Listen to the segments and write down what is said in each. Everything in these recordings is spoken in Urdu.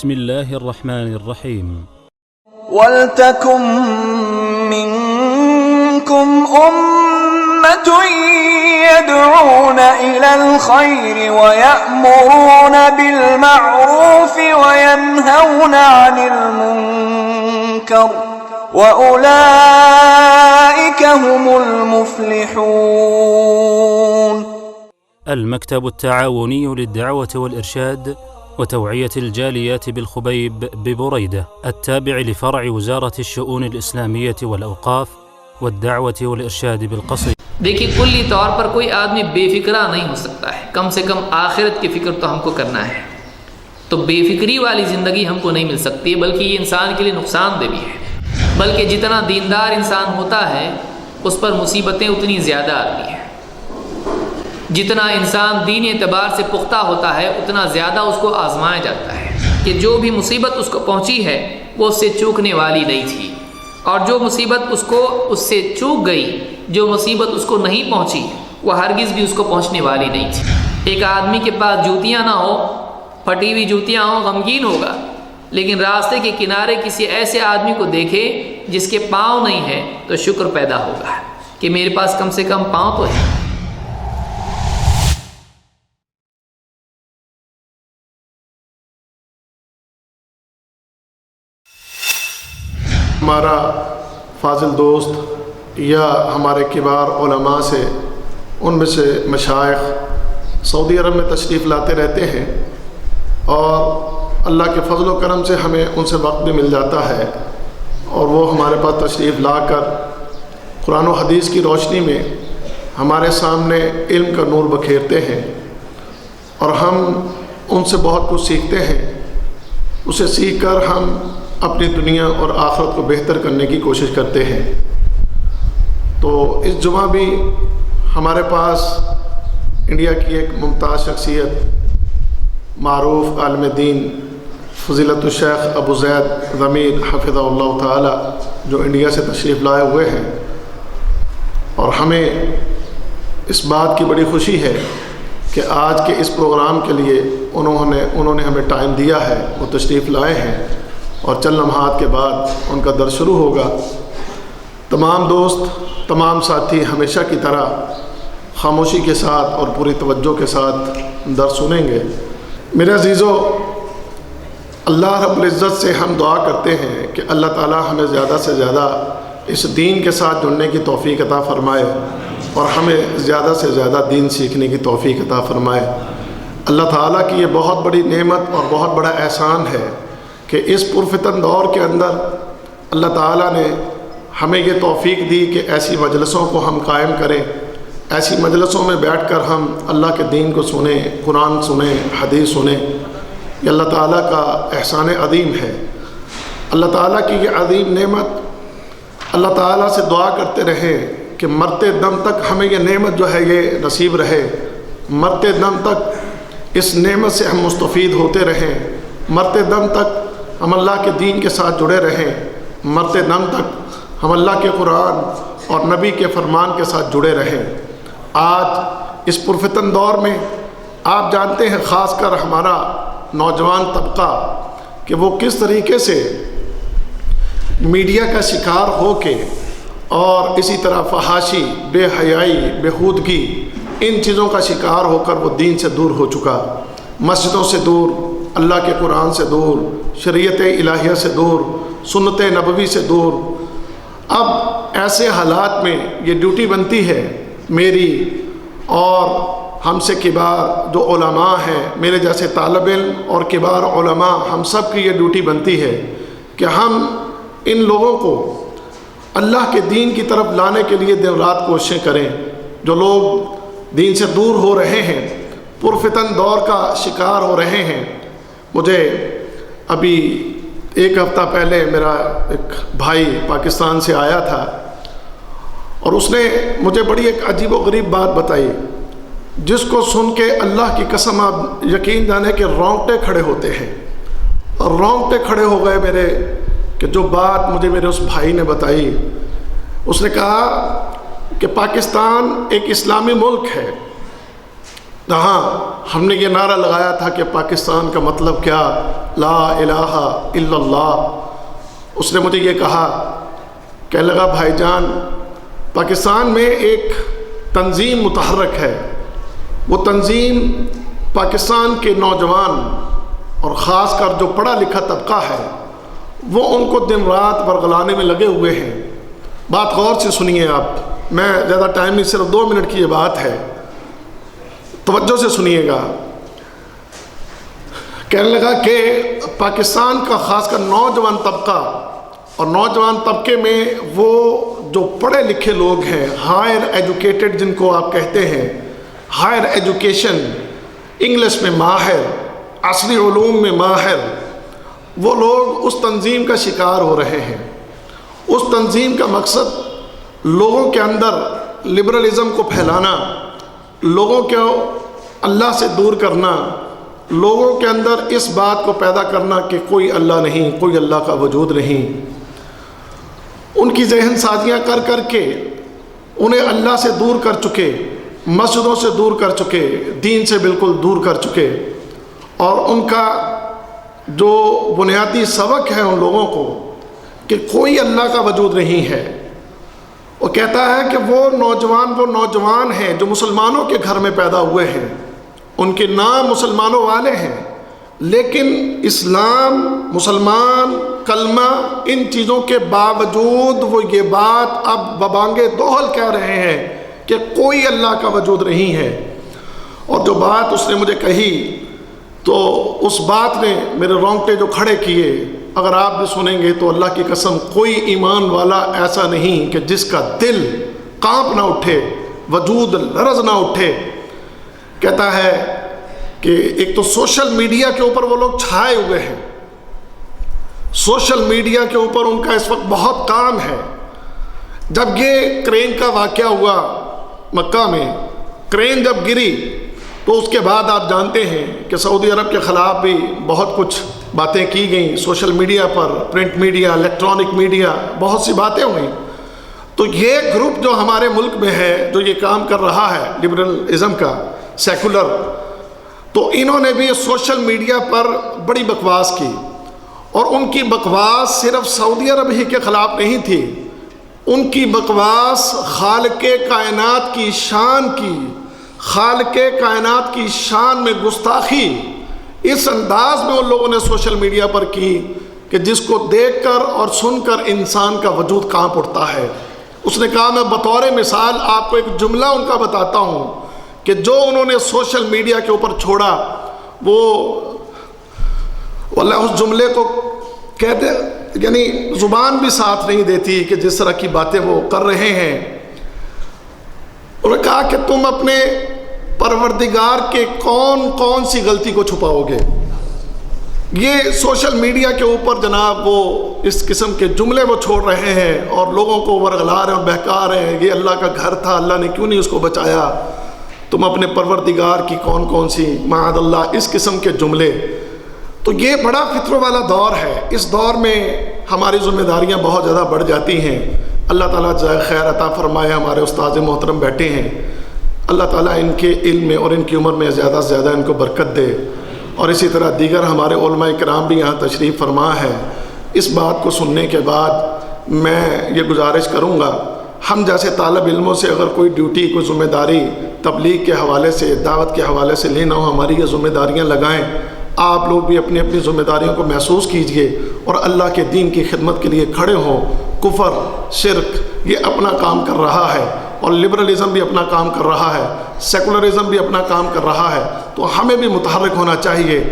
بسم الله الرحمن الرحيم. وَلْتَكُن مِّنكُمْ أُمَّةٌ يَدْعُونَ إِلَى الْخَيْرِ وَيَأْمُرُونَ بِالْمَعْرُوفِ وَيَنْهَوْنَ عَنِ الْمُنكَرِ وَأُولَئِكَ هُمُ الْمُفْلِحُونَ. المكتب التعاوني للدعوة والإرشاد وتوعية الجاليات بالخبيب ببريدة التابع لفرع وزارة الشؤون الإسلامية والأوقاف والدعوة والإرشاد بالقصيم. دیکھیے کلی طور پر کوئی آدمی بے فکرہ نہیں ہو سکتا ہے، کم سے کم آخرت کی فکر تو ہم کو کرنا ہے. تو بے فکری والی زندگی ہم کو نہیں مل سکتی ہے، بلکہ یہ انسان کے لیے نقصان دہ بھی ہے. بلکہ جتنا دیندار انسان ہوتا ہے اس پر مصیبتیں اتنی زیادہ آتی ہیں. جتنا انسان دینی اعتبار سے پختہ ہوتا ہے اتنا زیادہ اس کو آزمایا جاتا ہے کہ جو بھی مصیبت اس کو پہنچی ہے وہ اس سے چوکنے والی نہیں تھی، اور جو مصیبت اس سے چوک گئی، جو مصیبت اس کو نہیں پہنچی وہ ہرگز بھی اس کو پہنچنے والی نہیں تھی. ایک آدمی کے پاس جوتیاں نہ ہو، پھٹی ہوئی جوتیاں ہوں، غمگین ہوگا، لیکن راستے کے کنارے کسی ایسے آدمی کو دیکھے جس کے پاؤں نہیں ہے تو شکر پیدا ہوگا کہ میرے پاس کم سے کم پاؤں تو ہے. ہمارا فاضل دوست یا ہمارے کبار علماء سے ان میں سے مشائخ سعودی عرب میں تشریف لاتے رہتے ہیں، اور اللہ کے فضل و کرم سے ہمیں ان سے وقت بھی مل جاتا ہے، اور وہ ہمارے پاس تشریف لا کر قرآن و حدیث کی روشنی میں ہمارے سامنے علم کا نور بکھیرتے ہیں، اور ہم ان سے بہت کچھ سیکھتے ہیں. اسے سیکھ کر ہم اپنی دنیا اور آخرت کو بہتر کرنے کی کوشش کرتے ہیں. تو اس جمعہ بھی ہمارے پاس انڈیا کی ایک ممتاز شخصیت، معروف عالم دین فضیلت الشیخ ابو زید ضمیر حفظہ اللہ تعالی، جو انڈیا سے تشریف لائے ہوئے ہیں، اور ہمیں اس بات کی بڑی خوشی ہے کہ آج کے اس پروگرام کے لیے انہوں نے ہمیں ٹائم دیا ہے. وہ تشریف لائے ہیں اور چند لمحات کے بعد ان کا درس شروع ہوگا. تمام دوست، تمام ساتھی ہمیشہ کی طرح خاموشی کے ساتھ اور پوری توجہ کے ساتھ درس سنیں گے. میرے عزیزو، اللہ رب العزت سے ہم دعا کرتے ہیں کہ اللہ تعالی ہمیں زیادہ سے زیادہ اس دین کے ساتھ جڑنے کی توفیق عطا فرمائے، اور ہمیں زیادہ سے زیادہ دین سیکھنے کی توفیق عطا فرمائے. اللہ تعالیٰ کی یہ بہت بڑی نعمت اور بہت بڑا احسان ہے کہ اس پرفتن دور کے اندر اللہ تعالیٰ نے ہمیں یہ توفیق دی کہ ایسی مجلسوں کو ہم قائم کریں، ایسی مجلسوں میں بیٹھ کر ہم اللہ کے دین کو سنیں، قرآن سنیں، حدیث سنیں. یہ اللہ تعالیٰ کا احسان عظیم ہے. اللہ تعالیٰ کی یہ عظیم نعمت، اللہ تعالیٰ سے دعا کرتے رہیں کہ مرتے دم تک ہمیں یہ نعمت جو ہے یہ نصیب رہے، مرتے دم تک اس نعمت سے ہم مستفید ہوتے رہیں، مرتے دم تک ہم اللہ کے دین کے ساتھ جڑے رہیں، مرتے دم تک ہم اللہ کے قرآن اور نبی کے فرمان کے ساتھ جڑے رہیں. آج اس پرفتن دور میں آپ جانتے ہیں خاص کر ہمارا نوجوان طبقہ کہ وہ کس طریقے سے میڈیا کا شکار ہو کے اور اسی طرح فحاشی، بے حیائی، بےہودگی، ان چیزوں کا شکار ہو کر وہ دین سے دور ہو چکا، مسجدوں سے دور، اللہ کے قرآن سے دور، شریعت الہیہ سے دور، سنت نبوی سے دور. اب ایسے حالات میں یہ ڈیوٹی بنتی ہے میری اور ہم سے کبار جو علماء ہیں، میرے جیسے طالب علم اور کبار علماء، ہم سب کی یہ ڈیوٹی بنتی ہے کہ ہم ان لوگوں کو اللہ کے دین کی طرف لانے کے لیے دن رات کوششیں کریں. جو لوگ دین سے دور ہو رہے ہیں، پرفتن دور کا شکار ہو رہے ہیں. مجھے ابھی ایک ہفتہ پہلے میرا ایک بھائی پاکستان سے آیا تھا، اور اس نے مجھے بڑی ایک عجیب و غریب بات بتائی جس کو سن کے اللہ کی قسم آپ یقین جانے کہ رونگٹے کھڑے ہوتے ہیں، اور رونگٹے کھڑے ہو گئے میرے کہ جو بات مجھے میرے اس بھائی نے بتائی. اس نے کہا کہ پاکستان ایک اسلامی ملک ہے، جہاں ہم نے یہ نعرہ لگایا تھا کہ پاکستان کا مطلب کیا، لا الہ الا اللہ، اس نے مجھے یہ کہا، کہنے لگا بھائی جان پاکستان میں ایک تنظیم متحرک ہے، وہ تنظیم پاکستان کے نوجوان اور خاص کر جو پڑھا لکھا طبقہ ہے وہ ان کو دن رات برگلانے میں لگے ہوئے ہیں۔ بات غور سے سنیے آپ، میں زیادہ ٹائم نہیں، صرف 2 منٹ کی یہ بات ہے، توجہ سے سنیے گا۔ کہنے لگا کہ پاکستان کا خاص کر نوجوان طبقہ، اور نوجوان طبقے میں وہ جو پڑھے لکھے لوگ ہیں، ہائر ایجوکیٹڈ جن کو آپ کہتے ہیں، ہائر ایجوکیشن، انگلش میں ماہر، عصری علوم میں ماہر، وہ لوگ اس تنظیم کا شکار ہو رہے ہیں۔ اس تنظیم کا مقصد لوگوں کے اندر لبرلزم کو پھیلانا، لوگوں کو اللہ سے دور کرنا، لوگوں کے اندر اس بات کو پیدا کرنا کہ کوئی اللہ نہیں، کوئی اللہ کا وجود نہیں۔ ان کی ذہن سازیاں کر کر کے انہیں اللہ سے دور کر چکے، مسجدوں سے دور کر چکے، دین سے بالکل دور کر چکے، اور ان کا جو بنیادی سبق ہے ان لوگوں کو کہ کوئی اللہ کا وجود نہیں ہے۔ وہ کہتا ہے کہ وہ نوجوان ہیں جو مسلمانوں کے گھر میں پیدا ہوئے ہیں، ان کے نام مسلمانوں والے ہیں، لیکن اسلام، مسلمان، کلمہ، ان چیزوں کے باوجود وہ یہ بات اب ببانگے دوہل کہہ رہے ہیں کہ کوئی اللہ کا وجود نہیں ہے۔ اور جو بات اس نے مجھے کہی تو اس بات نے میرے رونگٹے جو کھڑے کیے، اگر آپ بھی سنیں گے تو اللہ کی قسم کوئی ایمان والا ایسا نہیں کہ جس کا دل کانپ نہ اٹھے، وجود لرز نہ اٹھے۔ کہتا ہے کہ ایک تو سوشل میڈیا کے اوپر وہ لوگ چھائے ہوئے ہیں، سوشل میڈیا کے اوپر ان کا اس وقت بہت کام ہے۔ جب یہ کرین کا واقعہ ہوا مکہ میں، کرین جب گری تو اس کے بعد آپ جانتے ہیں کہ سعودی عرب کے خلاف بھی بہت کچھ باتیں کی گئیں، سوشل میڈیا پر، پرنٹ میڈیا، الیکٹرانک میڈیا، بہت سی باتیں ہوئیں۔ تو یہ گروپ جو ہمارے ملک میں ہے جو یہ کام کر رہا ہے لبرلزم کا، سیکولر، تو انہوں نے بھی سوشل میڈیا پر بڑی بکواس کی، اور ان کی بکواس صرف سعودی عرب ہی کے خلاف نہیں تھی، ان کی بکواس خالق کائنات کی شان کی، خالق کائنات کی شان میں گستاخی اس انداز میں ان لوگوں نے سوشل میڈیا پر کی کہ جس کو دیکھ کر اور سن کر انسان کا وجود کانپ اٹھتا ہے۔ اس نے کہا میں بطور مثال آپ کو ایک جملہ ان کا بتاتا ہوں کہ جو انہوں نے سوشل میڈیا کے اوپر چھوڑا، وہ واللہ اس جملے کو کہتے یعنی زبان بھی ساتھ نہیں دیتی کہ جس طرح کی باتیں وہ کر رہے ہیں۔ انہوں نے کہا کہ تم اپنے پروردگار کے کون سی غلطی کو چھپاؤ گے؟ یہ سوشل میڈیا کے اوپر جناب وہ اس قسم کے جملے وہ چھوڑ رہے ہیں اور لوگوں کو ورغلا رہے ہیں اور بہکا رہے ہیں، یہ اللہ کا گھر تھا، اللہ نے کیوں نہیں اس کو بچایا، تم اپنے پروردگار کی کون سی معاذ اللہ، اس قسم کے جملے۔ تو یہ بڑا فطروں والا دور ہے، اس دور میں ہماری ذمہ داریاں بہت زیادہ بڑھ جاتی ہیں۔ اللہ تعالیٰ جزائے خیر عطا فرمائے، ہمارے استاد محترم بیٹھے ہیں، اللہ تعالیٰ ان کے علم میں اور ان کی عمر میں زیادہ سے زیادہ ان کو برکت دے، اور اسی طرح دیگر ہمارے علماء کرام بھی یہاں تشریف فرما ہے۔ اس بات کو سننے کے بعد میں یہ گزارش کروں گا، ہم جیسے طالب علموں سے اگر کوئی ڈیوٹی، کوئی ذمہ داری تبلیغ کے حوالے سے، دعوت کے حوالے سے لینا ہو، ہماری یہ ذمہ داریاں لگائیں۔ آپ لوگ بھی اپنی اپنی ذمہ داریوں کو محسوس کیجئے اور اللہ کے دین کی خدمت کے لیے کھڑے ہوں۔ کفر، شرک یہ اپنا کام کر رہا ہے، اور لبرلزم بھی اپنا کام کر رہا ہے، سیکولرزم بھی اپنا کام کر رہا ہے، تو ہمیں بھی متحرک ہونا چاہیے۔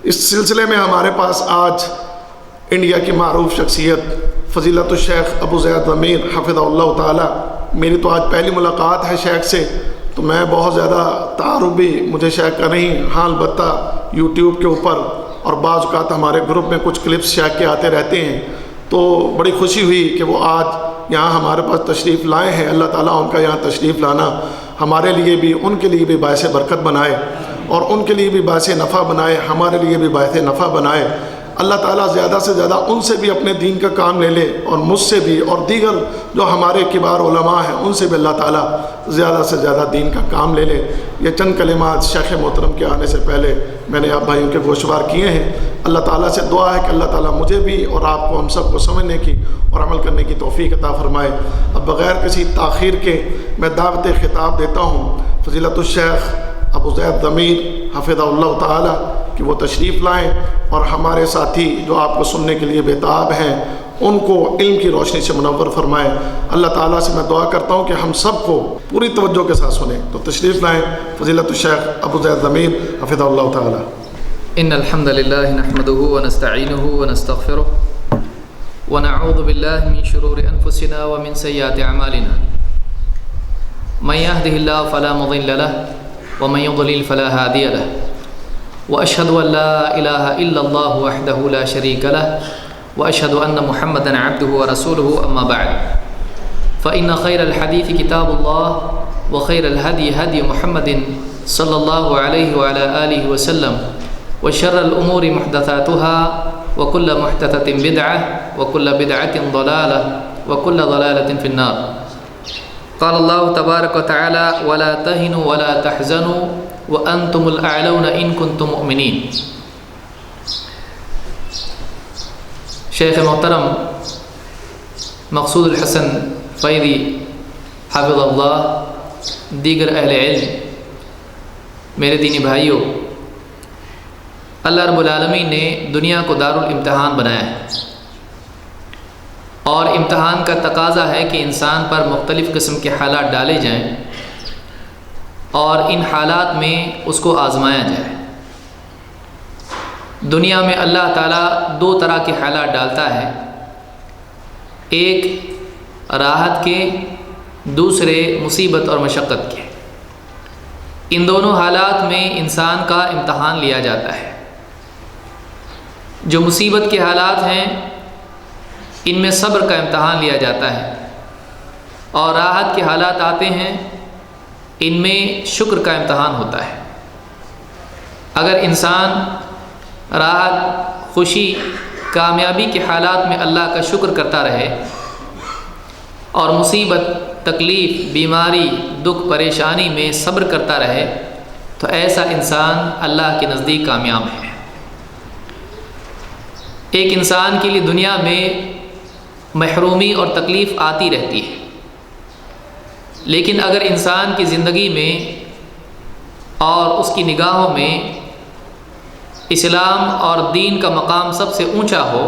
اس سلسلے میں ہمارے پاس آج انڈیا کی معروف شخصیت فضیلت الشیخ ابو زید ضمیر حفظہ اللہ تعالی، میری تو آج پہلی ملاقات ہے شیخ سے، تو میں بہت زیادہ تعارف بھی مجھے شیخ کا نہیں، ہاں البتہ یوٹیوب کے اوپر اور بعض اوقات ہمارے گروپ میں کچھ کلپس شیخ کے آتے رہتے ہیں، تو بڑی خوشی ہوئی کہ وہ آج یہاں ہمارے پاس تشریف لائے ہیں۔ اللہ تعالیٰ ان کا یہاں تشریف لانا ہمارے لیے بھی، ان کے لیے بھی باعث برکت بنائے، اور ان کے لیے بھی باعث نفع بنائے، ہمارے لیے بھی باعث نفع بنائے۔ اللہ تعالیٰ زیادہ سے زیادہ ان سے بھی اپنے دین کا کام لے لے، اور مجھ سے بھی اور دیگر جو ہمارے کبار علماء ہیں ان سے بھی اللہ تعالیٰ زیادہ سے زیادہ دین کا کام لے لے۔ یہ چند کلمات شیخ محترم کے آنے سے پہلے میں نے آپ بھائیوں کے گوشوار کیے ہیں۔ اللہ تعالیٰ سے دعا ہے کہ اللہ تعالیٰ مجھے بھی اور آپ کو، ہم سب کو سمجھنے کی اور عمل کرنے کی توفیق عطا فرمائے۔ اب بغیر کسی تاخیر کے میں دعوت خطاب دیتا ہوں فضیلت الشیخ ابو زید ضمیر حفظہ اللہ تعالیٰ کہ وہ تشریف لائیں اور ہمارے ساتھی جو آپ کو سننے کے لیے بیتاب ہیں ان کو علم کی روشنی سے منور فرمائیں۔ اللہ تعالیٰ سے میں دعا کرتا ہوں کہ ہم سب کو پوری توجہ کے ساتھ سنیں، تو تشریف لائیں فضیلت الشیخ ابو زید ضمیر حفظہ اللہ تعالیٰ۔ ان الحمد للہ نحمده ونستعینه ونستغفره ونعوذ باللہ من شرور انفسنا ومن سیئات اعمالنا من يهده الله فلا مضل له ومن يضلل فلا هادي له واشهد ان لا اله الا الله وحده لا شريك له واشهد ان محمدا عبده ورسوله اما بعد فان خير الحديث كتاب الله وخير الهدي هدي محمد صلى الله عليه وعلى اله وسلم وشر الأمور محدثاتها وكل محدثة بدعة وكل بدعة ضلالة وكل ضلالة في النار قال الله تبارك وتعالى ولا تهنوا ولا تحزنوا وأنتم الأعلون إن كنتم مؤمنين۔ شیخ محترم مقصود الحسن فیضی حافظ اللہ، دیگر اہل علم، میرے دینی بھائیوں، اللہ رب العالمین نے دنیا کو دارالامتحان بنایا ہے، اور امتحان کا تقاضا ہے کہ انسان پر مختلف قسم کے حالات ڈالے جائیں اور ان حالات میں اس کو آزمایا جائے۔ دنیا میں اللہ تعالیٰ دو طرح کے حالات ڈالتا ہے، ایک راحت کے، دوسرے مصیبت اور مشقت کے۔ ان دونوں حالات میں انسان کا امتحان لیا جاتا ہے۔ جو مصیبت کے حالات ہیں ان میں صبر کا امتحان لیا جاتا ہے، اور راحت کے حالات آتے ہیں ان میں شکر کا امتحان ہوتا ہے۔ اگر انسان راحت، خوشی، کامیابی کے حالات میں اللہ کا شکر کرتا رہے اور مصیبت، تکلیف، بیماری، دکھ، پریشانی میں صبر کرتا رہے تو ایسا انسان اللہ کے نزدیک کامیاب ہے۔ ایک انسان کے لیے دنیا میں محرومی اور تکلیف آتی رہتی ہے، لیکن اگر انسان کی زندگی میں اور اس کی نگاہوں میں اسلام اور دین کا مقام سب سے اونچا ہو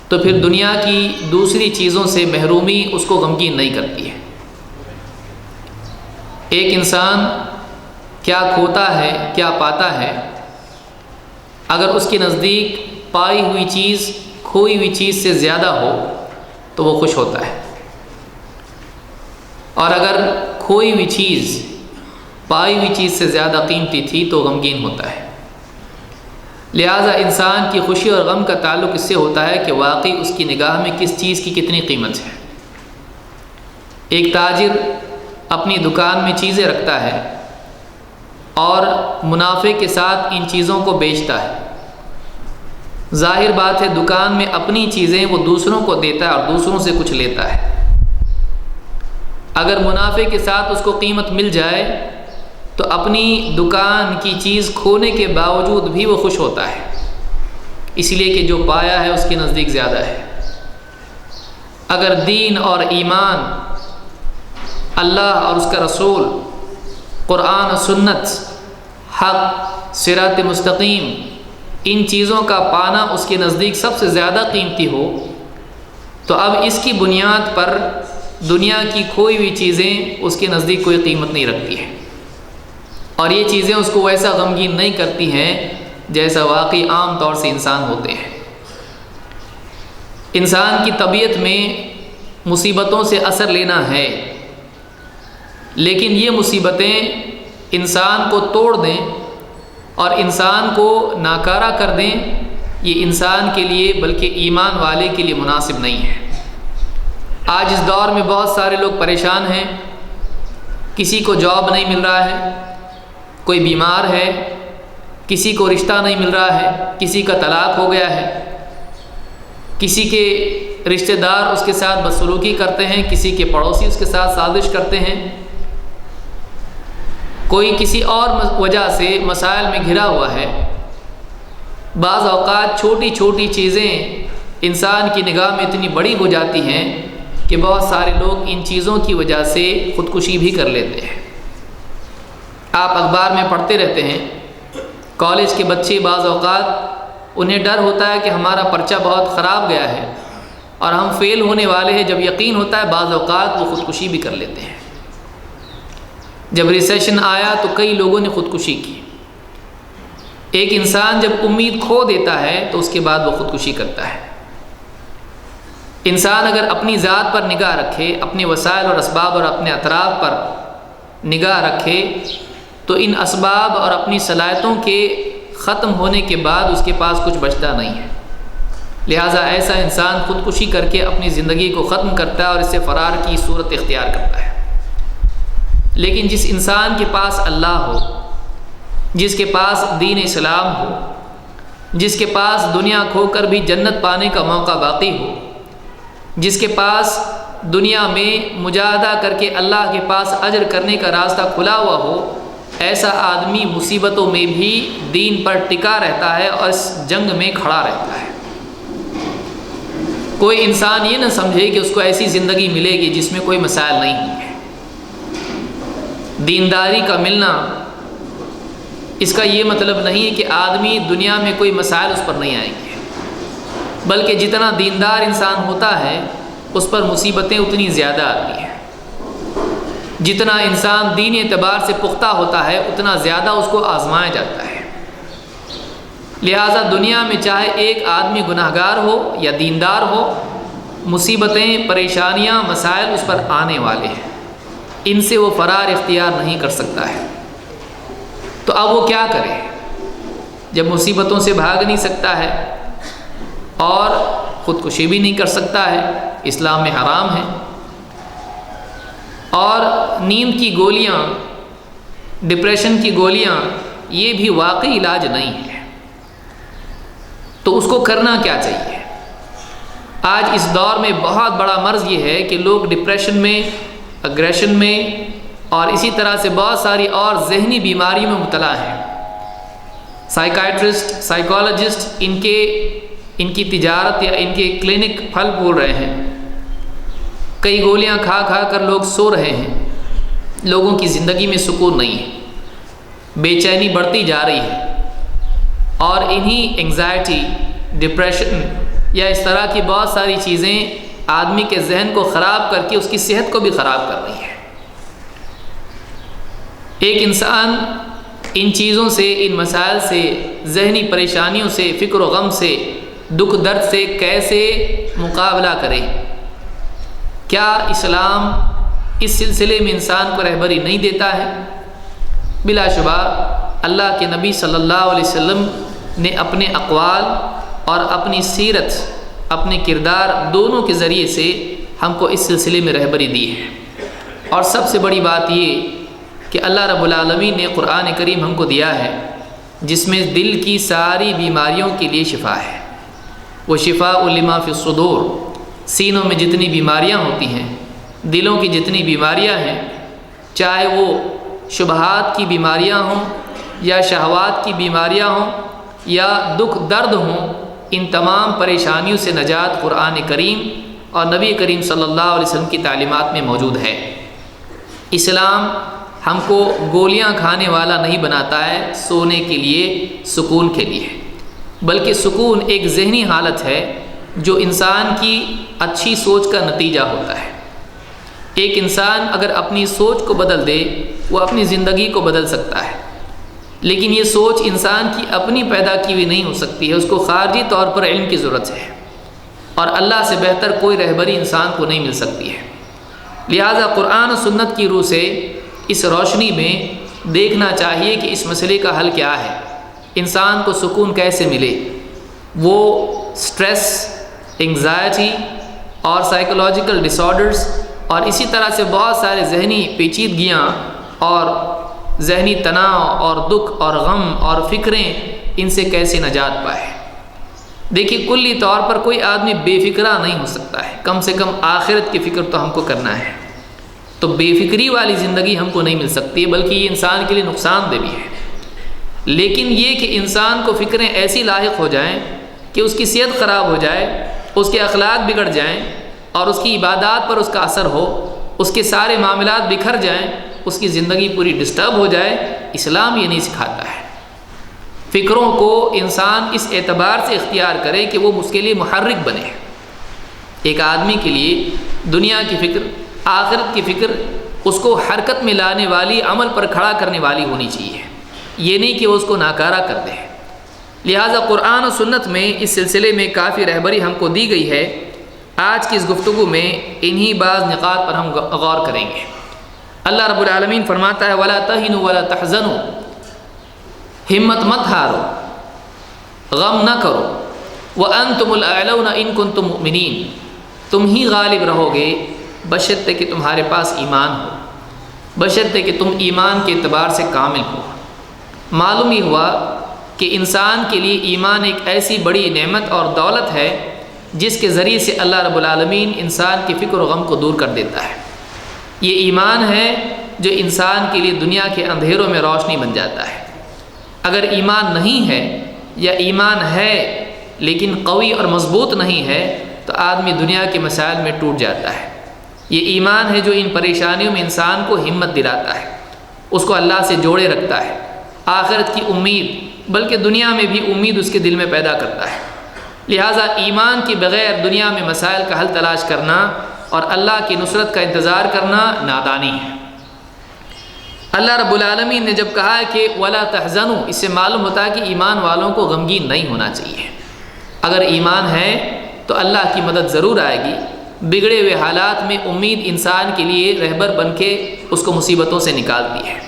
تو پھر دنیا کی دوسری چیزوں سے محرومی اس کو غمگین نہیں کرتی ہے۔ ایک انسان کیا کھوتا ہے، کیا پاتا ہے، اگر اس کے نزدیک پائی ہوئی چیز کھوئی ہوئی چیز سے زیادہ ہو تو وہ خوش ہوتا ہے، اور اگر کھوئی ہوئی چیز پائی ہوئی چیز سے زیادہ قیمتی تھی تو غمگین ہوتا ہے۔ لہٰذا انسان کی خوشی اور غم کا تعلق اس سے ہوتا ہے کہ واقعی اس کی نگاہ میں کس چیز کی کتنی قیمت ہے۔ ایک تاجر اپنی دکان میں چیزیں رکھتا ہے اور منافع کے ساتھ ان چیزوں کو بیچتا ہے۔ ظاہر بات ہے دکان میں اپنی چیزیں وہ دوسروں کو دیتا ہے اور دوسروں سے کچھ لیتا ہے۔ اگر منافع کے ساتھ اس کو قیمت مل جائے تو اپنی دکان کی چیز کھونے کے باوجود بھی وہ خوش ہوتا ہے، اس لیے کہ جو پایا ہے اس کے نزدیک زیادہ ہے۔ اگر دین اور ایمان، اللہ اور اس کا رسول، قرآن و سنت، حق، صراط مستقیم، ان چیزوں کا پانا اس کے نزدیک سب سے زیادہ قیمتی ہو تو اب اس کی بنیاد پر دنیا کی کھوئی ہوئی چیزیں اس کے نزدیک کوئی قیمت نہیں رکھتی ہے، اور یہ چیزیں اس کو ویسا غمگین نہیں کرتی ہیں جیسا واقعی عام طور سے انسان ہوتے ہیں۔ انسان کی طبیعت میں مصیبتوں سے اثر لینا ہے، لیکن یہ مصیبتیں انسان کو توڑ دیں اور انسان کو ناکارہ کر دیں، یہ انسان کے لیے بلکہ ایمان والے کے لیے مناسب نہیں ہے۔ آج اس دور میں بہت سارے لوگ پریشان ہیں، کسی کو جاب نہیں مل رہا ہے، کوئی بیمار ہے، کسی کو رشتہ نہیں مل رہا ہے، کسی کا طلاق ہو گیا ہے، کسی کے رشتہ دار اس کے ساتھ بدسلوکی کرتے ہیں، کسی کے پڑوسی اس کے ساتھ سازش کرتے ہیں، کوئی کسی اور وجہ سے مسائل میں گھرا ہوا ہے۔ بعض اوقات چھوٹی چھوٹی چیزیں انسان کی نگاہ میں اتنی بڑی ہو جاتی ہیں کہ بہت سارے لوگ ان چیزوں کی وجہ سے خودکشی بھی کر لیتے ہیں۔ آپ اخبار میں پڑھتے رہتے ہیں، کالج کے بچے بعض اوقات انہیں ڈر ہوتا ہے کہ ہمارا پرچہ بہت خراب گیا ہے اور ہم فیل ہونے والے ہیں، جب یقین ہوتا ہے بعض اوقات وہ خودکشی بھی کر لیتے ہیں۔ جب ریسیشن آیا تو کئی لوگوں نے خودکشی کی۔ ایک انسان جب امید کھو دیتا ہے تو اس کے بعد وہ خودکشی کرتا ہے۔ انسان اگر اپنی ذات پر نگاہ رکھے، اپنے وسائل اور اسباب اور اپنے اطراف پر نگاہ رکھے، تو ان اسباب اور اپنی صلاحیتوں کے ختم ہونے کے بعد اس کے پاس کچھ بچتا نہیں ہے۔ لہٰذا ایسا انسان خودکشی کر کے اپنی زندگی کو ختم کرتا ہے اور اس سے فرار کی صورت اختیار کرتا ہے۔ لیکن جس انسان کے پاس اللہ ہو، جس کے پاس دین اسلام ہو، جس کے پاس دنیا کھو کر بھی جنت پانے کا موقع باقی ہو، جس کے پاس دنیا میں مجاہدہ کر کے اللہ کے پاس اجر کرنے کا راستہ کھلا ہوا ہو، ایسا آدمی مصیبتوں میں بھی دین پر ٹکا رہتا ہے اور اس جنگ میں کھڑا رہتا ہے۔ کوئی انسان یہ نہ سمجھے کہ اس کو ایسی زندگی ملے گی جس میں کوئی مسائل نہیں ہے۔ دینداری کا ملنا اس کا یہ مطلب نہیں ہے کہ آدمی دنیا میں کوئی مسائل اس پر نہیں آئیں گے، بلکہ جتنا دیندار انسان ہوتا ہے اس پر مصیبتیں اتنی زیادہ آتی ہیں۔ جتنا انسان دین اعتبار سے پختہ ہوتا ہے اتنا زیادہ اس کو آزمایا جاتا ہے۔ لہٰذا دنیا میں چاہے ایک آدمی گناہگار ہو یا دیندار ہو، مصیبتیں، پریشانیاں، مسائل اس پر آنے والے ہیں، ان سے وہ فرار اختیار نہیں کر سکتا ہے۔ تو اب وہ کیا کرے جب مصیبتوں سے بھاگ نہیں سکتا ہے اور خودکشی بھی نہیں کر سکتا ہے، اسلام میں حرام ہے، اور نیند کی گولیاں، ڈپریشن کی گولیاں یہ بھی واقعی علاج نہیں ہے، تو اس کو کرنا کیا چاہیے؟ آج اس دور میں بہت بڑا مرض یہ ہے کہ لوگ ڈپریشن میں، اگریشن میں اور اسی طرح سے بہت ساری اور ذہنی بیماریوں میں مبتلا ہیں۔ سائیکائٹرسٹ، سائیکالوجسٹ ان کی تجارت یا ان کے کلینک پھل پھول رہے ہیں۔ کئی گولیاں کھا کھا کر لوگ سو رہے ہیں، لوگوں کی زندگی میں سکون نہیں ہے، بے چینی بڑھتی جا رہی ہے، اور انہی انگزائٹی، ڈپریشن یا اس طرح کی بہت ساری چیزیں آدمی کے ذہن کو خراب کر کے اس کی صحت کو بھی خراب کر رہی ہے۔ ایک انسان ان چیزوں سے، ان مسائل سے، ذہنی پریشانیوں سے، فکر و غم سے، دکھ درد سے کیسے مقابلہ کرے؟ کیا اسلام اس سلسلے میں انسان کو رہبری نہیں دیتا ہے؟ بلا شبہ اللہ کے نبی صلی اللہ علیہ وسلم نے اپنے اقوال اور اپنی سیرت، اپنے کردار دونوں کے ذریعے سے ہم کو اس سلسلے میں رہبری دی ہے۔ اور سب سے بڑی بات یہ کہ اللہ رب العالمین نے قرآن کریم ہم کو دیا ہے جس میں دل کی ساری بیماریوں کے لیے شفا ہے۔ وہ شفاء لما فی الصدور، سینوں میں جتنی بیماریاں ہوتی ہیں، دلوں کی جتنی بیماریاں ہیں، چاہے وہ شبہات کی بیماریاں ہوں یا شہوات کی بیماریاں ہوں یا دکھ درد ہوں، ان تمام پریشانیوں سے نجات قرآن کریم اور نبی کریم صلی اللہ علیہ وسلم کی تعلیمات میں موجود ہے۔ اسلام ہم کو گولیاں کھانے والا نہیں بناتا ہے سونے کے لیے، سکون کے لیے، بلکہ سکون ایک ذہنی حالت ہے جو انسان کی اچھی سوچ کا نتیجہ ہوتا ہے۔ ایک انسان اگر اپنی سوچ کو بدل دے وہ اپنی زندگی کو بدل سکتا ہے، لیکن یہ سوچ انسان کی اپنی پیدا کی ہوئی نہیں ہو سکتی ہے، اس کو خارجی طور پر علم کی ضرورت ہے، اور اللہ سے بہتر کوئی رہبری انسان کو نہیں مل سکتی ہے۔ لہٰذا قرآن و سنت کی روح سے اس روشنی میں دیکھنا چاہیے کہ اس مسئلے کا حل کیا ہے، انسان کو سکون کیسے ملے۔ وہ سٹریس، انگزائٹی اور سائیکولوجیکل ڈس آرڈرز اور اسی طرح سے بہت سارے ذہنی پیچیدگیاں اور ذہنی تناؤ اور دکھ اور غم اور فکریں ان سے کیسے نجات پائے۔ دیکھیے کلی طور پر کوئی آدمی بے فکرہ نہیں ہو سکتا ہے، کم سے کم آخرت کی فکر تو ہم کو کرنا ہے۔ تو بے فکری والی زندگی ہم کو نہیں مل سکتی، بلکہ یہ انسان کے لیے نقصان دہ بھی ہے۔ لیکن یہ کہ انسان کو فکریں ایسی لاحق ہو جائیں کہ اس کی صحت خراب ہو جائے، اس کے اخلاق بگڑ جائیں اور اس کی عبادات پر اس کا اثر ہو، اس کے سارے معاملات بکھر جائیں، اس کی زندگی پوری ڈسٹرب ہو جائے، اسلام یہ نہیں سکھاتا ہے۔ فکروں کو انسان اس اعتبار سے اختیار کرے کہ وہ اس کے لیے محرک بنے۔ ایک آدمی کے لیے دنیا کی فکر، آخرت کی فکر اس کو حرکت میں لانے والی، عمل پر کھڑا کرنے والی ہونی چاہیے، یہ نہیں کہ وہ اس کو ناکارہ کر دے۔ لہٰذا قرآن و سنت میں اس سلسلے میں کافی رہبری ہم کو دی گئی ہے۔ آج کی اس گفتگو میں انہی بعض نقاط پر ہم غور کریں گے۔ اللہ رب العالمین فرماتا ہے وَلَا تَهِنُوا وَلَا تَحْزَنُوا، ہمت مت ہارو، غم نہ کرو، وَأَنْتُمُ الْأَعْلَوْنَ إِن كُنتُم مُؤْمِنِينَ، تم ہی غالب رہو گے بشرطے کہ تمہارے پاس ایمان ہو، بشرطے کہ تم ایمان کے اعتبار سے کامل ہو۔ معلوم ہی ہوا کہ انسان کے لیے ایمان ایک ایسی بڑی نعمت اور دولت ہے جس کے ذریعے سے اللہ رب العالمین انسان کی فکر و غم کو دور کر دیتا ہے۔ یہ ایمان ہے جو انسان کے لیے دنیا کے اندھیروں میں روشنی بن جاتا ہے۔ اگر ایمان نہیں ہے یا ایمان ہے لیکن قوی اور مضبوط نہیں ہے تو آدمی دنیا کے مسائل میں ٹوٹ جاتا ہے۔ یہ ایمان ہے جو ان پریشانیوں میں انسان کو ہمت دلاتا ہے، اس کو اللہ سے جوڑے رکھتا ہے، آخرت کی امید بلکہ دنیا میں بھی امید اس کے دل میں پیدا کرتا ہے۔ لہٰذا ایمان کے بغیر دنیا میں مسائل کا حل تلاش کرنا اور اللہ کی نصرت کا انتظار کرنا نادانی ہے۔ اللہ رب العالمین نے جب کہا کہ وَلَا تَحْزَنُوا، اس سے معلوم ہوتا ہے کہ ایمان والوں کو غمگین نہیں ہونا چاہیے۔ اگر ایمان ہے تو اللہ کی مدد ضرور آئے گی۔ بگڑے ہوئے حالات میں امید انسان کے لیے رہبر بن کے اس کو مصیبتوں سے نکالتی ہے۔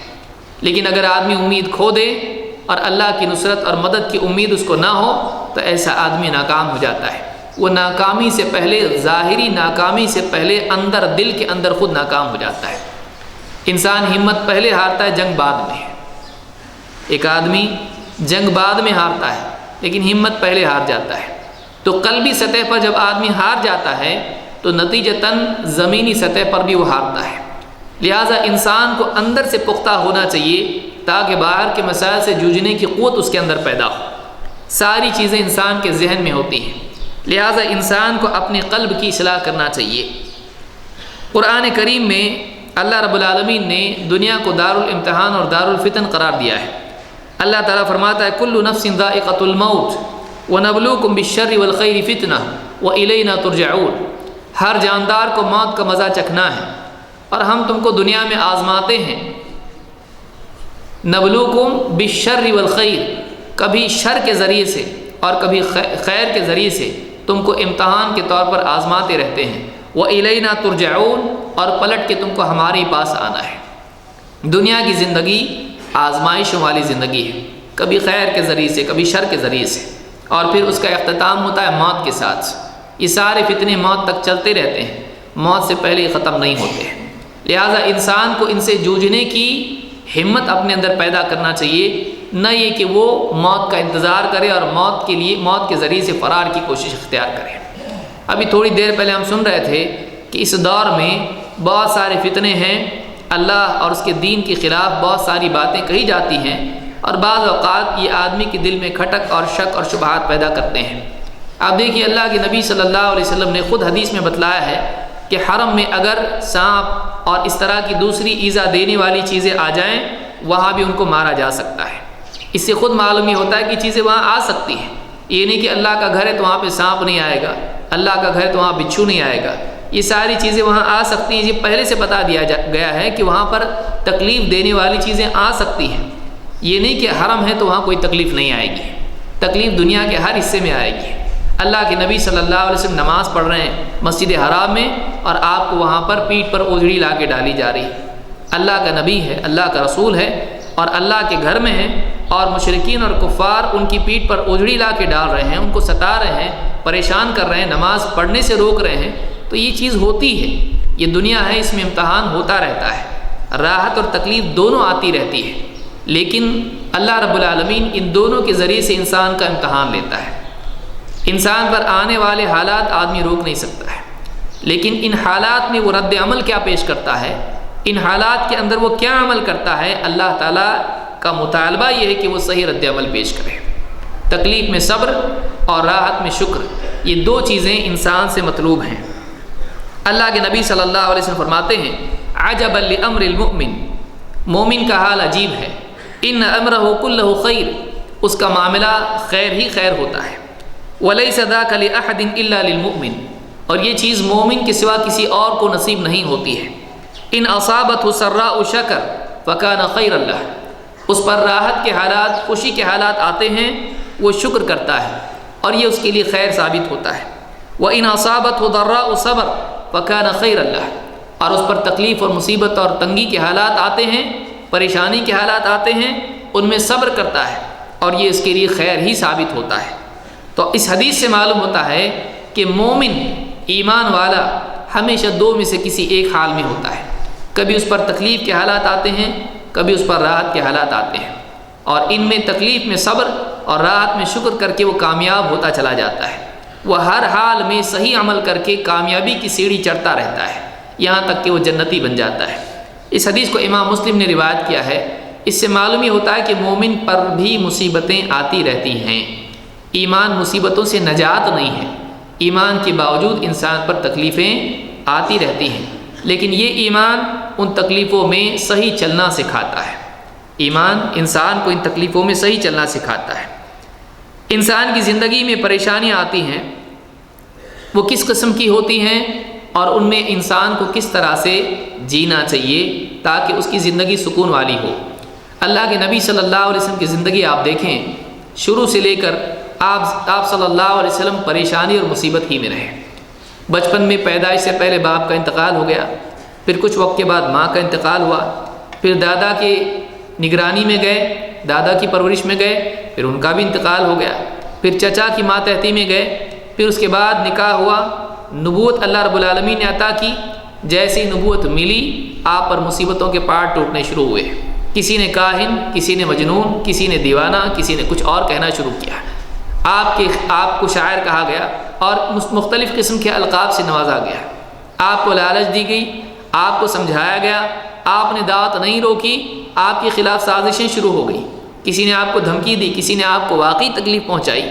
لیکن اگر آدمی امید کھو دے اور اللہ کی نصرت اور مدد کی امید اس کو نہ ہو تو ایسا آدمی ناکام ہو جاتا ہے۔ وہ ناکامی سے پہلے، ظاہری ناکامی سے پہلے اندر دل کے اندر خود ناکام ہو جاتا ہے۔ انسان ہمت پہلے ہارتا ہے، جنگ بعد میں۔ ایک آدمی جنگ بعد میں ہارتا ہے لیکن ہمت پہلے ہار جاتا ہے۔ تو قلبی سطح پر جب آدمی ہار جاتا ہے تو نتیجتاً زمینی سطح پر بھی وہ ہارتا ہے۔ لہٰذا انسان کو اندر سے پختہ ہونا چاہیے تاکہ باہر کے مسائل سے جوجھنے کی قوت اس کے اندر پیدا ہو۔ ساری چیزیں انسان کے ذہن میں ہوتی ہیں، لہٰذا انسان کو اپنے قلب کی اصلاح کرنا چاہیے۔ قرآن کریم میں اللہ رب العالمین نے دنیا کو دار الامتحان اور دار الفتن قرار دیا ہے۔ اللہ تعالیٰ فرماتا ہے کل نفس ذائقۃ الموت ونبلوکم بالشر والخیر فتنہ والینا ترجعون، ہر جاندار کو موت کا مزہ چکھنا ہے اور ہم تم کو دنیا میں آزماتے ہیں۔ نبلوکم بالشر والخیر، کبھی شر کے ذریعے سے اور کبھی خیر کے ذریعے سے تم کو امتحان کے طور پر آزماتے رہتے ہیں۔ وَإِلَيْنَا تُرْجَعُونَ، اور پلٹ کے تم کو ہمارے پاس آنا ہے۔ دنیا کی زندگی آزمائشوں والی زندگی ہے، کبھی خیر کے ذریعے سے کبھی شر کے ذریعے سے، اور پھر اس کا اختتام ہوتا ہے موت کے ساتھ۔ یہ سارے فتنے موت تک چلتے رہتے ہیں، موت سے پہلے ختم نہیں ہوتے ہیں۔ لہٰذا انسان کو ان سے جوجھنے کی ہمت اپنے اندر پیدا کرنا چاہیے، نہ یہ کہ وہ موت کا انتظار کرے اور موت کے ذریعے سے فرار کی کوشش اختیار کرے۔ ابھی تھوڑی دیر پہلے ہم سن رہے تھے کہ اس دور میں بہت سارے فتنے ہیں، اللہ اور اس کے دین کے خلاف بہت ساری باتیں کہی جاتی ہیں، اور بعض اوقات یہ آدمی کے دل میں کھٹک اور شک اور شبہات پیدا کرتے ہیں۔ آپ دیکھیے اللہ کے نبی صلی اللہ علیہ وسلم نے خود حدیث میں بتلایا ہے کہ حرم میں اگر سانپ اور اس طرح کی دوسری ایذا دینے والی چیزیں آ جائیں وہاں بھی ان کو مارا جا سکتا ہے۔ اس سے خود معلوم یہ ہوتا ہے کہ چیزیں وہاں آ سکتی ہیں، یہ نہیں کہ اللہ کا گھر ہے تو وہاں پہ سانپ نہیں آئے گا، اللہ کا گھر ہے تو وہاں بچھو نہیں آئے گا۔ یہ ساری چیزیں وہاں آ سکتی ہیں، یہ پہلے سے بتا دیا گیا ہے کہ وہاں پر تکلیف دینے والی چیزیں آ سکتی ہیں۔ یہ نہیں کہ حرم ہے تو وہاں کوئی تکلیف نہیں آئے گی، تکلیف دنیا کے ہر حصے میں آئے گی۔ اللہ کے نبی صلی اللہ علیہ وسلم نماز پڑھ رہے ہیں مسجد حرام میں اور آپ کو وہاں پر پیٹھ پر اوجھڑی لا کے ڈالی جا رہی ہے۔ اللہ کا نبی ہے، اللہ کا رسول ہے اور اللہ کے گھر میں ہے، اور مشرکین اور کفار ان کی پیٹھ پر اوجھڑی لا کے ڈال رہے ہیں، ان کو ستا رہے ہیں، پریشان کر رہے ہیں، نماز پڑھنے سے روک رہے ہیں۔ تو یہ چیز ہوتی ہے، یہ دنیا ہے، اس میں امتحان ہوتا رہتا ہے۔ راحت اور تکلیف دونوں آتی رہتی ہے، لیکن اللہ رب العالمین ان دونوں کے ذریعے سے انسان کا امتحان لیتا ہے۔ انسان پر آنے والے حالات آدمی روک نہیں سکتا ہے، لیکن ان حالات میں وہ رد عمل کیا پیش کرتا ہے، ان حالات کے اندر وہ کیا عمل کرتا ہے، اللہ تعالیٰ کا مطالبہ یہ ہے کہ وہ صحیح رد عمل پیش کرے۔ تکلیف میں صبر اور راحت میں شکر، یہ دو چیزیں انسان سے مطلوب ہیں۔ اللہ کے نبی صلی اللہ علیہ وسلم فرماتے ہیں عجبا لامر المؤمن، مومن کا حال عجیب ہے، ان امرہ کلہ خیر، اس کا معاملہ خیر ہی خیر ہوتا ہے، ولیس ذاک لاحد الا للمؤمن، اور یہ چیز مومن کے سوا کسی اور کو نصیب نہیں ہوتی ہے۔ ان اصابتہ سراء شکر فکان خیر اللہ، اس پر راحت کے حالات، خوشی کے حالات آتے ہیں، وہ شکر کرتا ہے اور یہ اس کے لیے خیر ثابت ہوتا ہے۔ وَإِنْ أَصَابَتْهُ ضَرَّاءُ صَبْرٌ فَكَانَ خَيْرًا لَهُ، اور اس پر تکلیف اور مصیبت اور تنگی کے حالات آتے ہیں، پریشانی کے حالات آتے ہیں، ان میں صبر کرتا ہے اور یہ اس کے لیے خیر ہی ثابت ہوتا ہے۔ تو اس حدیث سے معلوم ہوتا ہے کہ مومن ایمان والا ہمیشہ دو میں سے کسی ایک حال میں ہوتا ہے، کبھی اس پر تکلیف کے حالات آتے ہیں، کبھی اس پر راحت کے حالات آتے ہیں، اور ان میں تکلیف میں صبر اور راحت میں شکر کر کے وہ کامیاب ہوتا چلا جاتا ہے۔ وہ ہر حال میں صحیح عمل کر کے کامیابی کی سیڑھی چڑھتا رہتا ہے، یہاں تک کہ وہ جنتی بن جاتا ہے۔ اس حدیث کو امام مسلم نے روایت کیا ہے۔ اس سے معلوم یہ ہوتا ہے کہ مومن پر بھی مصیبتیں آتی رہتی ہیں، ایمان مصیبتوں سے نجات نہیں ہے، ایمان کے باوجود انسان پر تکلیفیں آتی رہتی ہیں، لیکن یہ ایمان ان تکلیفوں میں صحیح چلنا سکھاتا ہے۔ ایمان انسان کو ان تکلیفوں میں صحیح چلنا سکھاتا ہے۔ انسان کی زندگی میں پریشانیاں آتی ہیں، وہ کس قسم کی ہوتی ہیں اور ان میں انسان کو کس طرح سے جینا چاہیے تاکہ اس کی زندگی سکون والی ہو۔ اللہ کے نبی صلی اللہ علیہ وسلم کی زندگی آپ دیکھیں، شروع سے لے کر آپ صلی اللہ علیہ وسلم پریشانی اور مصیبت ہی میں رہے۔ بچپن میں پیدائش سے پہلے باپ کا انتقال ہو گیا، پھر کچھ وقت کے بعد ماں کا انتقال ہوا، پھر دادا کی نگرانی میں گئے، دادا کی پرورش میں گئے، پھر ان کا بھی انتقال ہو گیا، پھر چچا کی ماتحتی میں گئے، پھر اس کے بعد نکاح ہوا، نبوت اللہ رب العالمین نے عطا کی۔ جیسی نبوت ملی آپ پر مصیبتوں کے پہاڑ ٹوٹنے شروع ہوئے، کسی نے کاہن، کسی نے مجنون، کسی نے دیوانہ، کسی نے کچھ اور کہنا شروع کیا، آپ کو شاعر کہا گیا اور مختلف قسم کے القاب سے نوازا گیا، آپ کو لالچ دی گئی، آپ کو سمجھایا گیا، آپ نے دعوت نہیں روکی، آپ کے خلاف سازشیں شروع ہو گئی، کسی نے آپ کو دھمکی دی، کسی نے آپ کو واقعی تکلیف پہنچائی،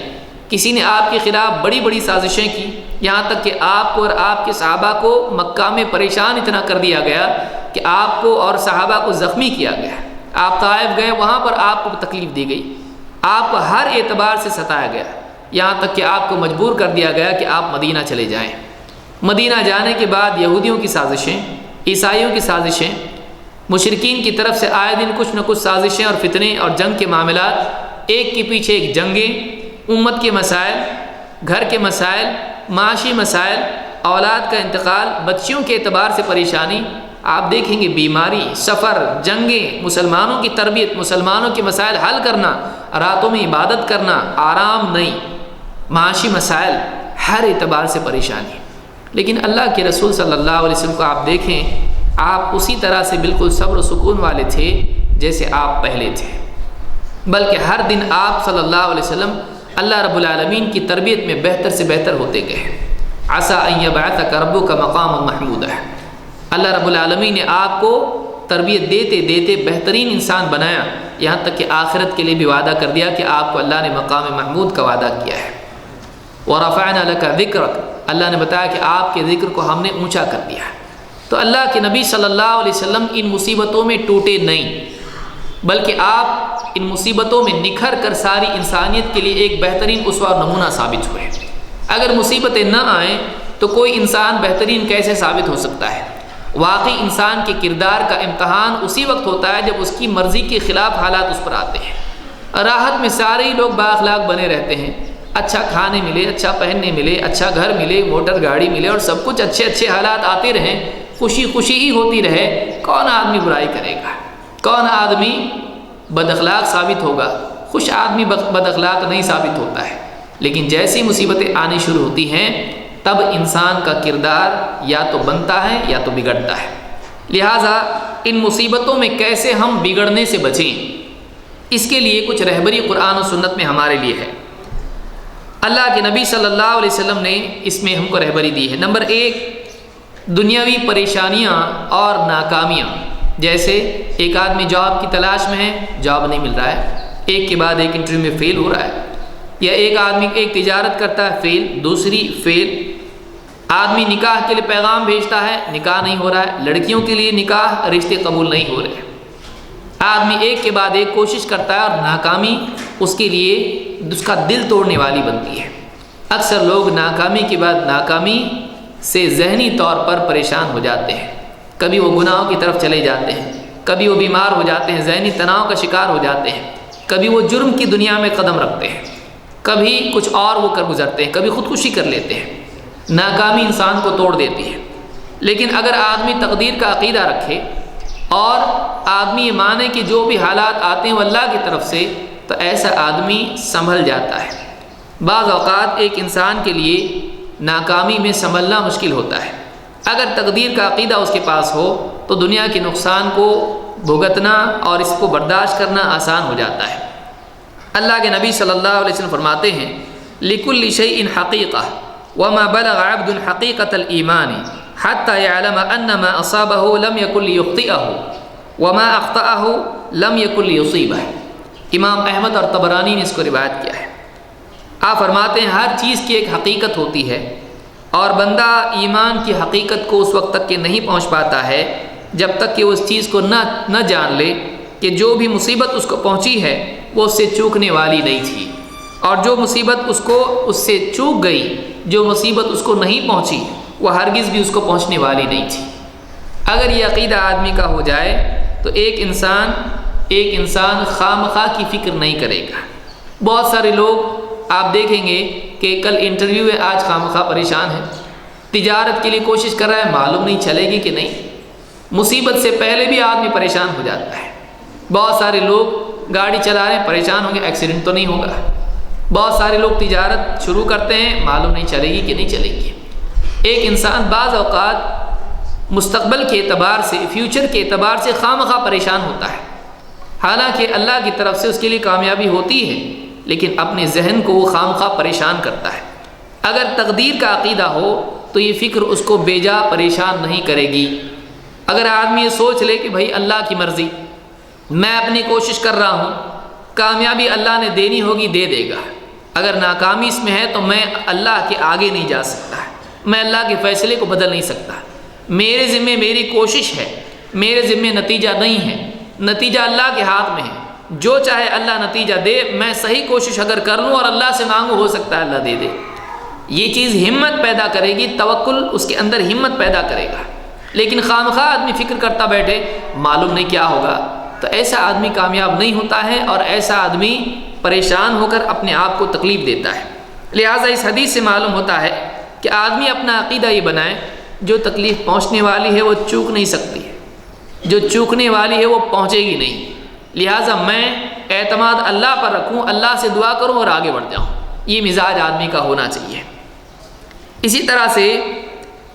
کسی نے آپ کے خلاف بڑی بڑی سازشیں کی، یہاں تک کہ آپ کو اور آپ کے صحابہ کو مکہ میں پریشان اتنا کر دیا گیا کہ آپ کو اور صحابہ کو زخمی کیا گیا۔ آپ طائف گئے، وہاں پر آپ کو تکلیف دی گئی، آپ کو ہر اعتبار سے ستایا گیا، یہاں تک کہ آپ کو مجبور کر دیا گیا کہ آپ مدینہ چلے جائیں۔ مدینہ جانے کے بعد یہودیوں کی سازشیں، عیسائیوں کی سازشیں، مشرکین کی طرف سے آئے دن کچھ نہ کچھ سازشیں اور فتنے اور جنگ کے معاملات، ایک کے پیچھے ایک جنگیں، امت کے مسائل، گھر کے مسائل، معاشی مسائل، اولاد کا انتقال، بچیوں کے اعتبار سے پریشانی، آپ دیکھیں گے بیماری، سفر، جنگیں، مسلمانوں کی تربیت، مسلمانوں کے مسائل حل کرنا، راتوں میں عبادت کرنا، آرام نہیں، معاشی مسائل، ہر اعتبار سے پریشانی۔ لیکن اللہ کے رسول صلی اللہ علیہ وسلم کو آپ دیکھیں، آپ اسی طرح سے بالکل صبر و سکون والے تھے جیسے آپ پہلے تھے، بلکہ ہر دن آپ صلی اللہ علیہ وسلم اللہ رب العالمین کی تربیت میں بہتر سے بہتر ہوتے گئے۔ عسیٰ ان یبعثک ربک مقاما محمودا، اللہ رب العالمین نے آپ کو تربیت دیتے دیتے بہترین انسان بنایا، یہاں تک کہ آخرت کے لیے بھی وعدہ کر دیا کہ آپ کو اللہ نے مقام محمود کا وعدہ کیا ہے۔ ورفعنا لک ذکرک، اللہ نے بتایا کہ آپ کے ذکر کو ہم نے اونچا کر دیا ہے۔ تو اللہ کے نبی صلی اللہ علیہ وسلم ان مصیبتوں میں ٹوٹے نہیں، بلکہ آپ ان مصیبتوں میں نکھر کر ساری انسانیت کے لیے ایک بہترین اسوہ اور نمونہ ثابت ہوئے۔ اگر مصیبتیں نہ آئیں تو کوئی انسان بہترین کیسے ثابت ہو سکتا ہے؟ واقعی انسان کے کردار کا امتحان اسی وقت ہوتا ہے جب اس کی مرضی کے خلاف حالات اس پر آتے ہیں۔ راحت میں سارے ہی لوگ بااخلاق بنے رہتے ہیں، اچھا کھانے ملے، اچھا پہننے ملے، اچھا گھر ملے، موٹر گاڑی ملے اور سب کچھ اچھے حالات آتے رہیں، خوشی خوشی ہی ہوتی رہے، کون آدمی برائی کرے گا؟ کون آدمی بد اخلاق ثابت ہوگا؟ خوش آدمی بد اخلاق نہیں ثابت ہوتا ہے، لیکن جیسی مصیبتیں آنی شروع ہوتی ہیں تب انسان کا کردار یا تو بنتا ہے یا تو بگڑتا ہے۔ لہٰذا ان مصیبتوں میں کیسے ہم بگڑنے سے بچیں، اس کے لیے کچھ رہبری قرآن و سنت میں ہمارے لیے ہے۔ اللہ کے نبی صلی اللہ علیہ وسلم نے اس میں ہم کو رہبری دی ہے۔ نمبر 1، دنیاوی پریشانیاں اور ناکامیاں، جیسے ایک آدمی جاب کی تلاش میں ہے، جاب نہیں مل رہا ہے، ایک کے بعد ایک انٹرویو میں فیل ہو رہا ہے، یا ایک آدمی ایک تجارت کرتا ہے فیل، دوسری فیل، آدمی نکاح کے لیے پیغام بھیجتا ہے، نکاح نہیں ہو رہا ہے، لڑکیوں کے لیے نکاح رشتے قبول نہیں ہو رہے ہیں، آدمی ایک کے بعد ایک کوشش کرتا ہے اور ناکامی اس کے لیے اس کا دل توڑنے والی بنتی ہے۔ اکثر لوگ ناکامی کے بعد ناکامی سے ذہنی طور پر پریشان ہو جاتے ہیں، کبھی وہ گناہوں کی طرف چلے جاتے ہیں، کبھی وہ بیمار ہو جاتے ہیں، ذہنی تناؤ کا شکار ہو جاتے ہیں، کبھی وہ جرم کی دنیا میں قدم رکھتے ہیں، کبھی کچھ اور وہ کر گزرتے ہیں، کبھی خودکشی کر لیتے ہیں۔ ناکامی انسان کو توڑ دیتی ہے۔ لیکن اگر آدمی تقدیر کا عقیدہ رکھے اور آدمی یہ مانے کہ جو بھی حالات آتے ہیں وہ اللہ کی طرف سے، تو ایسا آدمی سنبھل جاتا ہے۔ بعض اوقات ایک انسان کے لیے ناکامی میں سنبھلنا مشکل ہوتا ہے۔ اگر تقدیر کا عقیدہ اس کے پاس ہو تو دنیا کے نقصان کو بھگتنا اور اس کو برداشت کرنا آسان ہو جاتا ہے۔ اللہ کے نبی صلی اللہ علیہ وسلم فرماتے ہیں، لِكُلِّ شَيْءٍ حَقِيقَةٌ وَمَا بَلَغَ عَبْدٌ حَقِيقَةَ الْإِيمَانِ حَتَّى يَعْلَمَ أَنَّ مَا أَصَابَهُ لَمْ يَكُنْ لِيُخْطِئَهُ وَمَا أَخْطَأَهُ لَمْ يَكُنْ لِيُصِيبَهُ۔ امام احمد اور طبرانی نے اس کو روایت کیا ہے۔ آپ فرماتے ہیں ہر چیز کی ایک حقیقت ہوتی ہے، اور بندہ ایمان کی حقیقت کو اس وقت تک کہ نہیں پہنچ پاتا ہے جب تک کہ وہ اس چیز کو نہ جان لے کہ جو بھی مصیبت اس کو پہنچی ہے وہ اس سے چوکنے والی نہیں تھی، اور جو مصیبت اس سے چوک گئی، جو مصیبت اس کو نہیں پہنچی، وہ ہرگز بھی اس کو پہنچنے والی نہیں تھی۔ اگر یہ عقیدہ آدمی کا ہو جائے تو ایک انسان خواہ کی فکر نہیں کرے گا۔ بہت سارے لوگ آپ دیکھیں گے کہ کل انٹرویو ہے، آج خواہ پریشان ہے، تجارت کے لیے کوشش کر رہا ہے، معلوم نہیں چلے گی کہ نہیں، مصیبت سے پہلے بھی آدمی پریشان ہو جاتا ہے۔ بہت سارے لوگ گاڑی چلا رہے ہیں، پریشان ہوں گے ایکسیڈنٹ تو نہیں ہوگا۔ بہت سارے لوگ تجارت شروع کرتے ہیں، معلوم نہیں چلے گی کہ نہیں چلے گی۔ ایک انسان بعض اوقات مستقبل کے اعتبار سے، فیوچر کے اعتبار سے خواہ پریشان ہوتا ہے، حالانکہ اللہ کی طرف سے اس کے لیے کامیابی ہوتی ہے، لیکن اپنے ذہن کو وہ خواہ پریشان کرتا ہے۔ اگر تقدیر کا عقیدہ ہو تو یہ فکر اس کو بے جا پریشان نہیں کرے گی۔ اگر آدمی یہ سوچ لے کہ بھائی اللہ کی مرضی، میں اپنی کوشش کر رہا ہوں، کامیابی اللہ نے دینی ہوگی دے دے گا، اگر ناکامی اس میں ہے تو میں اللہ کے آگے نہیں جا سکتا، میں اللہ کے فیصلے کو بدل نہیں سکتا، میرے ذمے میری کوشش ہے، میرے ذمے نتیجہ نہیں ہے، نتیجہ اللہ کے ہاتھ میں ہے، جو چاہے اللہ نتیجہ دے، میں صحیح کوشش اگر کر لوں اور اللہ سے مانگوں ہو سکتا ہے اللہ دے دے۔ یہ چیز ہمت پیدا کرے گی، توکل اس کے اندر ہمت پیدا کرے گا۔ لیکن خواہ آدمی فکر کرتا بیٹھے، معلوم نہیں کیا ہوگا، تو ایسا آدمی کامیاب نہیں ہوتا ہے، اور ایسا آدمی پریشان ہو کر اپنے آپ کو تکلیف دیتا ہے۔ لہٰذا اس حدیث سے معلوم ہوتا ہے کہ آدمی اپنا عقیدہ یہ بنائے، جو تکلیف پہنچنے والی ہے وہ چوک نہیں سکتی ہے، جو چوکنے والی ہے وہ پہنچے گی نہیں۔ لہٰذا میں اعتماد اللہ پر رکھوں، اللہ سے دعا کروں اور آگے بڑھ جاؤں، یہ مزاج آدمی کا ہونا چاہیے۔ اسی طرح سے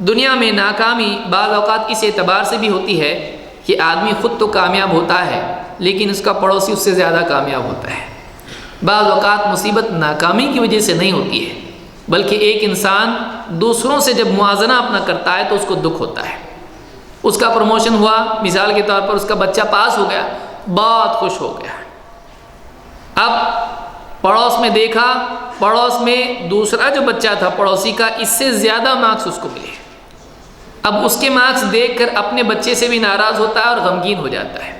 دنیا میں ناکامی بعض اوقات اس اعتبار سے بھی ہوتی ہے کہ آدمی خود تو کامیاب ہوتا ہے لیکن اس کا پڑوسی اس سے زیادہ کامیاب ہوتا ہے۔ بعض اوقات مصیبت ناکامی کی وجہ سے نہیں ہوتی ہے، بلکہ ایک انسان دوسروں سے جب موازنہ اپنا کرتا ہے تو اس کو دکھ ہوتا ہے۔ اس کا پروموشن ہوا، مثال کے طور پر اس کا بچہ پاس ہو گیا، بہت خوش ہو گیا۔ اب پڑوس میں دیکھا، پڑوس میں دوسرا جو بچہ تھا پڑوسی کا، اس سے زیادہ مارکس اس کو ملے۔ اب اس کے مارکس دیکھ کر اپنے بچے سے بھی ناراض ہوتا ہے اور غمگین ہو جاتا ہے۔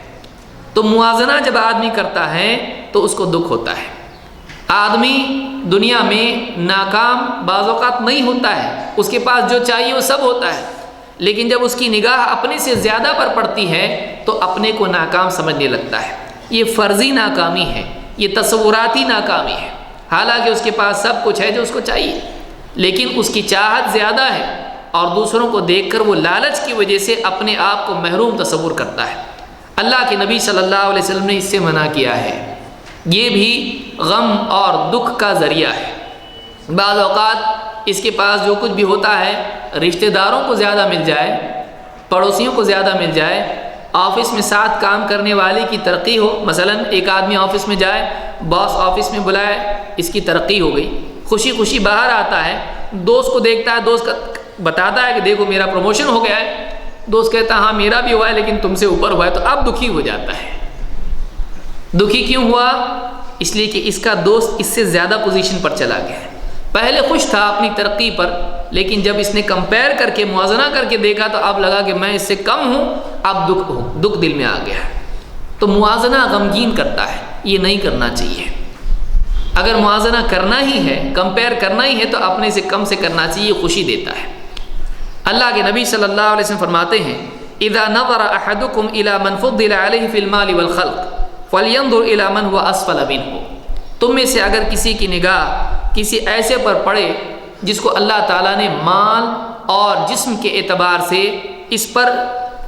تو موازنہ جب آدمی کرتا ہے تو اس کو دکھ ہوتا ہے۔ آدمی دنیا میں ناکام بعض اوقات نہیں ہوتا ہے، اس کے پاس جو چاہیے وہ سب ہوتا ہے، لیکن جب اس کی نگاہ اپنے سے زیادہ پر پڑتی ہے تو اپنے کو ناکام سمجھنے لگتا ہے۔ یہ فرضی ناکامی ہے، یہ تصوراتی ناکامی ہے، حالانکہ اس کے پاس سب کچھ ہے جو اس کو چاہیے، لیکن اس کی چاہت زیادہ ہے اور دوسروں کو دیکھ کر وہ لالچ کی وجہ سے اپنے آپ کو محروم تصور کرتا ہے۔ اللہ کے نبی صلی اللہ علیہ وسلم نے اس سے منع کیا ہے۔ یہ بھی غم اور دکھ کا ذریعہ ہے۔ بعض اوقات اس کے پاس جو کچھ بھی ہوتا ہے رشتہ داروں کو زیادہ مل جائے پڑوسیوں کو زیادہ مل جائے، آفس میں ساتھ کام کرنے والے کی ترقی ہو، مثلا ایک آدمی آفس میں جائے، باس آفس میں بلائے، اس کی ترقی ہو گئی، خوشی خوشی باہر آتا ہے، دوست کو دیکھتا ہے، دوست بتاتا ہے کہ دیکھو میرا پروموشن ہو گیا ہے، دوست کہتا ہے ہاں میرا بھی ہوا ہے لیکن تم سے اوپر ہوا ہے، تو اب دکھی ہو جاتا ہے۔ دکھی کیوں ہوا؟ اس لیے کہ اس کا دوست اس سے زیادہ پوزیشن پر چلا گیا ہے۔ پہلے خوش تھا اپنی ترقی پر، لیکن جب اس نے کمپیئر کر کے موازنہ کر کے دیکھا تو اب لگا کہ میں اس سے کم ہوں، اب دکھ دل میں آ گیا۔ تو موازنہ غمگین کرتا ہے، یہ نہیں کرنا چاہیے۔ اگر موازنہ کرنا ہی ہے، کمپیئر کرنا ہی ہے تو اپنے سے کم سے کرنا چاہیے، خوشی دیتا ہے۔ اللہ کے نبی صلی اللہ علیہ وسلم فرماتے ہیں اذا نظر احدکم الى من فضل علیہ فی المال والخلق فلینظر الى من هو اسفل منه۔ تم میں سے اگر کسی کی نگاہ کسی ایسے پر پڑے جس کو اللہ تعالیٰ نے مال اور جسم کے اعتبار سے اس پر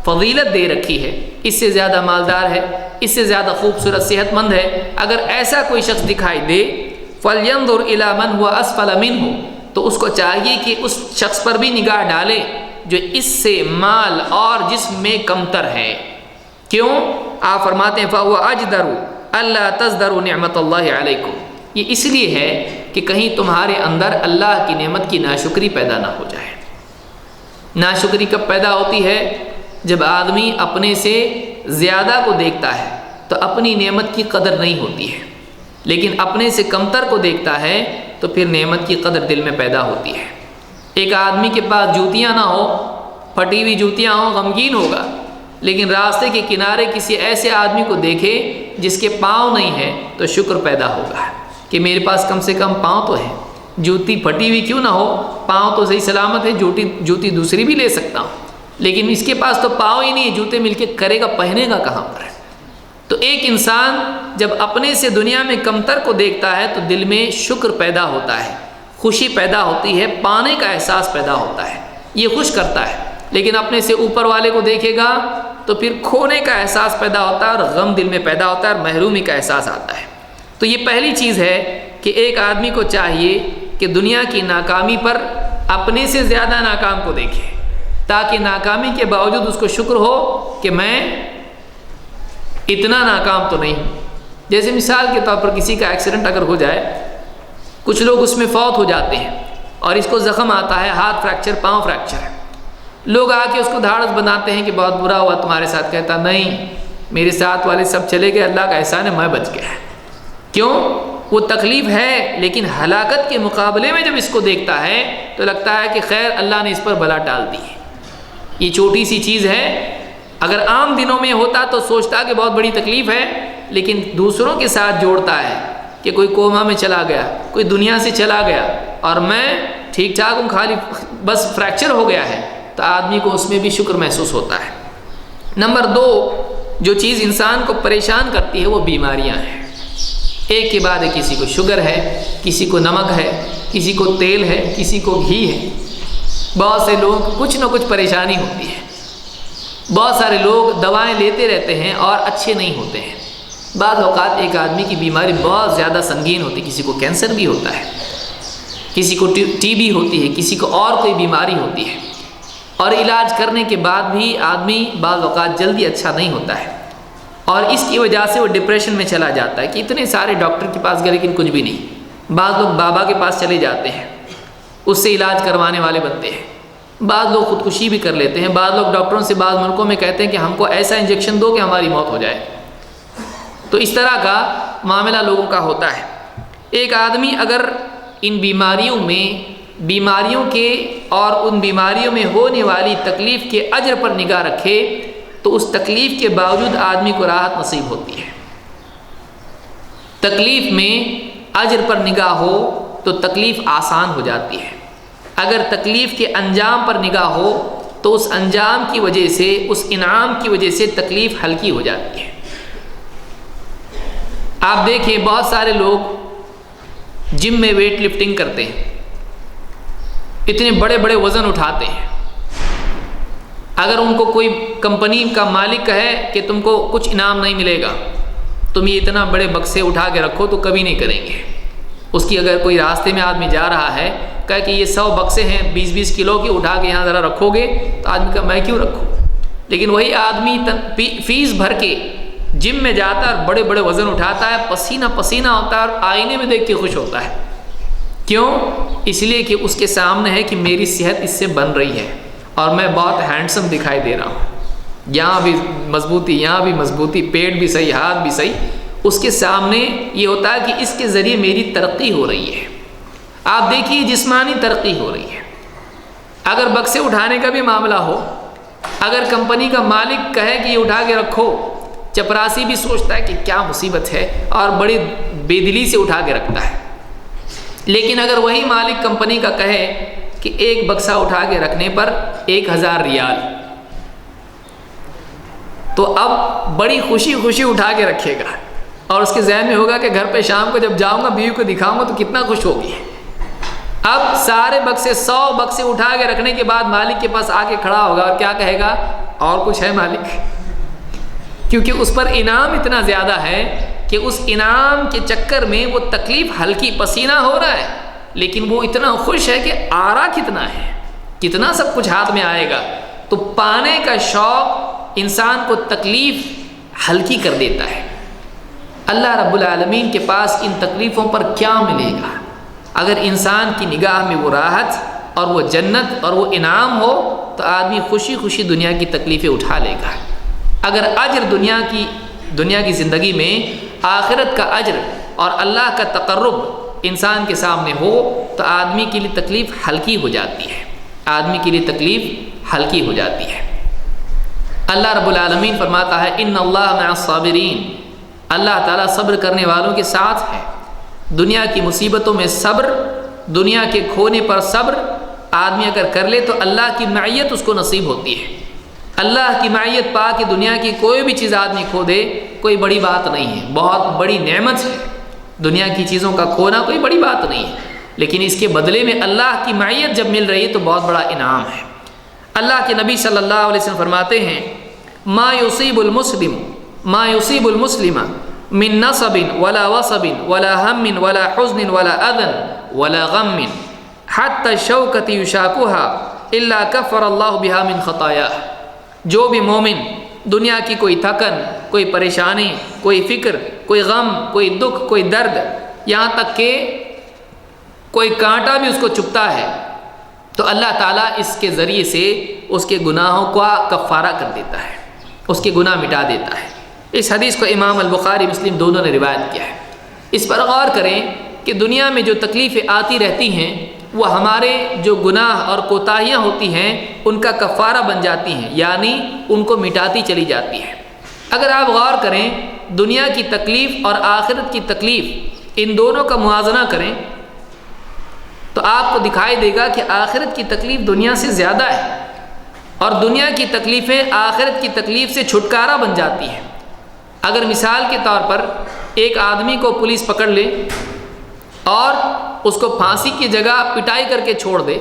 فضیلت دے رکھی ہے، اس سے زیادہ مالدار ہے، اس سے زیادہ خوبصورت صحت مند ہے، اگر ایسا کوئی شخص دکھائی دے فَلْيَنْظُرْ إِلَى مَنْ هُوَ أَسْفَلَ مِنْهُ، تو اس کو چاہیے کہ اس شخص پر بھی نگاہ ڈالے جو اس سے مال اور جسم میں کمتر ہے۔ کیوں؟ آپ فرماتے ہیں فَهُوَ أَجْدَرُ أَلَّا تَزْدَرُوا نِعْمَةَ اللَّهِ عَلَيْكُمْ، یہ اس لیے ہے کہ کہیں تمہارے اندر اللہ کی نعمت کی ناشکری پیدا نہ ہو جائے۔ ناشکری کب پیدا ہوتی ہے؟ جب آدمی اپنے سے زیادہ کو دیکھتا ہے تو اپنی نعمت کی قدر نہیں ہوتی ہے، لیکن اپنے سے کمتر کو دیکھتا ہے تو پھر نعمت کی قدر دل میں پیدا ہوتی ہے۔ ایک آدمی کے پاس جوتیاں نہ ہو، پھٹی ہوئی جوتیاں ہوں، غمگین ہوگا، لیکن راستے کے کنارے کسی ایسے آدمی کو دیکھے جس کے پاؤں نہیں ہے تو شکر پیدا ہوگا کہ میرے پاس کم سے کم پاؤں تو ہے، جوتی پھٹی ہوئی کیوں نہ ہو، پاؤں تو صحیح سلامت ہے، جوتی دوسری بھی لے سکتا ہوں، لیکن اس کے پاس تو پاؤں ہی نہیں ہے، جوتے مل کے کرے گا، پہنے گا کہاں پر ہے؟ تو ایک انسان جب اپنے سے دنیا میں کمتر کو دیکھتا ہے تو دل میں شکر پیدا ہوتا ہے، خوشی پیدا ہوتی ہے، پانے کا احساس پیدا ہوتا ہے، یہ خوش کرتا ہے۔ لیکن اپنے سے اوپر والے کو دیکھے گا تو پھر کھونے کا احساس پیدا ہوتا ہے اور غم دل میں پیدا ہوتا ہے اور محرومی کا احساس آتا ہے۔ تو یہ پہلی چیز ہے کہ ایک آدمی کو چاہیے کہ دنیا کی ناکامی پر اپنے سے زیادہ ناکام کو دیکھے، تاکہ ناکامی کے باوجود اس کو شکر ہو کہ میں اتنا ناکام تو نہیں ہوں۔ جیسے مثال کے طور پر کسی کا ایکسیڈنٹ اگر ہو جائے، کچھ لوگ اس میں فوت ہو جاتے ہیں اور اس کو زخم آتا ہے، ہاتھ فریکچر، پاؤں فریکچر، لوگ آ کے اس کو دھاڑس بناتے ہیں کہ بہت برا ہوا تمہارے ساتھ، کہتا نہیں میرے ساتھ والے سب چلے گئے، اللہ کا احسان ہے میں بچ گیا۔ کیوں؟ وہ تکلیف ہے، لیکن ہلاکت کے مقابلے میں جب اس کو دیکھتا ہے تو لگتا ہے کہ خیر اللہ نے اس پر بلا ٹال دی ہے۔ یہ چھوٹی سی چیز ہے، اگر عام دنوں میں ہوتا تو سوچتا کہ بہت بڑی تکلیف ہے، لیکن دوسروں کے ساتھ جوڑتا ہے کہ کوئی کوما میں چلا گیا، کوئی دنیا سے چلا گیا اور میں ٹھیک ٹھاک ہوں، خالی بس فریکچر ہو گیا ہے، تو آدمی کو اس میں بھی شکر محسوس ہوتا ہے۔ نمبر 2 جو چیز انسان کو پریشان کرتی ہے وہ بیماریاں ہیں، ایک کے بعد ایک، کسی کو شوگر ہے، کسی کو نمک ہے، کسی کو تیل ہے، کسی کو گھی ہے، بہت سے لوگ کچھ نہ کچھ پریشانی ہوتی ہے، بہت سارے لوگ دوائیں لیتے رہتے ہیں اور اچھے نہیں ہوتے ہیں۔ بعض اوقات ایک آدمی کی بیماری بہت زیادہ سنگین ہوتی ہے، کسی کو کینسر بھی ہوتا ہے، کسی کو ٹی بی ہوتی ہے، کسی کو اور کوئی بیماری ہوتی ہے، اور علاج کرنے کے بعد بھی آدمی بعض اوقات جلدی اچھا نہیں ہوتا ہے، اور اس کی وجہ سے وہ ڈپریشن میں چلا جاتا ہے کہ اتنے سارے ڈاکٹر کے پاس گئے لیکن کچھ بھی نہیں۔ بعض لوگ بابا کے پاس چلے جاتے ہیں، اس سے علاج کروانے والے بنتے ہیں، بعض لوگ خودکشی بھی کر لیتے ہیں، بعض لوگ ڈاکٹروں سے بعض ملکوں میں کہتے ہیں کہ ہم کو ایسا انجیکشن دو کہ ہماری موت ہو جائے۔ تو اس طرح کا معاملہ لوگوں کا ہوتا ہے۔ ایک آدمی اگر ان بیماریوں کے اور ان بیماریوں میں ہونے والی تکلیف کے اجر پر نگاہ رکھے تو اس تکلیف کے باوجود آدمی کو راحت نصیب ہوتی ہے۔ تکلیف میں اجر پر نگاہ ہو تو تکلیف آسان ہو جاتی ہے، اگر تکلیف کے انجام پر نگاہ ہو تو اس انجام کی وجہ سے، اس انعام کی وجہ سے تکلیف ہلکی ہو جاتی ہے۔ آپ دیکھیں بہت سارے لوگ جم میں ویٹ لفٹنگ کرتے ہیں، اتنے بڑے بڑے وزن اٹھاتے ہیں، اگر ان کو کوئی کمپنی کا مالک کہے کہ تم کو کچھ انعام نہیں ملے گا، تم یہ اتنا بڑے بکسے اٹھا کے رکھو، تو کبھی نہیں کریں گے۔ اس کی اگر کوئی راستے میں آدمی جا رہا ہے کہے کہ یہ 100 بکسے ہیں 20-20 کلو کی، اٹھا کے یہاں ذرا رکھو گے، تو آدمی کا میں کیوں رکھوں، لیکن وہی آدمی فیس بھر کے جم میں جاتا ہے اور بڑے بڑے وزن اٹھاتا ہے، پسینہ پسینہ ہوتا ہے اور آئینے میں دیکھ کے خوش ہوتا ہے. کیوں؟ اس لیے کہ اس کے سامنے ہے کہ میری صحت اس سے بن رہی ہے اور میں بہت ہینڈسم دکھائی دے رہا ہوں، یہاں بھی مضبوطی، یہاں بھی مضبوطی، پیٹ بھی صحیح، ہاتھ بھی صحیح. اس کے سامنے یہ ہوتا ہے کہ اس کے ذریعے میری ترقی ہو رہی ہے. آپ دیکھیے جسمانی ترقی ہو رہی ہے. اگر بکسے اٹھانے کا بھی معاملہ ہو، اگر کمپنی کا مالک کہے کہ یہ اٹھا کے رکھو، چپراسی بھی سوچتا ہے کہ کیا مصیبت ہے اور بڑی بے دلی سے اٹھا کے رکھتا ہے. لیکن اگر وہی مالک کمپنی کا کہے کہ ایک بکسا اٹھا کے رکھنے پر 1000 ریال، تو اب بڑی خوشی خوشی اٹھا کے رکھے گا اور اس کے ذہن میں ہوگا کہ گھر پہ شام کو جب جاؤں گا بیوی کو دکھاؤں گا تو کتنا خوش ہوگی. اب سارے بکسے 100 بکسے اٹھا کے رکھنے کے بعد مالک کے پاس آ کے کھڑا ہوگا اور کیا کہے گا؟ اور کچھ ہے مالک؟ کیونکہ اس پر انعام اتنا زیادہ ہے کہ اس انعام کے چکر میں وہ تکلیف ہلکی، پسینہ ہو رہا ہے، لیکن وہ اتنا خوش ہے کہ آ رہا کتنا ہے، کتنا سب کچھ ہاتھ میں آئے گا. تو پانے کا شوق انسان کو تکلیف ہلکی کر دیتا ہے. اللہ رب العالمین کے پاس ان تکلیفوں پر کیا ملے گا؟ اگر انسان کی نگاہ میں وہ راحت اور وہ جنت اور وہ انعام ہو تو آدمی خوشی خوشی دنیا کی تکلیفیں اٹھا لے گا. اگر اجر دنیا کی زندگی میں آخرت کا اجر اور اللہ کا تقرب انسان کے سامنے ہو تو آدمی کے لیے تکلیف ہلکی ہو جاتی ہے، آدمی کے لیے تکلیف ہلکی ہو جاتی ہے. اللہ رب العالمین فرماتا ہے ان اللہ مع الصابرین، اللہ تعالیٰ صبر کرنے والوں کے ساتھ ہے. دنیا کی مصیبتوں میں صبر، دنیا کے کھونے پر صبر آدمی اگر کر لے تو اللہ کی معیت اس کو نصیب ہوتی ہے. اللہ کی معیت پا کے دنیا کی کوئی بھی چیز آدمی کھو دے کوئی بڑی بات نہیں ہے، بہت بڑی نعمت ہے. دنیا کی چیزوں کا کھونا کوئی بڑی بات نہیں ہے، لیکن اس کے بدلے میں اللہ کی معیت جب مل رہی ہے تو بہت بڑا انعام ہے. اللہ کے نبی صلی اللہ علیہ وسلم فرماتے ہیں ما یصیب المسلم من نصب ولا وصب ولا هم ولا حزن ولا اذى ولا غم حتى الشوكة يشاكها الا كفر الله بها من خطاياه. جو بھی مومن دنیا کی کوئی تھکن، کوئی پریشانی، کوئی فکر، کوئی غم، کوئی دکھ، کوئی درد، یہاں تک کہ کوئی کانٹا بھی اس کو چبھتا ہے تو اللہ تعالیٰ اس کے ذریعے سے اس کے گناہوں کا کفارہ کر دیتا ہے، اس کے گناہ مٹا دیتا ہے. اس حدیث کو امام البخاری مسلم دونوں نے روایت کیا ہے. اس پر غور کریں کہ دنیا میں جو تکلیفیں آتی رہتی ہیں وہ ہمارے جو گناہ اور کوتاہیاں ہوتی ہیں ان کا کفارہ بن جاتی ہیں، یعنی ان کو مٹاتی چلی جاتی ہے. اگر آپ غور کریں دنیا کی تکلیف اور آخرت کی تکلیف ان دونوں کا موازنہ کریں تو آپ کو دکھائی دے گا کہ آخرت کی تکلیف دنیا سے زیادہ ہے اور دنیا کی تکلیفیں آخرت کی تکلیف سے چھٹکارا بن جاتی ہیں. اگر مثال کے طور پر ایک آدمی کو پولیس پکڑ لے اور اس کو پھانسی کی جگہ پٹائی کر کے چھوڑ دے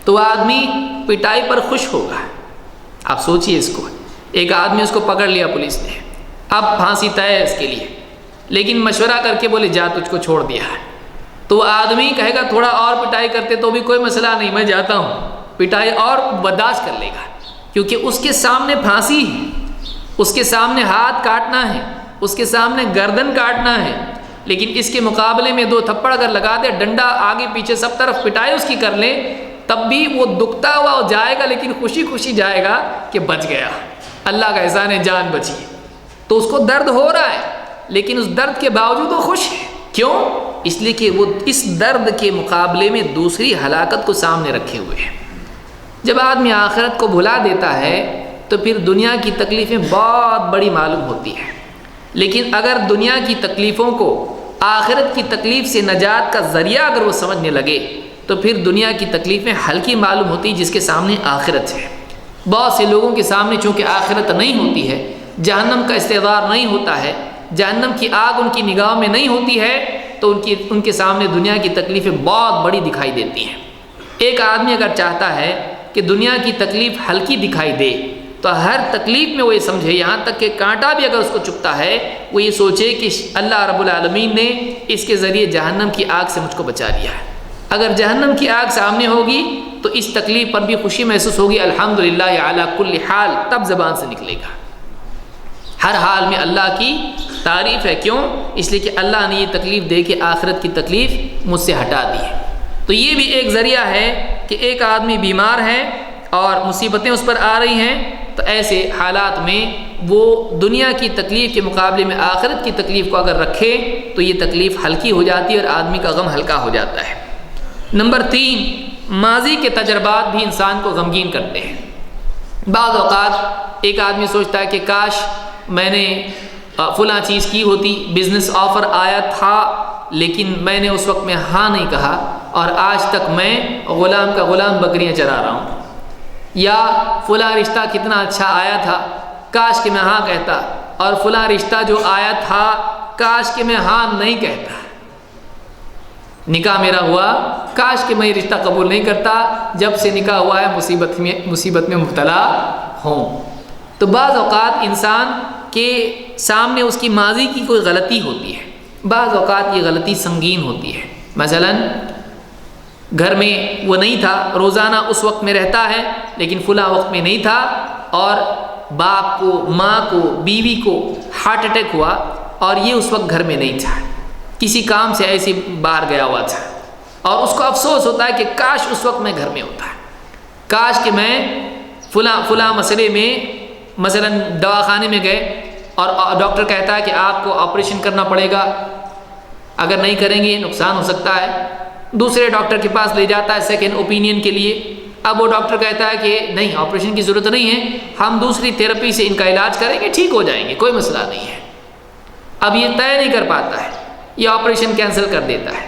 تو وہ آدمی پٹائی پر خوش ہوگا. آپ سوچئے اس کو، ایک آدمی اس کو پکڑ لیا پولیس نے، اب پھانسی طے ہے اس کے لیے، لیکن مشورہ کر کے بولے جا تجھ کو چھوڑ دیا ہے، تو وہ آدمی کہے گا تھوڑا اور پٹائی کرتے تو بھی کوئی مسئلہ نہیں، میں جاتا ہوں، پٹائی اور برداشت کر لے گا کیونکہ اس کے سامنے پھانسی ہے، اس کے سامنے ہاتھ کاٹنا ہے، اس کے سامنے گردن کاٹنا ہے. لیکن اس کے مقابلے میں 2 تھپڑ اگر لگا دے، ڈنڈا آگے پیچھے سب طرف پٹائی اس کی کر لیں، تب بھی وہ دکھتا ہوا جائے گا لیکن خوشی خوشی جائے گا کہ بچ گیا، اللہ کا احسان ہے جان بچی. تو اس کو درد ہو رہا ہے لیکن اس درد کے باوجود وہ خوش ہے. کیوں؟ اس لیے کہ وہ اس درد کے مقابلے میں دوسری ہلاکت کو سامنے رکھے ہوئے ہے. جب آدمی آخرت کو بھلا دیتا ہے تو پھر دنیا کی تکلیفیں بہت بڑی معلوم ہوتی ہیں. لیکن اگر دنیا کی تکلیفوں کو آخرت کی تکلیف سے نجات کا ذریعہ اگر وہ سمجھنے لگے تو پھر دنیا کی تکلیفیں ہلکی معلوم ہوتی جس کے سامنے آخرت ہے. بہت سے لوگوں کے سامنے چونکہ آخرت نہیں ہوتی ہے، جہنم کا استعدار نہیں ہوتا ہے، جہنم کی آگ ان کی نگاہوں میں نہیں ہوتی ہے تو ان کے سامنے دنیا کی تکلیفیں بہت بڑی دکھائی دیتی ہیں. ایک آدمی اگر چاہتا ہے کہ دنیا کی تکلیف ہلکی دکھائی دے تو ہر تکلیف میں وہ یہ سمجھے، یہاں تک کہ کانٹا بھی اگر اس کو چبھتا ہے وہ یہ سوچے کہ اللہ رب العالمین نے اس کے ذریعے جہنم کی آگ سے مجھ کو بچا لیا ہے. اگر جہنم کی آگ سامنے ہوگی تو اس تکلیف پر بھی خوشی محسوس ہوگی، الحمدللہ علی کل حال تب زبان سے نکلے گا۔ ہر حال میں اللہ کی تعریف ہے، کیوں؟ اس لیے کہ اللہ نے یہ تکلیف دے کے آخرت کی تکلیف مجھ سے ہٹا دی ہے۔ تو یہ بھی ایک ذریعہ ہے کہ ایک آدمی بیمار ہے اور مصیبتیں اس پر آ رہی ہیں، تو ایسے حالات میں وہ دنیا کی تکلیف کے مقابلے میں آخرت کی تکلیف کو اگر رکھے تو یہ تکلیف ہلکی ہو جاتی ہے اور آدمی کا غم ہلکا ہو جاتا ہے۔ نمبر 3، ماضی کے تجربات بھی انسان کو غمگین کرتے ہیں۔ بعض اوقات ایک آدمی سوچتا ہے کہ کاش میں نے فلاں چیز کی ہوتی، بزنس آفر آیا تھا لیکن میں نے اس وقت میں ہاں نہیں کہا اور آج تک میں غلام کا غلام بکریاں چرا رہا ہوں، یا فلاں رشتہ کتنا اچھا آیا تھا، کاش کہ میں ہاں کہتا، اور فلاں رشتہ جو آیا تھا کاش کہ میں ہاں نہیں کہتا، نکاح میرا ہوا کاش کہ میں یہ رشتہ قبول نہیں کرتا، جب سے نکاح ہوا ہے مصیبت میں مبتلا ہوں۔ تو بعض اوقات انسان کے سامنے اس کی ماضی کی کوئی غلطی ہوتی ہے، بعض اوقات یہ غلطی سنگین ہوتی ہے۔ مثلا گھر میں وہ نہیں تھا، روزانہ اس وقت میں رہتا ہے لیکن فلاں وقت میں نہیں تھا، اور باپ کو، ماں کو، بیوی کو ہارٹ اٹیک ہوا اور یہ اس وقت گھر میں نہیں تھا، کسی کام سے ایسی باہر گیا ہوا تھا، اور اس کو افسوس ہوتا ہے کہ کاش اس وقت میں گھر میں ہوتا، کاش کہ میں فلاں مسئلے میں، مثلا دواخانے میں گئے اور ڈاکٹر کہتا ہے کہ آپ کو آپریشن کرنا پڑے گا، اگر نہیں کریں گے نقصان ہو سکتا ہے، دوسرے ڈاکٹر کے پاس لے جاتا ہے سیکنڈ اوپینین کے لیے، اب وہ ڈاکٹر کہتا ہے کہ نہیں آپریشن کی ضرورت نہیں ہے، ہم دوسری تھراپی سے ان کا علاج کریں گے، ٹھیک ہو جائیں گے، کوئی مسئلہ نہیں ہے۔ اب یہ طے نہیں کر پاتا ہے، یہ آپریشن کینسل کر دیتا ہے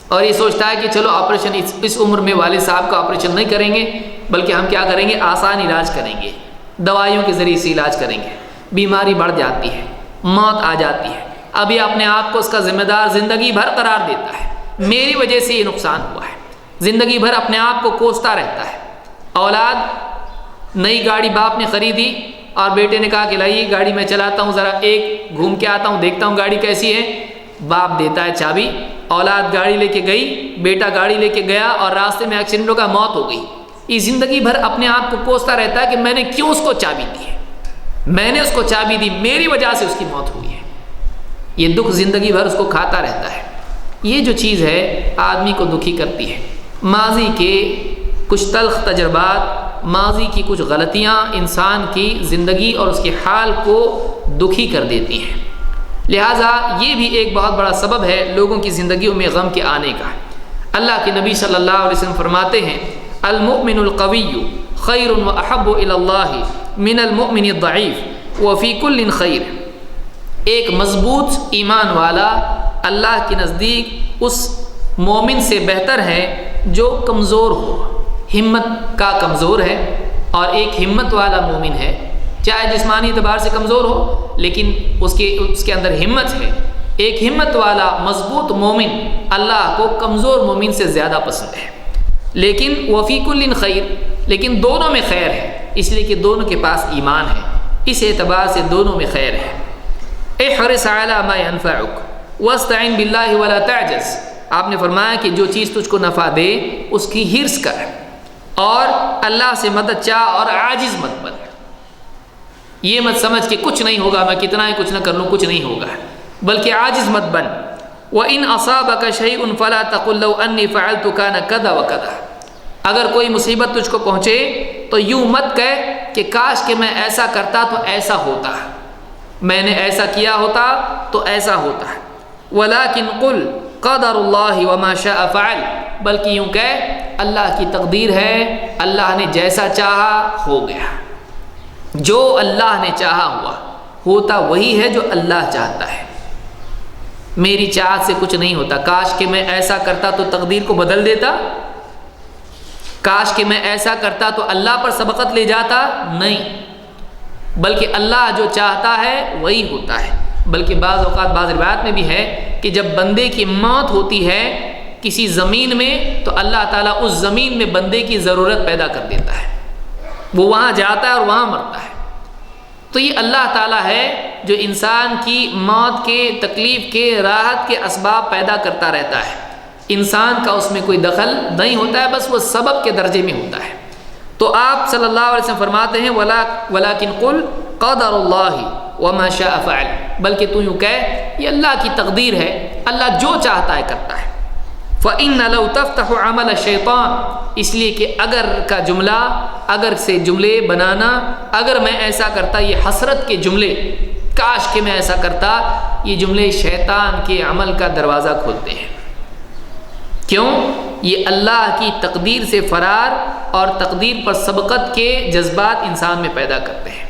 اور یہ سوچتا ہے کہ چلو آپریشن اس عمر میں والد صاحب کا آپریشن نہیں کریں گے، بلکہ ہم کیا کریں گے، آسان علاج کریں گے، دوائیوں کے ذریعے سے علاج کریں گے۔ بیماری بڑھ جاتی ہے، موت آ جاتی ہے، اب یہ اپنے آپ کو اس کا ذمہ دار زندگی بھر قرار دیتا ہے، میری وجہ سے یہ نقصان ہوا ہے، زندگی بھر اپنے آپ کو کوستا رہتا ہے۔ اولاد، نئی گاڑی باپ نے خریدی اور بیٹے نے کہا کہ لائیے گاڑی میں چلاتا ہوں، ذرا ایک گھوم کے آتا ہوں، دیکھتا ہوں گاڑی کیسی ہے، باپ دیتا ہے چابی، اولاد گاڑی لے کے گئی، بیٹا گاڑی لے کے گیا اور راستے میں ایکسیڈنٹ ہو گیا، موت ہو گئی۔ یہ زندگی بھر اپنے آپ کو کوستا رہتا ہے کہ میں نے کیوں اس کو چابی دی ہے، میں نے اس کو چابی دی، میری وجہ سے اس کی موت ہوئی ہے، یہ دکھ زندگی بھر اس کو کھاتا رہتا ہے۔ یہ جو چیز ہے آدمی کو دکھی کرتی ہے، ماضی کے کچھ تلخ تجربات، ماضی کی کچھ غلطیاں انسان کی زندگی اور اس کے حال کو دکھی کر دیتی ہیں، لہٰذا یہ بھی ایک بہت بڑا سبب ہے لوگوں کی زندگیوں میں غم کے آنے کا۔ اللہ کے نبی صلی اللہ علیہ وسلم فرماتے ہیں، المؤمن القوی خیر و احب الی اللہ من المؤمن الضعیف وفی کل خیر۔ ایک مضبوط ایمان والا اللہ کے نزدیک اس مومن سے بہتر ہے جو کمزور ہو، ہمت کا کمزور ہے، اور ایک ہمت والا مومن ہے، چاہے جسمانی اعتبار سے کمزور ہو لیکن اس کے اندر ہمت ہے۔ ایک ہمت والا مضبوط مومن اللہ کو کمزور مومن سے زیادہ پسند ہے، لیکن وفی کل خیر، لیکن دونوں میں خیر ہے، اس لیے کہ دونوں کے پاس ایمان ہے، اس اعتبار سے دونوں میں خیر ہے۔ احرص علی ما ينفعک واستعن باللہ ولا تعجز، آپ نے فرمایا کہ جو چیز تجھ کو نفع دے اس کی حرص کر اور اللہ سے مدد چاہ اور عاجز مت بن، یہ مت سمجھ کہ کچھ نہیں ہوگا، میں کتنا ہی کچھ نہ کر لوں کچھ نہیں ہوگا، بلکہ عاجز مت بن۔ وَإِنْ أَصَابَكَ شَيْءٌ فَلَا تَقُلْ لَوْ أَنِّي فَعَلْتُ كَانَ كَذَا وَكَذَا، اگر کوئی مصیبت تجھ کو پہنچے تو یوں مت کہہ کہ کاش کہ میں ایسا کرتا تو ایسا ہوتا، میں نے ایسا کیا ہوتا تو ایسا ہوتا، وَلَكِنْ قُلْ قَدَرُ اللَّهِ وَمَا شَاءَ فَعَلَ، بلکہ یوں کہہ اللہ کی تقدیر ہے، اللہ نے جیسا چاہا ہو گیا، جو اللہ نے چاہا ہوا، ہوتا وہی ہے جو اللہ چاہتا ہے، میری چاہت سے کچھ نہیں ہوتا، کاش کہ میں ایسا کرتا تو تقدیر کو بدل دیتا، کاش کہ میں ایسا کرتا تو اللہ پر سبقت لے جاتا، نہیں، بلکہ اللہ جو چاہتا ہے وہی ہوتا ہے۔ بلکہ بعض اوقات بعض روایات میں بھی ہے کہ جب بندے کی موت ہوتی ہے کسی زمین میں تو اللہ تعالیٰ اس زمین میں بندے کی ضرورت پیدا کر دیتا ہے، وہ وہاں جاتا ہے اور وہاں مرتا ہے۔ تو یہ اللہ تعالیٰ ہے جو انسان کی موت کے، تکلیف کے، راحت کے اسباب پیدا کرتا رہتا ہے۔ انسان کا اس میں کوئی دخل نہیں ہوتا ہے، بس وہ سبب کے درجے میں ہوتا ہے۔ تو آپ صلی اللہ علیہ وسلم فرماتے ہیں وَلَكِنْ قُلْ قَدَرُ اللَّهِ وَمَا شَاءَ فَعَلَ، بلکہ تو یوں کہہ یہ اللہ کی تقدیر ہے، اللہ جو چاہتا ہے کرتا ہے۔ فَإِنَّ لَوْ تَفْتَحُ عَمَلَ الشَّيْطَانِ، اس لیے کہ اگر کا جملہ، اگر سے جملے بنانا، اگر میں ایسا کرتا، یہ حسرت کے جملے، کاش کہ میں ایسا کرتا، یہ جملے شیطان کے عمل کا دروازہ کھولتے ہیں۔ کیوں؟ یہ اللہ کی تقدیر سے فرار اور تقدیر پر سبقت کے جذبات انسان میں پیدا کرتے ہیں،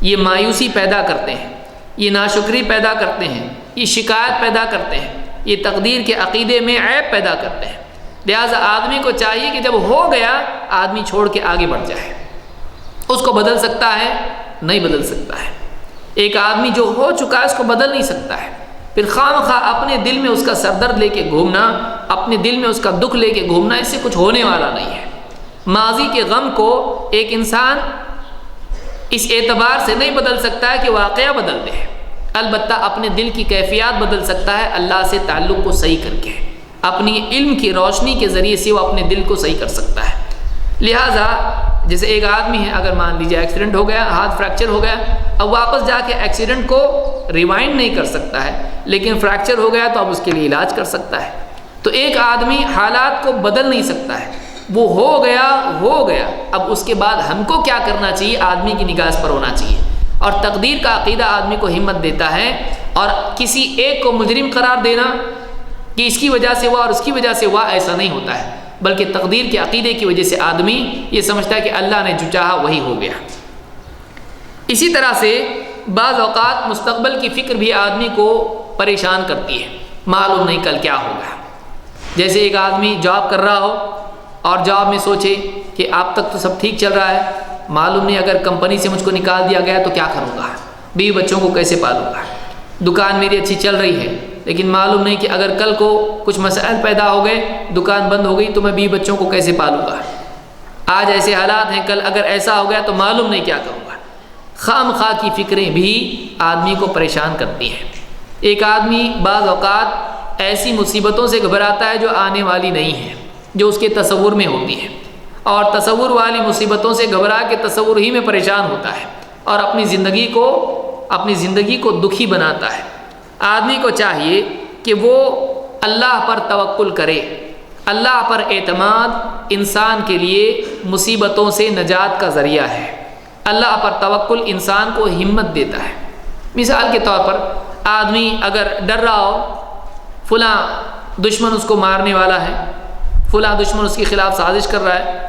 یہ مایوسی پیدا کرتے ہیں، یہ ناشکری پیدا کرتے ہیں، یہ شکایت پیدا کرتے ہیں، یہ تقدیر کے عقیدے میں عیب پیدا کرتے ہیں۔ لہٰذا آدمی کو چاہیے کہ جب ہو گیا آدمی چھوڑ کے آگے بڑھ جائے۔ اس کو بدل سکتا ہے؟ نہیں بدل سکتا ہے۔ ایک آدمی جو ہو چکا ہے اس کو بدل نہیں سکتا ہے، پھر خواہ اپنے دل میں اس کا سردرد لے کے گھومنا، اپنے دل میں اس کا دکھ لے کے گھومنا، اس سے کچھ ہونے والا نہیں ہے۔ ماضی کے غم کو ایک انسان اس اعتبار سے نہیں بدل سکتا ہے کہ واقعہ بدل دے، البتہ اپنے دل کی کیفیات بدل سکتا ہے اللہ سے تعلق کو صحیح کر کے، اپنی علم کی روشنی کے ذریعے سے وہ اپنے دل کو صحیح کر سکتا ہے۔ لہٰذا جیسے ایک آدمی ہے، اگر مان لیجیے ایکسیڈنٹ ہو گیا، ہاتھ فریکچر ہو گیا، اب واپس جا کے ایکسیڈنٹ کو ریوائنڈ نہیں کر سکتا ہے، لیکن فریکچر ہو گیا تو اب اس کے لیے علاج کر سکتا ہے۔ تو ایک آدمی حالات کو بدل نہیں سکتا ہے، وہ ہو گیا، اب اس کے بعد ہم کو کیا کرنا چاہیے؟ آدمی کی نگاہ پر ہونا چاہیے، اور تقدیر کا عقیدہ آدمی کو ہمت دیتا ہے، اور کسی ایک کو مجرم قرار دینا کہ اس کی وجہ سے ہوا اور اس کی وجہ سے ہوا، ایسا نہیں ہوتا ہے، بلکہ تقدیر کے عقیدے کی وجہ سے آدمی یہ سمجھتا ہے کہ اللہ نے جو چاہا وہی ہو گیا۔ اسی طرح سے بعض اوقات مستقبل کی فکر بھی آدمی کو پریشان کرتی ہے، معلوم نہیں کل کیا ہوگا۔ جیسے ایک آدمی جاب کر رہا ہو اور جاب میں سوچے کہ اب تک تو سب ٹھیک چل رہا ہے، معلوم نہیں اگر کمپنی سے مجھ کو نکال دیا گیا تو کیا کروں گا، بیوی بچوں کو کیسے پالوں گا، دکان میری اچھی چل رہی ہے لیکن معلوم نہیں کہ اگر کل کو کچھ مسائل پیدا ہو گئے، دکان بند ہو گئی تو میں بیوی بچوں کو کیسے پالوں گا، آج ایسے حالات ہیں، کل اگر ایسا ہو گیا تو معلوم نہیں کیا کروں گا۔ خام خواہ کی فکریں بھی آدمی کو پریشان کرتی ہیں۔ ایک آدمی بعض اوقات ایسی مصیبتوں سے گھبراتا ہے جو آنے والی نہیں ہیں، جو اس کے تصور میں ہوتی ہے، اور تصور والی مصیبتوں سے گھبرا کے تصور ہی میں پریشان ہوتا ہے اور اپنی زندگی کو دکھی بناتا ہے۔ آدمی کو چاہیے کہ وہ اللہ پر توکل کرے۔ اللہ پر اعتماد انسان کے لیے مصیبتوں سے نجات کا ذریعہ ہے۔ اللہ پر توکل انسان کو ہمت دیتا ہے۔ مثال کے طور پر آدمی اگر ڈر رہا ہو فلاں دشمن اس کو مارنے والا ہے، فلاں دشمن اس کے خلاف سازش کر رہا ہے،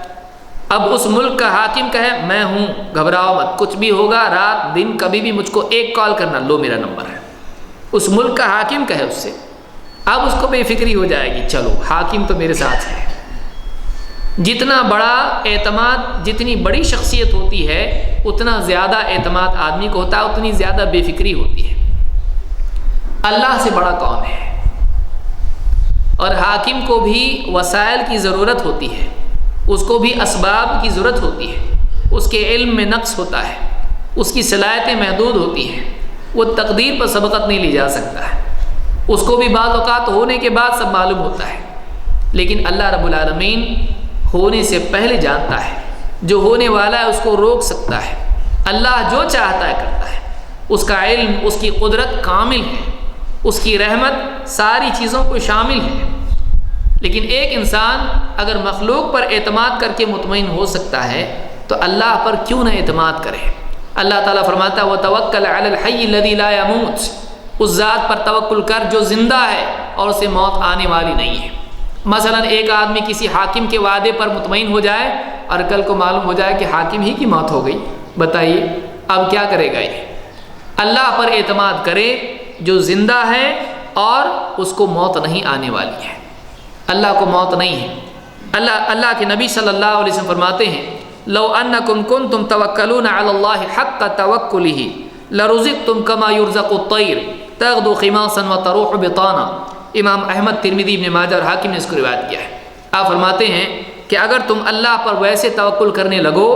اب اس ملک کا حاکم کہے میں ہوں، گھبراؤ مت، کچھ بھی ہوگا رات دن کبھی بھی مجھ کو ایک کال کرنا، لو میرا نمبر ہے، اس ملک کا حاکم کہے اس سے، اب اس کو بے فکری ہو جائے گی، چلو حاکم تو میرے ساتھ ہے۔ جتنا بڑا اعتماد، جتنی بڑی شخصیت ہوتی ہے اتنا زیادہ اعتماد آدمی کو ہوتا ہے، اتنی زیادہ بے فکری ہوتی ہے۔ اللہ سے بڑا کون ہے؟ اور حاکم کو بھی وسائل کی ضرورت ہوتی ہے، اس کو بھی اسباب کی ضرورت ہوتی ہے، اس کے علم میں نقص ہوتا ہے، اس کی صلاحیتیں محدود ہوتی ہیں، وہ تقدیر پر سبقت نہیں لی جا سکتا ہے، اس کو بھی بعض اوقات ہونے کے بعد سب معلوم ہوتا ہے، لیکن اللہ رب العالمین ہونے سے پہلے جانتا ہے، جو ہونے والا ہے اس کو روک سکتا ہے، اللہ جو چاہتا ہے کرتا ہے، اس کا علم، اس کی قدرت کامل ہے، اس کی رحمت ساری چیزوں کو شامل ہے۔ لیکن ایک انسان اگر مخلوق پر اعتماد کر کے مطمئن ہو سکتا ہے تو اللہ پر کیوں نہ اعتماد کرے؟ اللہ تعالیٰ فرماتا ہے وَتَوَكَّلْ عَلَى الْحَيِّ الَّذِي لَا يَمُوتُ، اس ذات پر توکل کر جو زندہ ہے اور اسے موت آنے والی نہیں ہے۔ مثلا ایک آدمی کسی حاکم کے وعدے پر مطمئن ہو جائے اور کل کو معلوم ہو جائے کہ حاکم ہی کی موت ہو گئی، بتائیے اب کیا کرے گا؟ یہ اللہ پر اعتماد کرے جو زندہ ہے اور اس کو موت نہیں آنے والی ہے، اللہ کو موت نہیں ہے۔ اللہ کے نبی صلی اللہ علیہ وسلم فرماتے ہیں لو انکم کنتم توکلون علی اللہ حق توکلہ لرزقتم کما یرزق الطیر تغدو خماصا وتروح بطانا۔ امام احمد، ترمذی، ابن ماجہ اور حاکم نے اس کو روایت کیا ہے۔ آپ فرماتے ہیں کہ اگر تم اللہ پر ویسے توکل کرنے لگو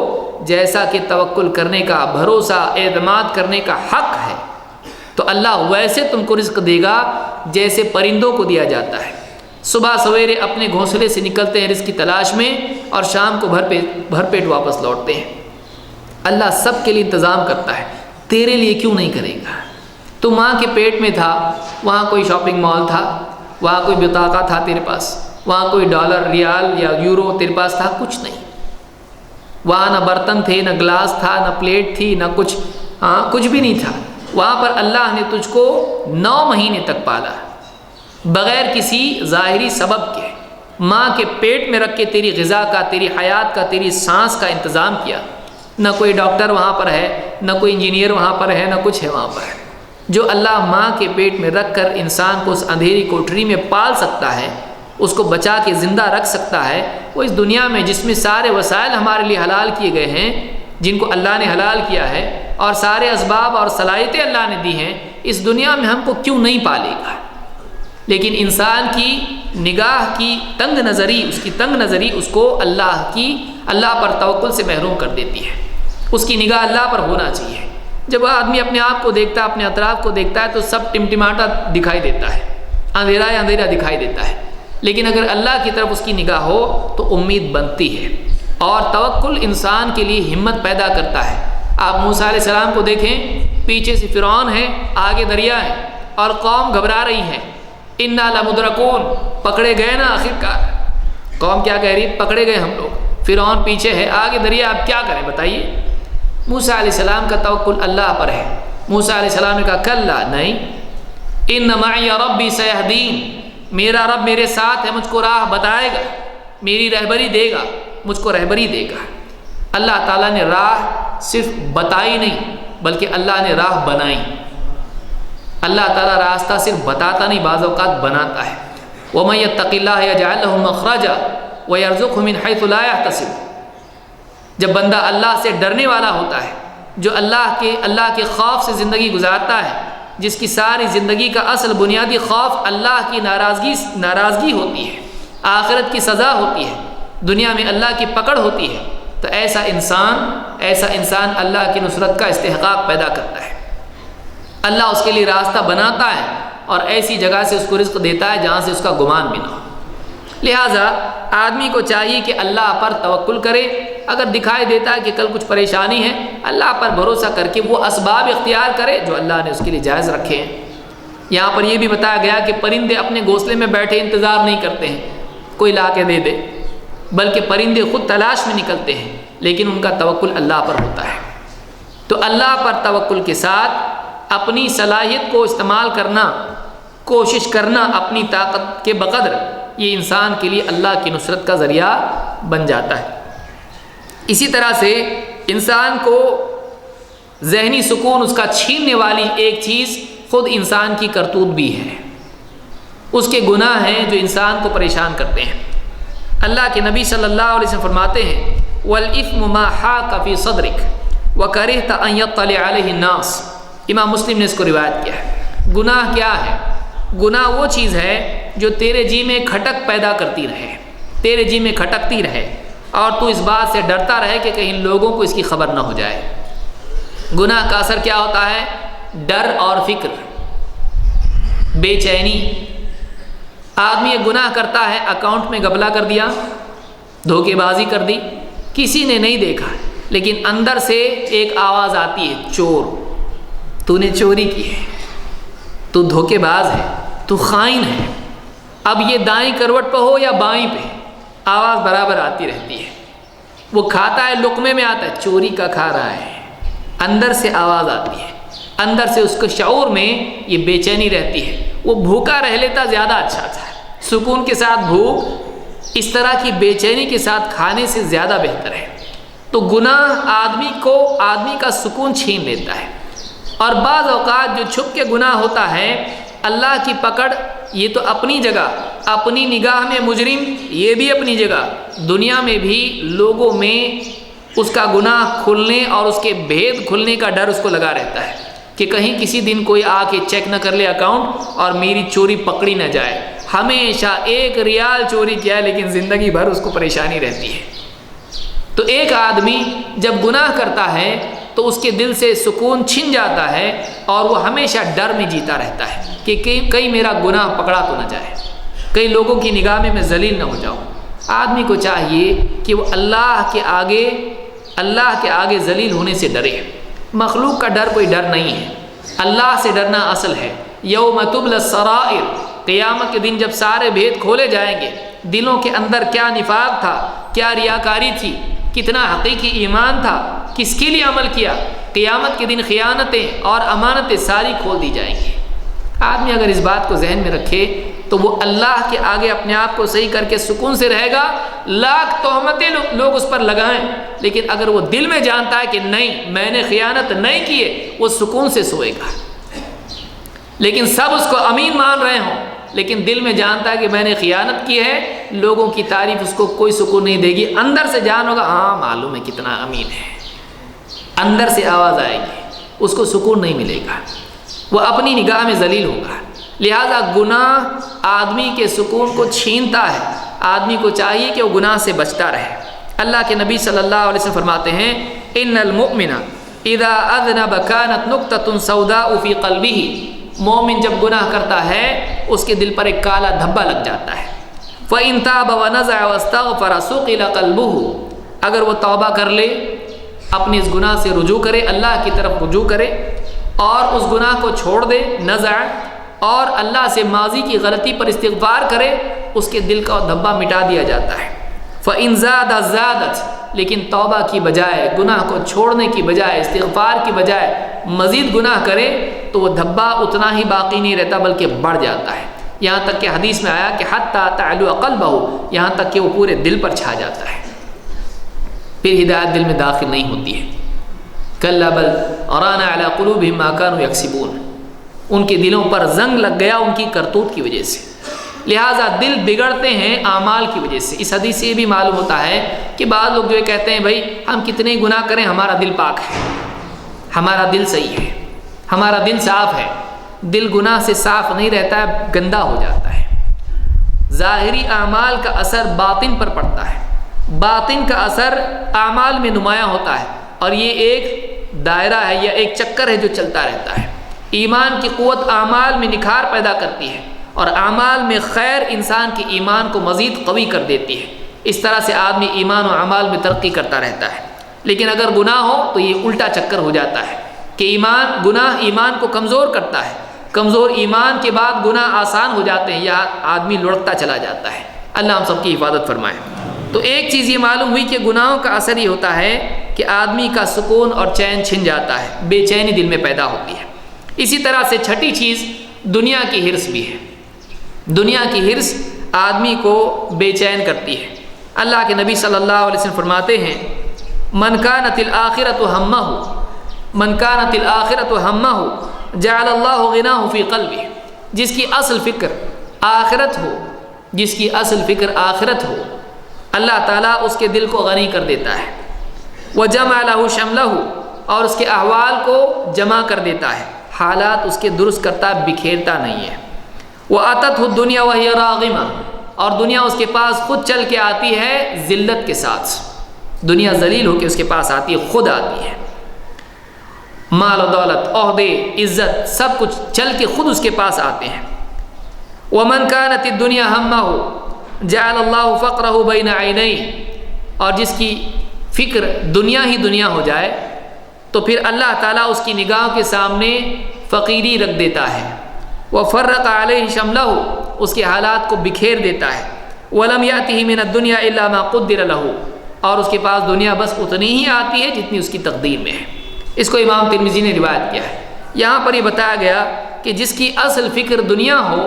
جیسا کہ توکل کرنے کا، بھروسہ، اعتماد کرنے کا حق ہے، تو اللہ ویسے تم کو رزق دے گا جیسے پرندوں کو دیا جاتا ہے، صبح سویرے اپنے گھونسلے سے نکلتے ہیں رزق کی تلاش میں اور شام کو بھر پیٹ واپس لوٹتے ہیں۔ اللہ سب کے لیے انتظام کرتا ہے، تیرے لیے کیوں نہیں کرے گا؟ تو ماں کے پیٹ میں تھا، وہاں کوئی شاپنگ مال تھا، وہاں کوئی بطاقہ تھا تیرے پاس، وہاں کوئی ڈالر ریال یا یورو تیرے پاس تھا؟ کچھ نہیں۔ وہاں نہ برتن تھے، نہ گلاس تھا، نہ پلیٹ تھی، نہ کچھ بھی نہیں تھا۔ وہاں پر اللہ نے تجھ کو 9 مہینے تک پالا بغیر کسی ظاہری سبب کے، ماں کے پیٹ میں رکھ کے تیری غذا کا، تیری حیات کا، تیری سانس کا انتظام کیا۔ نہ کوئی ڈاکٹر وہاں پر ہے، نہ کوئی انجینئر وہاں پر ہے، نہ کچھ ہے وہاں پر۔ جو اللہ ماں کے پیٹ میں رکھ کر انسان کو اس اندھیری کوٹری میں پال سکتا ہے، اس کو بچا کے زندہ رکھ سکتا ہے، وہ اس دنیا میں جس میں سارے وسائل ہمارے لیے حلال کیے گئے ہیں، جن کو اللہ نے حلال کیا ہے، اور سارے اسباب اور صلاحیتیں اللہ نے دی ہیں، اس دنیا میں ہم کو کیوں نہیں پالے گا؟ لیکن انسان کی نگاہ کی تنگ نظری، اس کی تنگ نظری اس کو اللہ پر توکل سے محروم کر دیتی ہے۔ اس کی نگاہ اللہ پر ہونا چاہیے۔ جب آدمی اپنے آپ کو دیکھتا ہے، اپنے اطراف کو دیکھتا ہے، تو سب ٹمٹماٹا دکھائی دیتا ہے، اندھیرا دکھائی دیتا ہے۔ لیکن اگر اللہ کی طرف اس کی نگاہ ہو تو امید بنتی ہے، اور توکل انسان کے لیے ہمت پیدا کرتا ہے۔ آپ موسیٰ علیہ السلام کو دیکھیں، پیچھے سے فرعون ہے، آگے دریا ہے، اور قوم گھبرا رہی ہے۔ انا لمدرکون، پکڑے گئے نا آخرکار۔ قوم کیا کہہ رہی ہے؟ پکڑے گئے ہم لوگ، فرعون پیچھے ہے، آگے دریا، اب کیا کریں بتائیے؟ موسیٰ علیہ السلام کا توکل اللہ پر ہے۔ موسیٰ علیہ السلام نے کہا کلا، نہیں، ان معی ربی سیہدین، میرا رب میرے ساتھ ہے، مجھ کو راہ بتائے گا، میری رہبری دے گا، مجھ کو رہبری دے گا۔ اللہ تعالیٰ نے راہ صرف بتائی نہیں، بلکہ اللہ نے راہ بنائی۔ اللہ تعالیٰ راستہ صرف بتاتا نہیں، بعض اوقات بناتا ہے۔ وَمَن يَتَّقِ اللَّهَ يَجْعَل لَّهُ مَخْرَجًا وَيَرْزُقْهُ مِنْ حَيْثُ لَا يَحْتَسِبُ۔ جب بندہ اللہ سے ڈرنے والا ہوتا ہے، جو اللہ کے خوف سے زندگی گزارتا ہے، جس کی ساری زندگی کا اصل بنیادی خوف اللہ کی ناراضگی ہوتی ہے، آخرت کی سزا ہوتی ہے، دنیا میں اللہ کی پکڑ ہوتی ہے، تو ایسا انسان اللہ کی نصرت کا استحقاق پیدا کرتا ہے۔ اللہ اس کے لیے راستہ بناتا ہے اور ایسی جگہ سے اس کو رزق دیتا ہے جہاں سے اس کا گمان بھی نہ ہو۔ لہٰذا آدمی کو چاہیے کہ اللہ پر توکل کرے۔ اگر دکھائی دیتا ہے کہ کل کچھ پریشانی ہے، اللہ پر بھروسہ کر کے وہ اسباب اختیار کرے جو اللہ نے اس کے لیے جائز رکھے ہیں۔ یہاں پر یہ بھی بتایا گیا کہ پرندے اپنے گھونسلے میں بیٹھے انتظار نہیں کرتے ہیں کوئی لا کے دے دے، بلکہ پرندے خود تلاش میں نکلتے ہیں، لیکن ان کا توکل اللہ پر ہوتا ہے۔ تو اللہ پر توکل کے ساتھ اپنی صلاحیت کو استعمال کرنا، کوشش کرنا اپنی طاقت کے بقدر، یہ انسان کے لیے اللہ کی نصرت کا ذریعہ بن جاتا ہے۔ اسی طرح سے انسان کو ذہنی سکون اس کا چھیننے والی ایک چیز خود انسان کی کرتوت بھی ہے، اس کے گناہ ہیں جو انسان کو پریشان کرتے ہیں۔ اللہ کے نبی صلی اللہ علیہ وسلم فرماتے ہیں وَالْإِثْمُ مَا حَاكَ فِي صَدْرِكَ وَكَرِهْتَ أَن يَطَّلِعَ عَلَيْهِ النَّاسُ۔ امام مسلم نے اس کو روایت کیا ہے۔ گناہ کیا ہے؟ گناہ وہ چیز ہے جو تیرے جی میں کھٹک پیدا کرتی رہے، تیرے جی میں کھٹکتی رہے، اور تو اس بات سے ڈرتا رہے کہ کہیں لوگوں کو اس کی خبر نہ ہو جائے۔ گناہ کا اثر کیا ہوتا ہے؟ ڈر اور فکر، بے چینی۔ آدمی ایک گناہ کرتا ہے، اکاؤنٹ میں گھپلا کر دیا، دھوکے بازی کر دی، کسی نے نہیں دیکھا، لیکن اندر سے ایک آواز آتی ہے، چور، تو نے چوری کی ہے، تو دھوکے باز ہے، تو خائن ہے۔ اب یہ دائیں کروٹ پہ ہو یا بائیں پہ، آواز برابر آتی رہتی ہے۔ وہ کھاتا ہے، لقمے میں آتا ہے، چوری کا کھا رہا ہے، اندر سے آواز آتی ہے، اندر سے اس کے شعور میں یہ بے چینی رہتی ہے۔ وہ بھوکا رہ لیتا زیادہ اچھا تھا، سکون کے ساتھ بھوک اس طرح کی بے چینی کے ساتھ کھانے سے زیادہ بہتر ہے۔ تو گناہ آدمی کا سکون چھین لیتا ہے، اور بعض اوقات جو چھپ کے گناہ ہوتا ہے، اللہ کی پکڑ یہ تو اپنی جگہ، اپنی نگاہ میں مجرم، یہ بھی اپنی جگہ، دنیا میں بھی لوگوں میں اس کا گناہ کھلنے اور اس کے بھید کھلنے کا ڈر اس کو لگا رہتا ہے کہ کہیں کسی دن کوئی آ کے چیک نہ کر لے اکاؤنٹ اور میری چوری پکڑی نہ جائے۔ ہمیشہ 1 ریال چوری کیا ہے، لیکن زندگی بھر اس کو پریشانی رہتی ہے۔ تو ایک آدمی جب گناہ کرتا ہے تو اس کے دل سے سکون چھن جاتا ہے، اور وہ ہمیشہ ڈر میں جیتا رہتا ہے کہ کہیں میرا گناہ پکڑا تو نہ جائے۔ کئی لوگوں کی نگاہ میں ذلیل نہ ہو جاؤں۔ آدمی کو چاہیے کہ وہ اللہ کے آگے ذلیل ہونے سے ڈرے۔ مخلوق کا ڈر کوئی ڈر نہیں ہے، اللہ سے ڈرنا اصل ہے۔ یوم تبلی السرائر، قیامت کے دن جب سارے بھید کھولے جائیں گے، دلوں کے اندر کیا نفاق تھا، کیا ریاکاری تھی، کتنا حقیقی ایمان تھا، کس کے لیے عمل کیا، قیامت کے دن خیانتیں اور امانتیں ساری کھول دی جائیں گی۔ آدمی اگر اس بات کو ذہن میں رکھے تو وہ اللہ کے آگے اپنے آپ کو صحیح کر کے سکون سے رہے گا۔ لاکھ تہمتیں لوگ اس پر لگائیں، لیکن اگر وہ دل میں جانتا ہے کہ نہیں میں نے خیانت نہیں کی ہے، وہ سکون سے سوئے گا۔ لیکن سب اس کو امین مان رہے ہوں، لیکن دل میں جانتا ہے کہ میں نے خیانت کی ہے، لوگوں کی تعریف اس کو کوئی سکون نہیں دے گی۔ اندر سے جان ہوگا ہاں معلوم ہے کتنا امین ہے، اندر سے آواز آئے گی، اس کو سکون نہیں ملے گا، وہ اپنی نگاہ میں ذلیل ہوگا۔ لہذا گناہ آدمی کے سکون کو چھینتا ہے، آدمی کو چاہیے کہ وہ گناہ سے بچتا رہے۔ اللہ کے نبی صلی اللہ علیہ وسلم فرماتے ہیں ان المؤمن اذا اذنب كانت نقطة سوداء في قلبه، مومن جب گناہ کرتا ہے اس کے دل پر ایک کالا دھبا لگ جاتا ہے۔ فإن تاب ونزع واستغفر صقل قلبه، اگر وہ توبہ کر لے، اپنے اس گناہ سے رجوع کرے، اللہ کی طرف رجوع کرے اور اس گناہ کو چھوڑ دے، نزع، اور اللہ سے ماضی کی غلطی پر استغفار کرے، اس کے دل کا دھبا مٹا دیا جاتا ہے۔ فإن زاد زادت، لیکن توبہ کی بجائے، گناہ کو چھوڑنے کی بجائے، استغفار کی بجائے مزید گناہ کرے تو وہ دھبا اتنا ہی باقی نہیں رہتا بلکہ بڑھ جاتا ہے، یہاں تک کہ حدیث میں آیا کہ حتی تعلو قلبہ، یہاں تک کہ وہ پورے دل پر چھا جاتا ہے، پھر ہدایت دل میں داخل نہیں ہوتی ہے۔ کلا بل ران علی قلوبہم ما کانوا یکسبون، ان کے دلوں پر زنگ لگ گیا ان کی کرتوت کی وجہ سے، لہٰذا دل بگڑتے ہیں اعمال کی وجہ سے۔ اس حدیث سے یہ بھی معلوم ہوتا ہے کہ بعض لوگ جو یہ کہتے ہیں بھائی ہم کتنے گناہ کریں ہمارا دل پاک ہے، ہمارا دل صحیح ہے، ہمارا دل صاف ہے۔ دل گناہ سے صاف نہیں رہتا ہے، گندا ہو جاتا ہے۔ ظاہری اعمال کا اثر باطن پر پڑتا ہے، باطن کا اثر اعمال میں نمایاں ہوتا ہے، اور یہ ایک دائرہ ہے یا ایک چکر ہے جو چلتا رہتا ہے۔ ایمان کی قوت اعمال میں نکھار پیدا کرتی ہے، اور اعمال میں خیر انسان کے ایمان کو مزید قوی کر دیتی ہے۔ اس طرح سے آدمی ایمان و اعمال میں ترقی کرتا رہتا ہے۔ لیکن اگر گناہ ہو تو یہ الٹا چکر ہو جاتا ہے کہ گناہ ایمان کو کمزور کرتا ہے، کمزور ایمان کے بعد گناہ آسان ہو جاتے ہیں، یا آدمی لڑکتا چلا جاتا ہے۔ اللہ ہم سب کی حفاظت فرمائے۔ تو ایک چیز یہ معلوم ہوئی کہ گناہوں کا اثر یہ ہوتا ہے کہ آدمی کا سکون اور چین چھن جاتا ہے، بے چینی دل میں پیدا ہوتی ہے۔ اسی طرح سے چھٹی چیز دنیا کی ہرس بھی ہے۔ دنیا کی ہرس آدمی کو بے چین کرتی ہے۔ اللہ کے نبی صلی اللہ علیہ وسلم فرماتے ہیں من کانت الآخرۃ ہمہ، من کانت الآخرۃ ہمہ جعل اللہ غناہ فی قلبہ، جس کی اصل فکر آخرت ہو، جس کی اصل فکر آخرت ہو، اللہ تعالیٰ اس کے دل کو غنی کر دیتا ہے۔ وجمع لہ شملہ، اور اس کے احوال کو جمع کر دیتا ہے، حالات اس کے درست کرتا بکھیرتا نہیں ہے۔ وَأَتَتْهُ الدُّنْيَا وَهِيَ رَاغِمَةٌ، اور دنیا اس کے پاس خود چل کے آتی ہے ذلت کے ساتھ، دنیا ذلیل ہو کے اس کے پاس آتی ہے، خود آتی ہے۔ مال و دولت، عہدے، عزت، سب کچھ چل کے خود اس کے پاس آتے ہیں۔ وَمَنْ كَانَتِ الدُّنْيَا هَمَّهُ جَعَلَ اللَّهُ فَقْرَهُ بَيْنَ عَيْنَيْهِ، اور جس کی فکر دنیا ہی دنیا ہو جائے تو پھر اللہ تعالیٰ اس کی نگاہوں کے سامنے فقیری رکھ دیتا ہے۔ وَفَرَّقَ عَلَيْهِ شَمْلَهُ، اس کے حالات کو بکھیر دیتا ہے۔ وَلَمْ يَأْتِهِ مِنَ الدُّنْيَا إِلَّا مَا قُدِّرَ لَهُ، اور اس کے پاس دنیا بس اتنی ہی آتی ہے جتنی اس کی تقدیر میں ہے۔ اس کو امام ترمذی نے روایت کیا ہے۔ یہاں پر یہ بتایا گیا کہ جس کی اصل فکر دنیا ہو،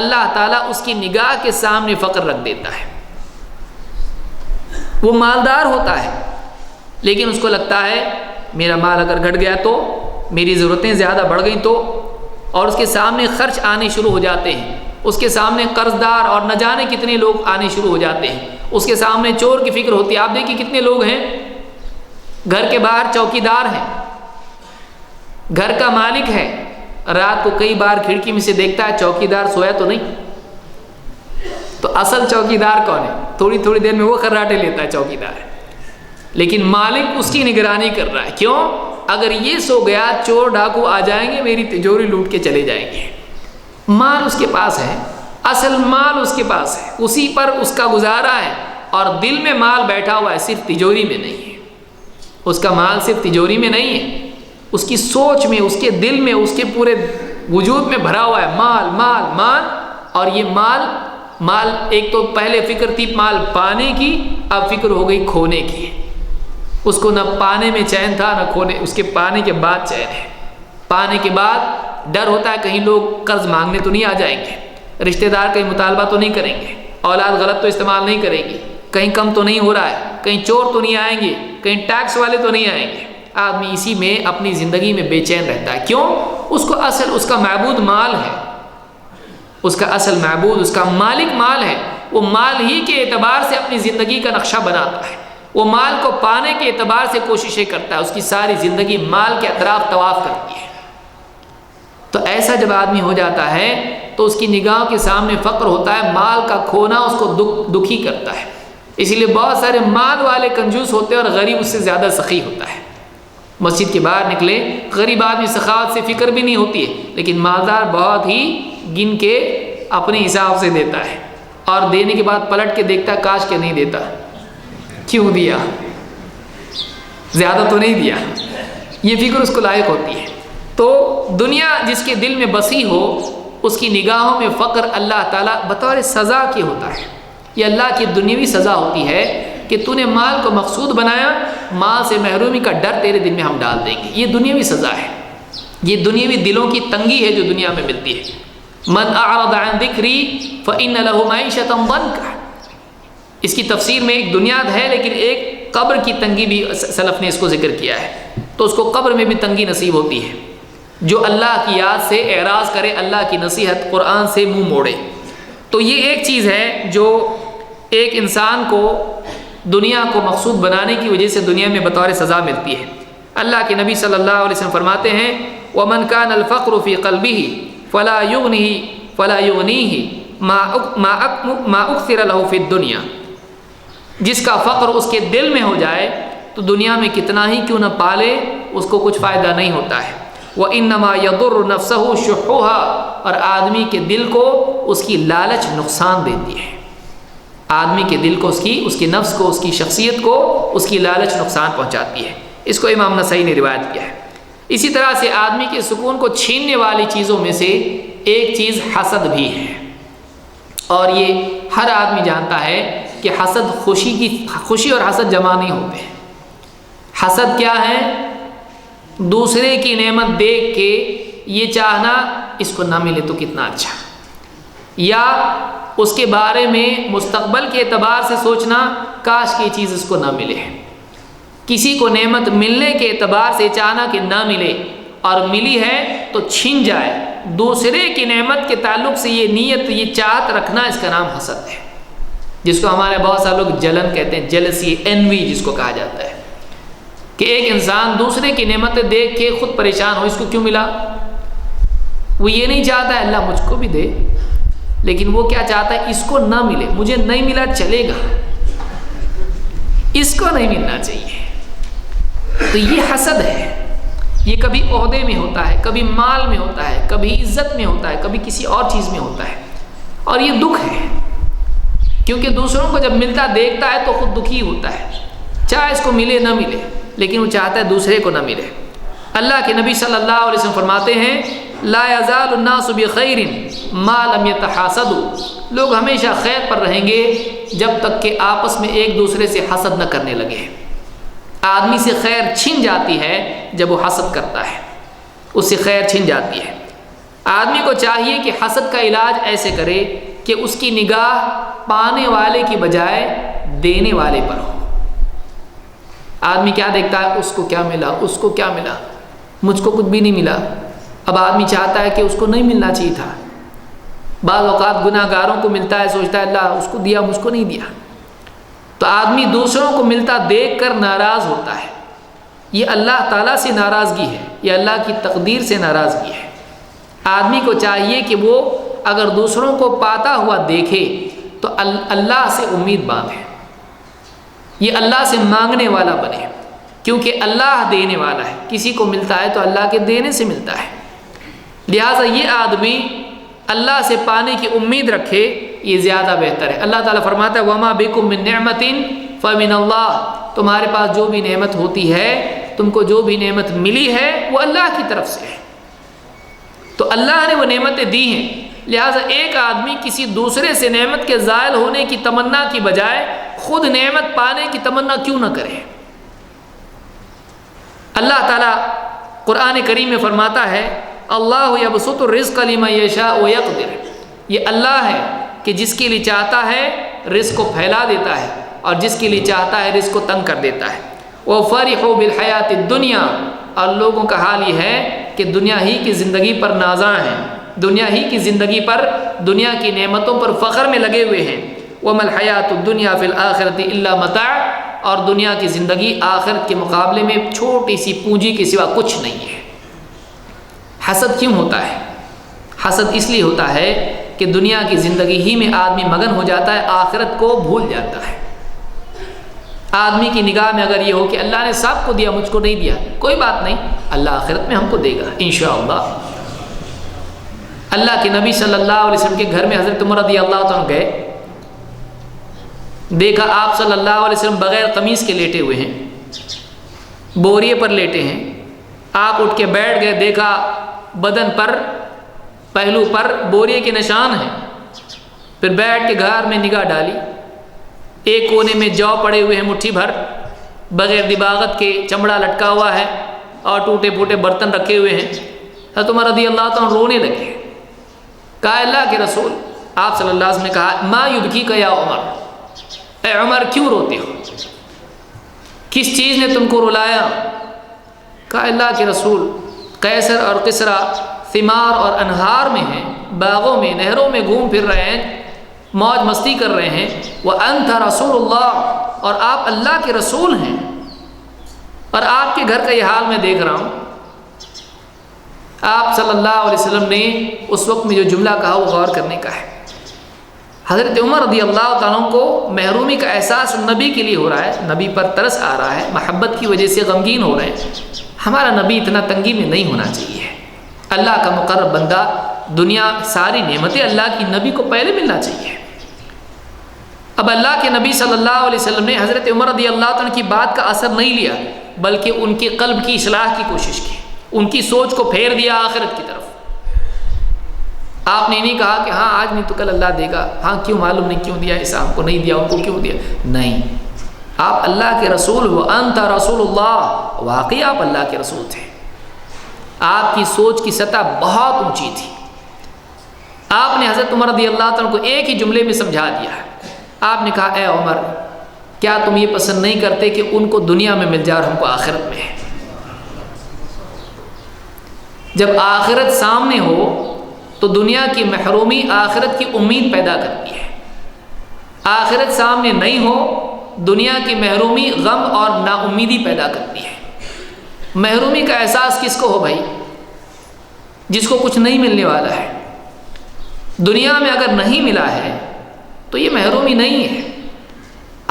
اللہ تعالیٰ اس کی نگاہ کے سامنے فقر رکھ دیتا ہے۔ وہ مالدار ہوتا ہے لیکن اس کو لگتا ہے میرا مال اگر گھٹ گیا تو، میری ضرورتیں زیادہ بڑھ گئیں تو، اور اس کے سامنے خرچ آنے شروع ہو جاتے ہیں، اس کے سامنے قرض دار اور نہ جانے کتنے لوگ آنے شروع ہو جاتے ہیں، اس کے سامنے چور کی فکر ہوتی ہے۔ آپ دیکھیں کتنے لوگ ہیں گھر کے باہر چوکیدار ہیں، گھر کا مالک ہے، رات کو کئی بار کھڑکی میں سے دیکھتا ہے چوکیدار سویا تو نہیں، تو اصل چوکیدار کون ہے؟ تھوڑی تھوڑی دیر میں وہ خراٹے لیتا ہے چوکیدار، لیکن مالک اس کی نگرانی کر رہا ہے۔ کیوں؟ اگر یہ سو گیا چور ڈاکو آ جائیں گے، میری تجوری لوٹ کے چلے جائیں گے۔ مال اس کے پاس ہے، اصل مال اس کے پاس ہے، اسی پر اس کا گزارا ہے، اور دل میں مال بیٹھا ہوا ہے، صرف تجوری میں نہیں ہے۔ اس کا مال صرف تجوری میں نہیں ہے، اس کی سوچ میں، اس کے دل میں، اس کے پورے وجود میں بھرا ہوا ہے مال مال مال۔ اور یہ مال ایک تو پہلے فکر تھی مال پانے کی، اب فکر ہو گئی کھونے کی۔ اس کو نہ پانے میں چین تھا نہ کھونے، اس کے پانے کے بعد چین ہے۔ پانے کے بعد ڈر ہوتا ہے کہیں لوگ قرض مانگنے تو نہیں آ جائیں گے، رشتہ دار کہیں مطالبہ تو نہیں کریں گے، اولاد غلط تو استعمال نہیں کرے گی، کہیں کم تو نہیں ہو رہا ہے، کہیں چور تو نہیں آئیں گے، کہیں ٹیکس والے تو نہیں آئیں گے۔ آدمی اسی میں اپنی زندگی میں بے چین رہتا ہے۔ کیوں؟ اس کا معبود مال ہے، اس کا اصل معبود، اس کا مالک مال ہے۔ وہ مال ہی کے اعتبار سے اپنی زندگی کا نقشہ بناتا ہے، وہ مال کو پانے کے اعتبار سے کوششیں کرتا ہے، اس کی ساری زندگی مال کے اطراف طواف کرتی ہے۔ تو ایسا جب آدمی ہو جاتا ہے تو اس کی نگاہوں کے سامنے فقر ہوتا ہے، مال کا کھونا اس کو دکھی کرتا ہے۔ اسی لیے بہت سارے مال والے کنجوس ہوتے ہیں اور غریب اس سے زیادہ سخی ہوتا ہے۔ مسجد کے باہر نکلے، غریب آدمی سخاوت سے فکر بھی نہیں ہوتی ہے، لیکن مالدار بہت ہی گن کے اپنے حساب سے دیتا ہے، اور دینے کے بعد پلٹ کے دیکھتا ہے کاش کے نہیں دیتا، کیوں دیا، زیادہ تو نہیں دیا، یہ فکر اس کو لائق ہوتی ہے۔ تو دنیا جس کے دل میں بسی ہو، اس کی نگاہوں میں فقر اللہ تعالیٰ بطور سزا کے ہوتا ہے۔ یہ اللہ کی دنیاوی سزا ہوتی ہے کہ تو نے مال کو مقصود بنایا، مال سے محرومی کا ڈر تیرے دل میں ہم ڈال دیں گے۔ یہ دنیاوی سزا ہے، یہ دنیاوی دلوں کی تنگی ہے جو دنیا میں ملتی ہے۔ من اعرض عن ذکری فإن له معیشة ضنکا، اس کی تفسیر میں ایک بنیاد ہے، لیکن ایک قبر کی تنگی بھی سلف نے اس کو ذکر کیا ہے۔ تو اس کو قبر میں بھی تنگی نصیب ہوتی ہے، جو اللہ کی یاد سے اعراض کرے، اللہ کی نصیحت قرآن سے منہ موڑے۔ تو یہ ایک چیز ہے جو ایک انسان کو دنیا کو مقصود بنانے کی وجہ سے دنیا میں بطور سزا ملتی ہے۔ اللہ کے نبی صلی اللہ علیہ وسلم فرماتے ہیں وَمَنْ كَانَ الْفَقْرُ فِي قَلْبِهِ فَلَا يُغْنِهِ مَا أُكْثِرَ لَهُ فِي الدُّنْيَا، جس کا فقر اس کے دل میں ہو جائے تو دنیا میں کتنا ہی کیوں نہ پالے اس کو کچھ فائدہ نہیں ہوتا ہے۔ وَإِنَّمَا يَضُرُّ نَفْسَهُ شُحُّهَا، اور آدمی کے دل کو اس کی لالچ نقصان دیتی ہے۔ آدمی کے دل کو اس کی نفس کو، اس کی شخصیت کو اس کی لالچ نقصان پہنچاتی ہے۔ اس کو امام نسائی نے روایت کیا ہے۔ اسی طرح سے آدمی کے سکون کو چھیننے والی چیزوں میں سے ایک چیز حسد بھی ہے، اور یہ ہر آدمی جانتا ہے کہ حسد خوشی اور حسد جمع نہیں ہوتے ہیں۔ حسد کیا ہے؟ دوسرے کی نعمت دیکھ کے یہ چاہنا اس کو نہ ملے تو کتنا اچھا، یا اس کے بارے میں مستقبل کے اعتبار سے سوچنا کاش کی چیز اس کو نہ ملے۔ کسی کو نعمت ملنے کے اعتبار سے چاہنا کہ نہ ملے، اور ملی ہے تو چھن جائے۔ دوسرے کی نعمت کے تعلق سے یہ نیت، یہ چاہت رکھنا، اس کا نام حسد ہے، جس کو ہمارے بہت سارے لوگ جلن کہتے ہیں، جیلسی، انوی جس کو کہا جاتا ہے، کہ ایک انسان دوسرے کی نعمتیں دیکھ کے خود پریشان ہو، اس کو کیوں ملا؟ وہ یہ نہیں چاہتا ہے اللہ مجھ کو بھی دے، لیکن وہ کیا چاہتا ہے؟ اس کو نہ ملے، مجھے نہیں ملا چلے گا، اس کو نہیں ملنا چاہیے۔ تو یہ حسد ہے۔ یہ کبھی عہدے میں ہوتا ہے، کبھی مال میں ہوتا ہے، کبھی عزت میں ہوتا ہے، کبھی کسی اور چیز میں ہوتا ہے، اور یہ دکھ ہے، کیونکہ دوسروں کو جب ملتا دیکھتا ہے تو خود دکھی ہوتا ہے، چاہے اس کو ملے نہ ملے، لیکن وہ چاہتا ہے دوسرے کو نہ ملے۔ اللہ کے نبی صلی اللہ علیہ وسلم فرماتے ہیں لا یزال الناس بخیر ما لم یتحاسدوا، لوگ ہمیشہ خیر پر رہیں گے جب تک کہ آپس میں ایک دوسرے سے حسد نہ کرنے لگے۔ آدمی سے خیر چھن جاتی ہے جب وہ حسد کرتا ہے، اس سے خیر چھن جاتی ہے۔ آدمی کو چاہیے کہ حسد کا علاج ایسے کرے کہ اس کی نگاہ پانے والے کی بجائے دینے والے پر ہو۔ آدمی کیا دیکھتا ہے؟ اس کو کیا ملا، اس کو کیا ملا، مجھ کو کچھ بھی نہیں ملا۔ اب آدمی چاہتا ہے کہ اس کو نہیں ملنا چاہیے تھا۔ بعض اوقات گناہ گاروں کو ملتا ہے، سوچتا ہے اللہ اس کو دیا، مجھ کو نہیں دیا۔ تو آدمی دوسروں کو ملتا دیکھ کر ناراض ہوتا ہے، یہ اللہ تعالیٰ سے ناراضگی ہے، یہ اللہ کی تقدیر سے ناراضگی ہے۔ آدمی کو چاہیے کہ وہ اگر دوسروں کو پاتا ہوا دیکھے تو اللہ سے امید باندھے، یہ اللہ سے مانگنے والا بنے، کیونکہ اللہ دینے والا ہے، کسی کو ملتا ہے تو اللہ کے دینے سے ملتا ہے۔ لہٰذا یہ آدمی اللہ سے پانے کی امید رکھے یہ زیادہ بہتر ہے۔ اللہ تعالیٰ فرماتا ہے وَمَا بِكُم مِّن نِّعْمَةٍ فَمِنَ اللَّهِ، تمہارے پاس جو بھی نعمت ہوتی ہے، تم کو جو بھی نعمت ملی ہے وہ اللہ کی طرف سے ہے۔ تو اللہ نے وہ نعمتیں دی ہیں، لہٰذا ایک آدمی کسی دوسرے سے نعمت کے زائل ہونے کی تمنا کی بجائے خود نعمت پانے کی تمنا کیوں نہ کرے؟ اللہ تعالیٰ قرآن کریم میں فرماتا ہے اللہ یبسط الرزق لمن یشاء ویقدر، یہ اللہ ہے کہ جس کے لیے چاہتا ہے رزق کو پھیلا دیتا ہے اور جس کے لیے چاہتا ہے رزق کو تنگ کر دیتا ہے۔ وَفَرِحُوا بِالْحَيَاةِ الدُّنْيَا، اور لوگوں کا حال یہ ہے کہ دنیا ہی کی زندگی پر نازاں ہیں، دنیا ہی کی زندگی پر، دنیا کی نعمتوں پر فخر میں لگے ہوئے ہیں۔ وَمَا الْحَيَاةُ الدُّنْيَا فِي الْآخِرَةِ إِلَّا مَتَاعٌ، اور دنیا کی زندگی آخرت کے مقابلے میں چھوٹی سی پونجی کے سوا کچھ نہیں ہے۔ حسد کیوں ہوتا ہے؟ حسد اس لیے ہوتا ہے کہ دنیا کی زندگی ہی میں آدمی مگن ہو جاتا ہے، آخرت کو بھول جاتا ہے۔ آدمی کی نگاہ میں اگر یہ ہو کہ اللہ نے سب کو دیا مجھ کو نہیں دیا، کوئی بات نہیں، اللہ آخرت میں ہم کو دے گا انشاءاللہ۔ اللہ کے نبی صلی اللہ علیہ وسلم کے گھر میں حضرت عمر رضی اللہ عنہ گئے، دیکھا آپ صلی اللہ علیہ وسلم بغیر قمیص کے لیٹے ہوئے ہیں، بوریے پر لیٹے ہیں۔ آپ اٹھ کے بیٹھ گئے، دیکھا بدن پر، پہلو پر بوریے کے نشان ہیں۔ پھر بیٹھ کے گھر میں نگاہ ڈالی، ایک کونے میں جو پڑے ہوئے ہیں مٹھی بھر، بغیر دباغت کے چمڑا لٹکا ہوا ہے اور ٹوٹے پھوٹے برتن رکھے ہوئے ہیں۔ حضرت عمر رضی اللہ عنہ رونے لگے، کہا اللہ کے رسول، آپ صلی اللہ علیہ وسلم نے کہا ما یبکیک یا عمر، اے عمر کیوں روتے ہو، کس چیز نے تم کو رلایا؟ کہا اللہ کے رسول، قیصر اور کسریٰ ثمار اور انہار میں ہیں، باغوں میں نہروں میں گھوم پھر رہے ہیں، موج مستی کر رہے ہیں، وَأَنْتَ رَسُولُ اللَّهِ، اور آپ اللہ کے رسول ہیں، اور آپ کے گھر کا یہ حال میں دیکھ رہا ہوں۔ آپ صلی اللہ علیہ وسلم نے اس وقت میں جو جملہ کہا وہ غور کرنے کا ہے۔ حضرت عمر رضی اللہ تعالیٰ کو محرومی کا احساس نبی کے لیے ہو رہا ہے، نبی پر ترس آ رہا ہے، محبت کی وجہ سے غمگین ہو رہے ہیں۔ ہمارا نبی اتنا تنگی میں نہیں ہونا چاہیے، اللہ کا مقرب بندہ، دنیا ساری نعمتیں اللہ کی نبی کو پہلے ملنا چاہیے۔ اب اللہ کے نبی صلی اللہ علیہ وسلم نے حضرت عمر رضی اللہ عنہ کی بات کا اثر نہیں لیا، بلکہ ان کے قلب کی اصلاح کی کوشش کی، ان کی سوچ کو پھیر دیا آخرت کی طرف۔ آپ نے نہیں کہا کہ ہاں آج نہیں تو کل اللہ دے گا، ہاں کیوں معلوم نہیں کیوں دیا، اسلام کو نہیں دیا، ان کو کیوں دیا، نہیں، آپ اللہ کے رسول ہو، انت رسول اللہ، واقعی آپ اللہ کے رسول تھے۔ آپ کی سوچ کی سطح بہت اونچی تھی۔ آپ نے حضرت عمر رضی اللہ عنہ کو ایک ہی جملے میں سمجھا دیا، آپ نے کہا اے عمر، کیا تم یہ پسند نہیں کرتے کہ ان کو دنیا میں مل جائے اور ہم کو آخرت میں ہے؟ جب آخرت سامنے ہو تو دنیا کی محرومی آخرت کی امید پیدا کرتی ہے، آخرت سامنے نہیں ہو دنیا کی محرومی غم اور نا امیدی پیدا کرتی ہے۔ محرومی کا احساس کس کو ہو بھائی؟ جس کو کچھ نہیں ملنے والا ہے۔ دنیا میں اگر نہیں ملا ہے تو یہ محرومی نہیں ہے،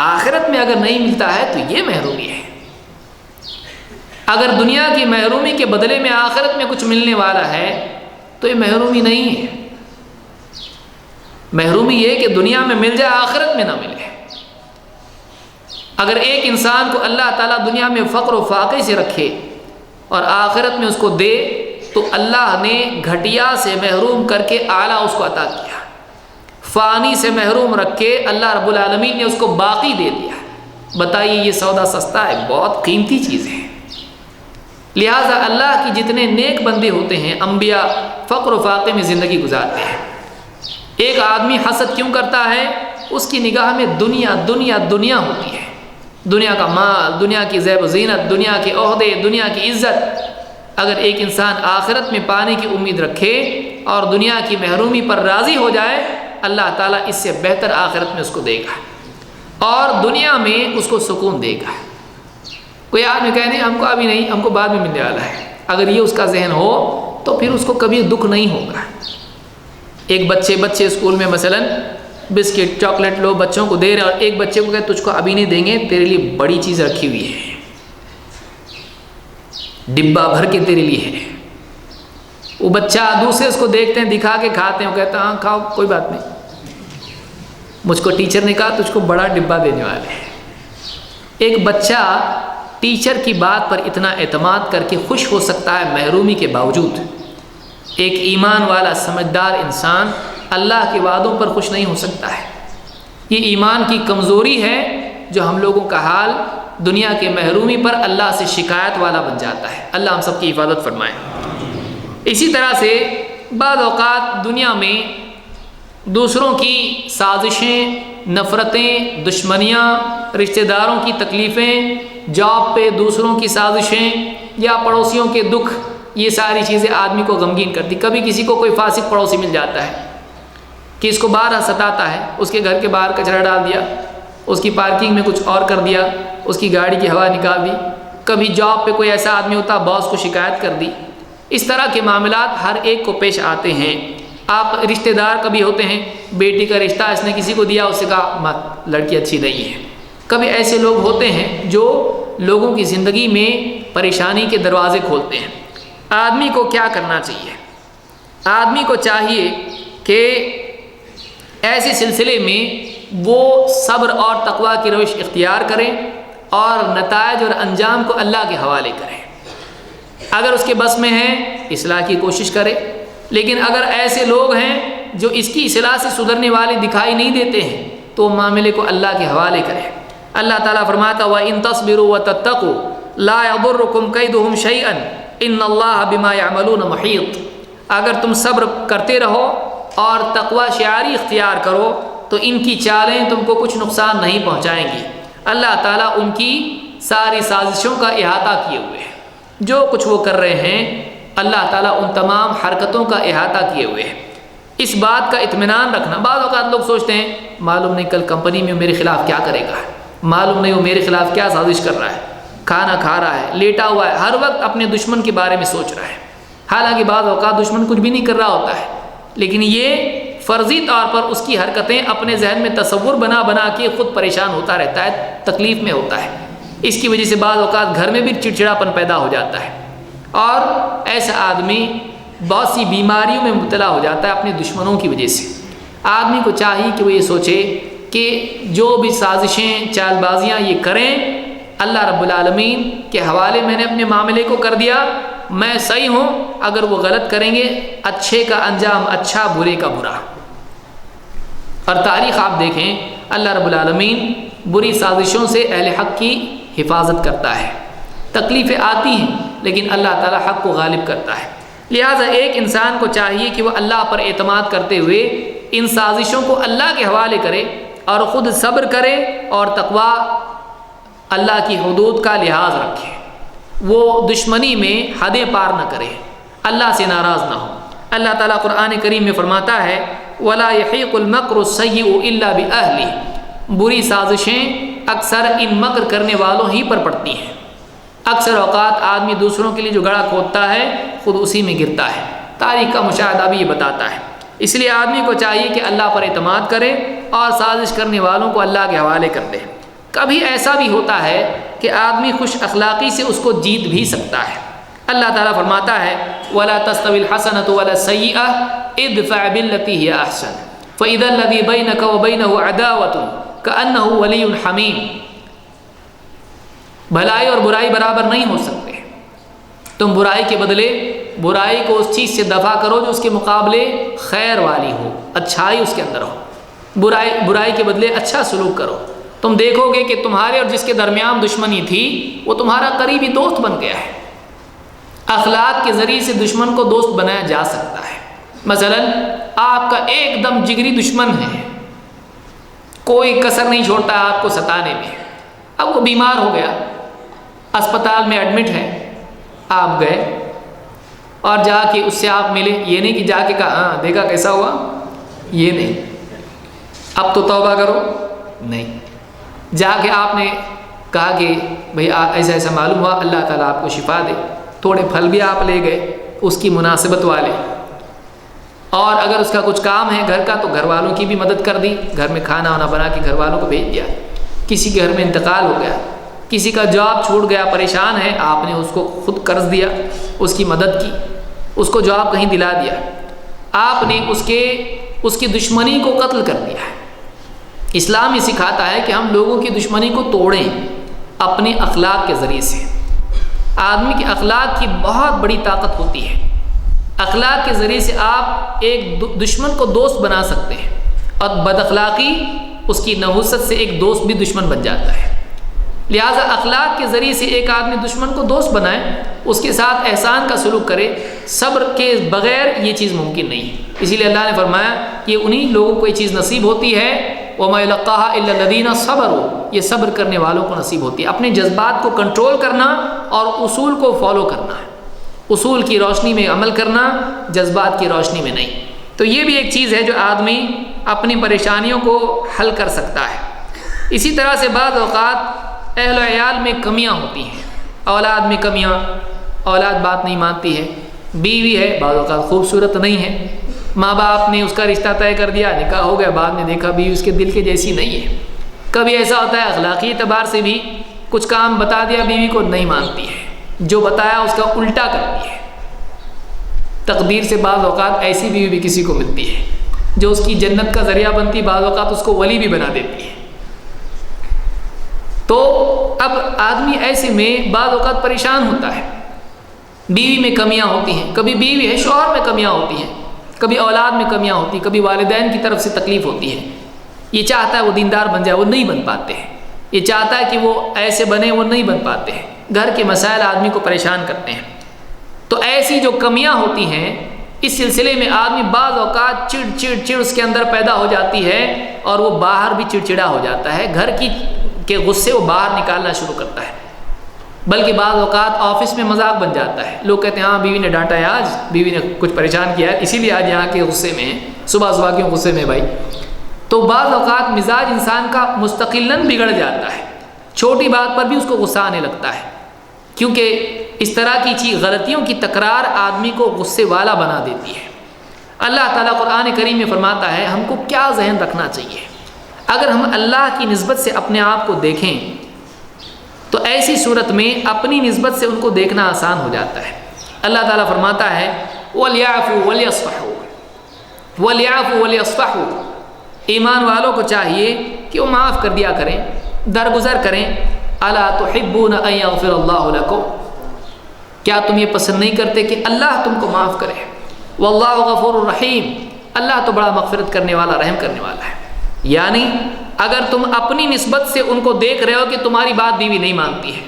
آخرت میں اگر نہیں ملتا ہے تو یہ محرومی ہے۔ اگر دنیا کی محرومی کے بدلے میں آخرت میں کچھ ملنے والا ہے تو یہ محرومی نہیں ہے۔ محرومی یہ کہ دنیا میں مل جائے آخرت میں نہ ملے۔ اگر ایک انسان کو اللہ تعالیٰ دنیا میں فقر و فاقے سے رکھے اور آخرت میں اس کو دے تو اللہ نے گھٹیا سے محروم کر کے اعلیٰ اس کو عطا کیا، فانی سے محروم رکھ کے اللہ رب العالمین نے اس کو باقی دے دیا۔ بتائیے یہ سودا سستا ہے؟ بہت قیمتی چیز ہے۔ لہٰذا اللہ کی جتنے نیک بندے ہوتے ہیں، انبیاء فقر و فاقے میں زندگی گزارتے ہیں۔ ایک آدمی حسد کیوں کرتا ہے؟ اس کی نگاہ میں دنیا دنیا دنیا ہوتی ہے، دنیا کا مال، دنیا کی زیب و زینت، دنیا کے عہدے، دنیا کی عزت۔ اگر ایک انسان آخرت میں پانے کی امید رکھے اور دنیا کی محرومی پر راضی ہو جائے، اللہ تعالیٰ اس سے بہتر آخرت میں اس کو دے گا اور دنیا میں اس کو سکون دے گا۔ کوئی آدمی کہنے ہم کو ابھی نہیں، ہم کو بعد میں ملنے والا ہے، اگر یہ اس کا ذہن ہو تو پھر اس کو کبھی دکھ نہیں ہوگا۔ ایک بچے اسکول میں مثلا بسکٹ چاکلیٹ لو بچوں کو دے رہے اور ایک بچے کو کہتے تجھ کو ابھی نہیں دیں گے، تیرے لیے بڑی چیز رکھی ہوئی ہے، ڈبہ بھر کے تیرے لیے ہے، وہ بچہ دوسرے اس کو دیکھتے ہیں دکھا کے کھاتے ہیں، وہ کہتا ہے ہاں کھاؤ کوئی بات نہیں، مجھ کو ٹیچر نے کہا تجھ کو بڑا ڈبہ دینے والے ہیں۔ ایک بچہ ٹیچر کی بات پر اتنا اعتماد کر کے خوش ہو سکتا ہے محرومی کے باوجود، ایک ایمان والا سمجھدار انسان اللہ کے وعدوں پر خوش نہیں ہو سکتا ہے۔ یہ ایمان کی کمزوری ہے جو ہم لوگوں کا حال دنیا کے محرومی پر اللہ سے شکایت والا بن جاتا ہے۔ اللہ ہم سب کی حفاظت فرمائے۔ اسی طرح سے بعض اوقات دنیا میں دوسروں کی سازشیں، نفرتیں، دشمنیاں، رشتہ داروں کی تکلیفیں، جاب پہ دوسروں کی سازشیں یا پڑوسیوں کے دکھ، یہ ساری چیزیں آدمی کو غمگین کرتی۔ کبھی کسی کو کوئی فاسق پڑوسی مل جاتا ہے کہ اس کو باہر ستاتا ہے، اس کے گھر کے باہر کچرا ڈال دیا، اس کی پارکنگ میں کچھ اور کر دیا، اس کی گاڑی کی ہوا نکال دی۔ کبھی جاب پہ کوئی ایسا آدمی ہوتا باس کو شکایت کر دی۔ اس طرح کے معاملات ہر ایک کو پیش آتے ہیں۔ آپ رشتہ دار کبھی ہوتے ہیں، بیٹی کا رشتہ اس نے کسی کو دیا، اس سے کہا مت لڑکی اچھی نہیں ہے۔ کبھی ایسے لوگ ہوتے ہیں جو لوگوں کی زندگی میں پریشانی کے دروازے کھولتے ہیں۔ آدمی کو کیا کرنا چاہیے؟ آدمی کو چاہیے کہ ایسے سلسلے میں وہ صبر اور تقوی کی روش اختیار کریں اور نتائج اور انجام کو اللہ کے حوالے کریں۔ اگر اس کے بس میں ہے اصلاح کی کوشش کرے، لیکن اگر ایسے لوگ ہیں جو اس کی اصلاح سے سدھرنے والے دکھائی نہیں دیتے ہیں تو معاملے کو اللہ کے حوالے کریں۔ اللہ تعالیٰ فرماتا وَإِن تَصْبِرُوا وَتَتَّقُوا لَا يَضُرُّكُمْ كَيْدُهُمْ شَيْئًا إِنَّ اللَّهَ بِمَا يَعْمَلُونَ مُحِيطٌ۔ اگر تم صبر کرتے رہو اور تقوی شعاری اختیار کرو تو ان کی چالیں تم کو کچھ نقصان نہیں پہنچائیں گی۔ اللہ تعالیٰ ان کی ساری سازشوں کا احاطہ کیے ہوئے ہیں، جو کچھ وہ کر رہے ہیں اللہ تعالیٰ ان تمام حرکتوں کا احاطہ کیے ہوئے ہیں۔ اس بات کا اطمینان رکھنا، بعض اوقات لوگ سوچتے ہیں معلوم نہیں کل کمپنی میں میرے خلاف کیا کرے گا، معلوم نہیں وہ میرے خلاف کیا سازش کر رہا ہے، کھانا کھا رہا ہے، لیٹا ہوا ہے، ہر وقت اپنے دشمن کے بارے میں سوچ رہا ہے۔ حالانکہ بعض اوقات دشمن کچھ بھی نہیں کر رہا ہوتا ہے، لیکن یہ فرضی طور پر اس کی حرکتیں اپنے ذہن میں تصور بنا بنا کے خود پریشان ہوتا رہتا ہے، تکلیف میں ہوتا ہے۔ اس کی وجہ سے بعض اوقات گھر میں بھی چڑچڑاپن پیدا ہو جاتا ہے اور ایسا آدمی بہت سی بیماریوں میں مبتلا ہو جاتا ہے اپنے دشمنوں کی وجہ سے۔ آدمی کو چاہیے کہ وہ یہ سوچے کہ جو بھی سازشیں چال بازیاں یہ کریں اللہ رب العالمین کے حوالے میں نے اپنے معاملے کو کر دیا، میں صحیح ہوں، اگر وہ غلط کریں گے اچھے کا انجام اچھا، برے کا برا۔ اور تاریخ آپ دیکھیں اللہ رب العالمین بری سازشوں سے اہل حق کی حفاظت کرتا ہے۔ تکلیفیں آتی ہیں لیکن اللہ تعالیٰ حق کو غالب کرتا ہے۔ لہٰذا ایک انسان کو چاہیے کہ وہ اللہ پر اعتماد کرتے ہوئے ان سازشوں کو اللہ کے حوالے کرے اور خود صبر کرے اور تقوی اللہ کی حدود کا لحاظ رکھے، وہ دشمنی میں حدیں پار نہ کرے، اللہ سے ناراض نہ ہو۔ اللہ تعالیٰ قرآن کریم میں فرماتا ہے وَلَا يَحِيقُ الْمَكْرُ السَّيِّئُ إِلَّا بِأَهْلِهِ۔ بری سازشیں اکثر ان مکر کرنے والوں ہی پر پڑتی ہیں۔ اکثر اوقات آدمی دوسروں کے لیے جو گڑھا کھودتا ہے خود اسی میں گرتا ہے۔ تاریخ کا مشاہدہ بھی یہ بتاتا ہے۔ اس لیے آدمی کو چاہیے کہ اللہ پر اعتماد کرے اور سازش کرنے والوں کو اللہ کے حوالے کر دے۔ کبھی ایسا بھی ہوتا ہے کہ آدمی خوش اخلاقی سے اس کو جیت بھی سکتا ہے۔ اللہ تعالیٰ فرماتا ہے وَلَا تَسْتَوِي الْحَسَنَةُ وَلَا السَّيِّئَةُ ادْفَعْ بِالَّتِي هِيَ أَحْسَنُ فَإِذَا الَّذِي بَيْنَكَ وَبَيْنَهُ عَدَاوَةٌ كَأَنَّهُ وَلِيٌّ حَمِيمٌ۔ بھلائی اور برائی برابر نہیں ہو سکتے۔ تم برائی کے بدلے برائی کو اس چیز سے دفع کرو جو اس کے مقابلے خیر والی ہو، اچھائی اس کے اندر ہو۔ برائی کے بدلے اچھا سلوک کرو۔ تم دیکھو گے کہ تمہارے اور جس کے درمیان دشمنی تھی وہ تمہارا قریبی دوست بن گیا ہے۔ اخلاق کے ذریعے سے دشمن کو دوست بنایا جا سکتا ہے۔ مثلا آپ کا ایک دم جگری دشمن ہے، کوئی کسر نہیں چھوڑتا آپ کو ستانے میں، اب وہ بیمار ہو گیا، اسپتال میں ایڈمٹ ہے، آپ گئے اور جا کے اس سے آپ ملے، یہ نہیں کہ جا کے کہا ہاں دیکھا کیسا ہوا، یہ نہیں، اب تو توبہ کرو، نہیں، جا کے آپ نے کہا کہ بھئی ایسا ایسا معلوم ہوا، اللہ تعالیٰ آپ کو شفا دے، تھوڑے پھل بھی آپ لے گئے اس کی مناسبت والے، اور اگر اس کا کچھ کام ہے گھر کا تو گھر والوں کی بھی مدد کر دی، گھر میں کھانا وانا بنا کے گھر والوں کو بھیج دیا۔ کسی کے گھر میں انتقال ہو گیا، کسی کا جاب چھوٹ گیا، پریشان ہے، آپ نے اس کو خود قرض دیا، اس کی مدد کی۔ اس کو جواب کہیں دلا دیا، آپ نے اس کی دشمنی کو قتل کر دیا ہے۔ اسلام یہ سکھاتا ہے کہ ہم لوگوں کی دشمنی کو توڑیں اپنے اخلاق کے ذریعے سے۔ آدمی کے اخلاق کی بہت بڑی طاقت ہوتی ہے، اخلاق کے ذریعے سے آپ ایک دشمن کو دوست بنا سکتے ہیں، اور بد اخلاقی اس کی نحوست سے ایک دوست بھی دشمن بن جاتا ہے۔ لہٰذا اخلاق کے ذریعے سے ایک آدمی دشمن کو دوست بنائے، اس کے ساتھ احسان کا سلوک کرے، صبر کے بغیر یہ چیز ممکن نہیں ہے۔ اسی لیے اللہ نے فرمایا کہ انہی لوگوں کو یہ چیز نصیب ہوتی ہے، وَمَا يَلَقَّاهَا إِلَّا الَّذِينَ صَبَرُوا، یہ صبر کرنے والوں کو نصیب ہوتی ہے۔ اپنے جذبات کو کنٹرول کرنا اور اصول کو فالو کرنا ہے، اصول کی روشنی میں عمل کرنا، جذبات کی روشنی میں نہیں۔ تو یہ بھی ایک چیز ہے جو آدمی اپنی پریشانیوں کو حل کر سکتا ہے۔ اسی طرح سے بعض اوقات اہل و عیال میں کمیاں ہوتی ہیں، اولاد میں کمیاں، اولاد بات نہیں مانتی ہے، بیوی ہے بعض اوقات خوبصورت نہیں ہے، ماں باپ نے اس کا رشتہ طے کر دیا، نکاح ہو گیا، بعد میں دیکھا بیوی اس کے دل کے جیسی نہیں ہے۔ کبھی ایسا ہوتا ہے اخلاقی اعتبار سے بھی کچھ کام بتا دیا بیوی کو، نہیں مانتی ہے، جو بتایا اس کا الٹا کرتی ہے۔ تقدیر سے بعض اوقات ایسی بیوی بھی کسی کو ملتی ہے جو اس کی جنت کا ذریعہ بنتی، بعض اوقات اس کو ولی بھی بنا دیتی ہے۔ تو اب آدمی ایسے میں بعض اوقات پریشان ہوتا ہے، بیوی میں کمیاں ہوتی ہیں، کبھی بیوی ہے شوہر میں کمیاں ہوتی ہیں، کبھی اولاد میں کمیاں ہوتی ہیں، کبھی والدین کی طرف سے تکلیف ہوتی ہے۔ یہ چاہتا ہے وہ دیندار بن جائے، وہ نہیں بن پاتے ہیں، یہ چاہتا ہے کہ وہ ایسے بنے، وہ نہیں بن پاتے ہیں، گھر کے مسائل آدمی کو پریشان کرتے ہیں۔ تو ایسی جو کمیاں ہوتی ہیں اس سلسلے میں آدمی بعض اوقات چڑ اس کے اندر پیدا ہو جاتی ہے، اور وہ باہر بھی چڑچڑا ہو جاتا ہے، گھر کے غصے وہ باہر نکالنا شروع کرتا ہے، بلکہ بعض اوقات آفس میں مذاق بن جاتا ہے۔ لوگ کہتے ہیں ہاں بیوی نے ڈانٹا ہے، آج بیوی نے کچھ پریشان کیا ہے، اسی لیے آج یہاں کے غصے میں ہیں، صبح کیوں غصے میں بھائی۔ تو بعض اوقات مزاج انسان کا مستقلاً بگڑ جاتا ہے، چھوٹی بات پر بھی اس کو غصہ آنے لگتا ہے، کیونکہ اس طرح کی غلطیوں کی تکرار آدمی کو غصے والا بنا دیتی ہے۔ اللہ تعالیٰ قرآن کریم میں فرماتا ہے ہم کو کیا ذہن رکھنا چاہیے۔ اگر ہم اللہ کی نسبت سے اپنے آپ کو دیکھیں تو ایسی صورت میں اپنی نسبت سے ان کو دیکھنا آسان ہو جاتا ہے۔ اللہ تعالیٰ فرماتا ہے وَلْيَعْفُوا وَلْيَصْفَحُوا وَلْيَعْفُوا وَلْيَصْفَحُوا، ایمان والوں کو چاہیے کہ وہ معاف کر دیا کریں، درگزر کریں۔ أَلَا تُحِبُّونَ أَن يَغْفِرَ اللَّهُ لَكُمْ، کیا تم یہ پسند نہیں کرتے کہ اللہ تم کو معاف کرے؟ وَاللَّهُ غَفُورٌ رَحِيمٌ، اللہ تو بڑا مغفرت کرنے والا، رحم کرنے والا ہے۔ یعنی اگر تم اپنی نسبت سے ان کو دیکھ رہے ہو کہ تمہاری بات بیوی نہیں مانتی ہے،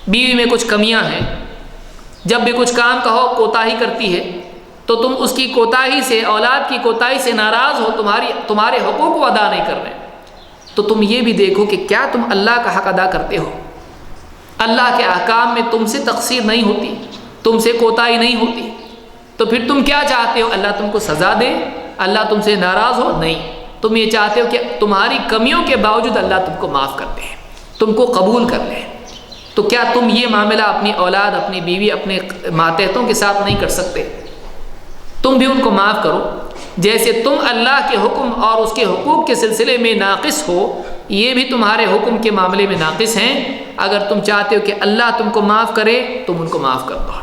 بیوی میں کچھ کمیاں ہیں، جب بھی کچھ کام کہو کوتاہی کرتی ہے، تو تم اس کی کوتاہی سے، اولاد کی کوتاہی سے ناراض ہو، تمہارے حقوق کو ادا نہیں کر رہے، تو تم یہ بھی دیکھو کہ کیا تم اللہ کا حق ادا کرتے ہو، اللہ کے احکام میں تم سے تقصیر نہیں ہوتی، تم سے کوتاہی نہیں ہوتی، تو پھر تم کیا چاہتے ہو؟ اللہ تم کو سزا دے، اللہ تم سے ناراض ہو؟ نہیں، تم یہ چاہتے ہو کہ تمہاری کمیوں کے باوجود اللہ تم کو معاف کر دے، تم کو قبول کر لے۔ تو کیا تم یہ معاملہ اپنی اولاد، اپنی بیوی، اپنے ماتحتوں کے ساتھ نہیں کر سکتے؟ تم بھی ان کو معاف کرو، جیسے تم اللہ کے حکم اور اس کے حقوق کے سلسلے میں ناقص ہو، یہ بھی تمہارے حکم کے معاملے میں ناقص ہیں۔ اگر تم چاہتے ہو کہ اللہ تم کو معاف کرے، تم ان کو معاف کر دو۔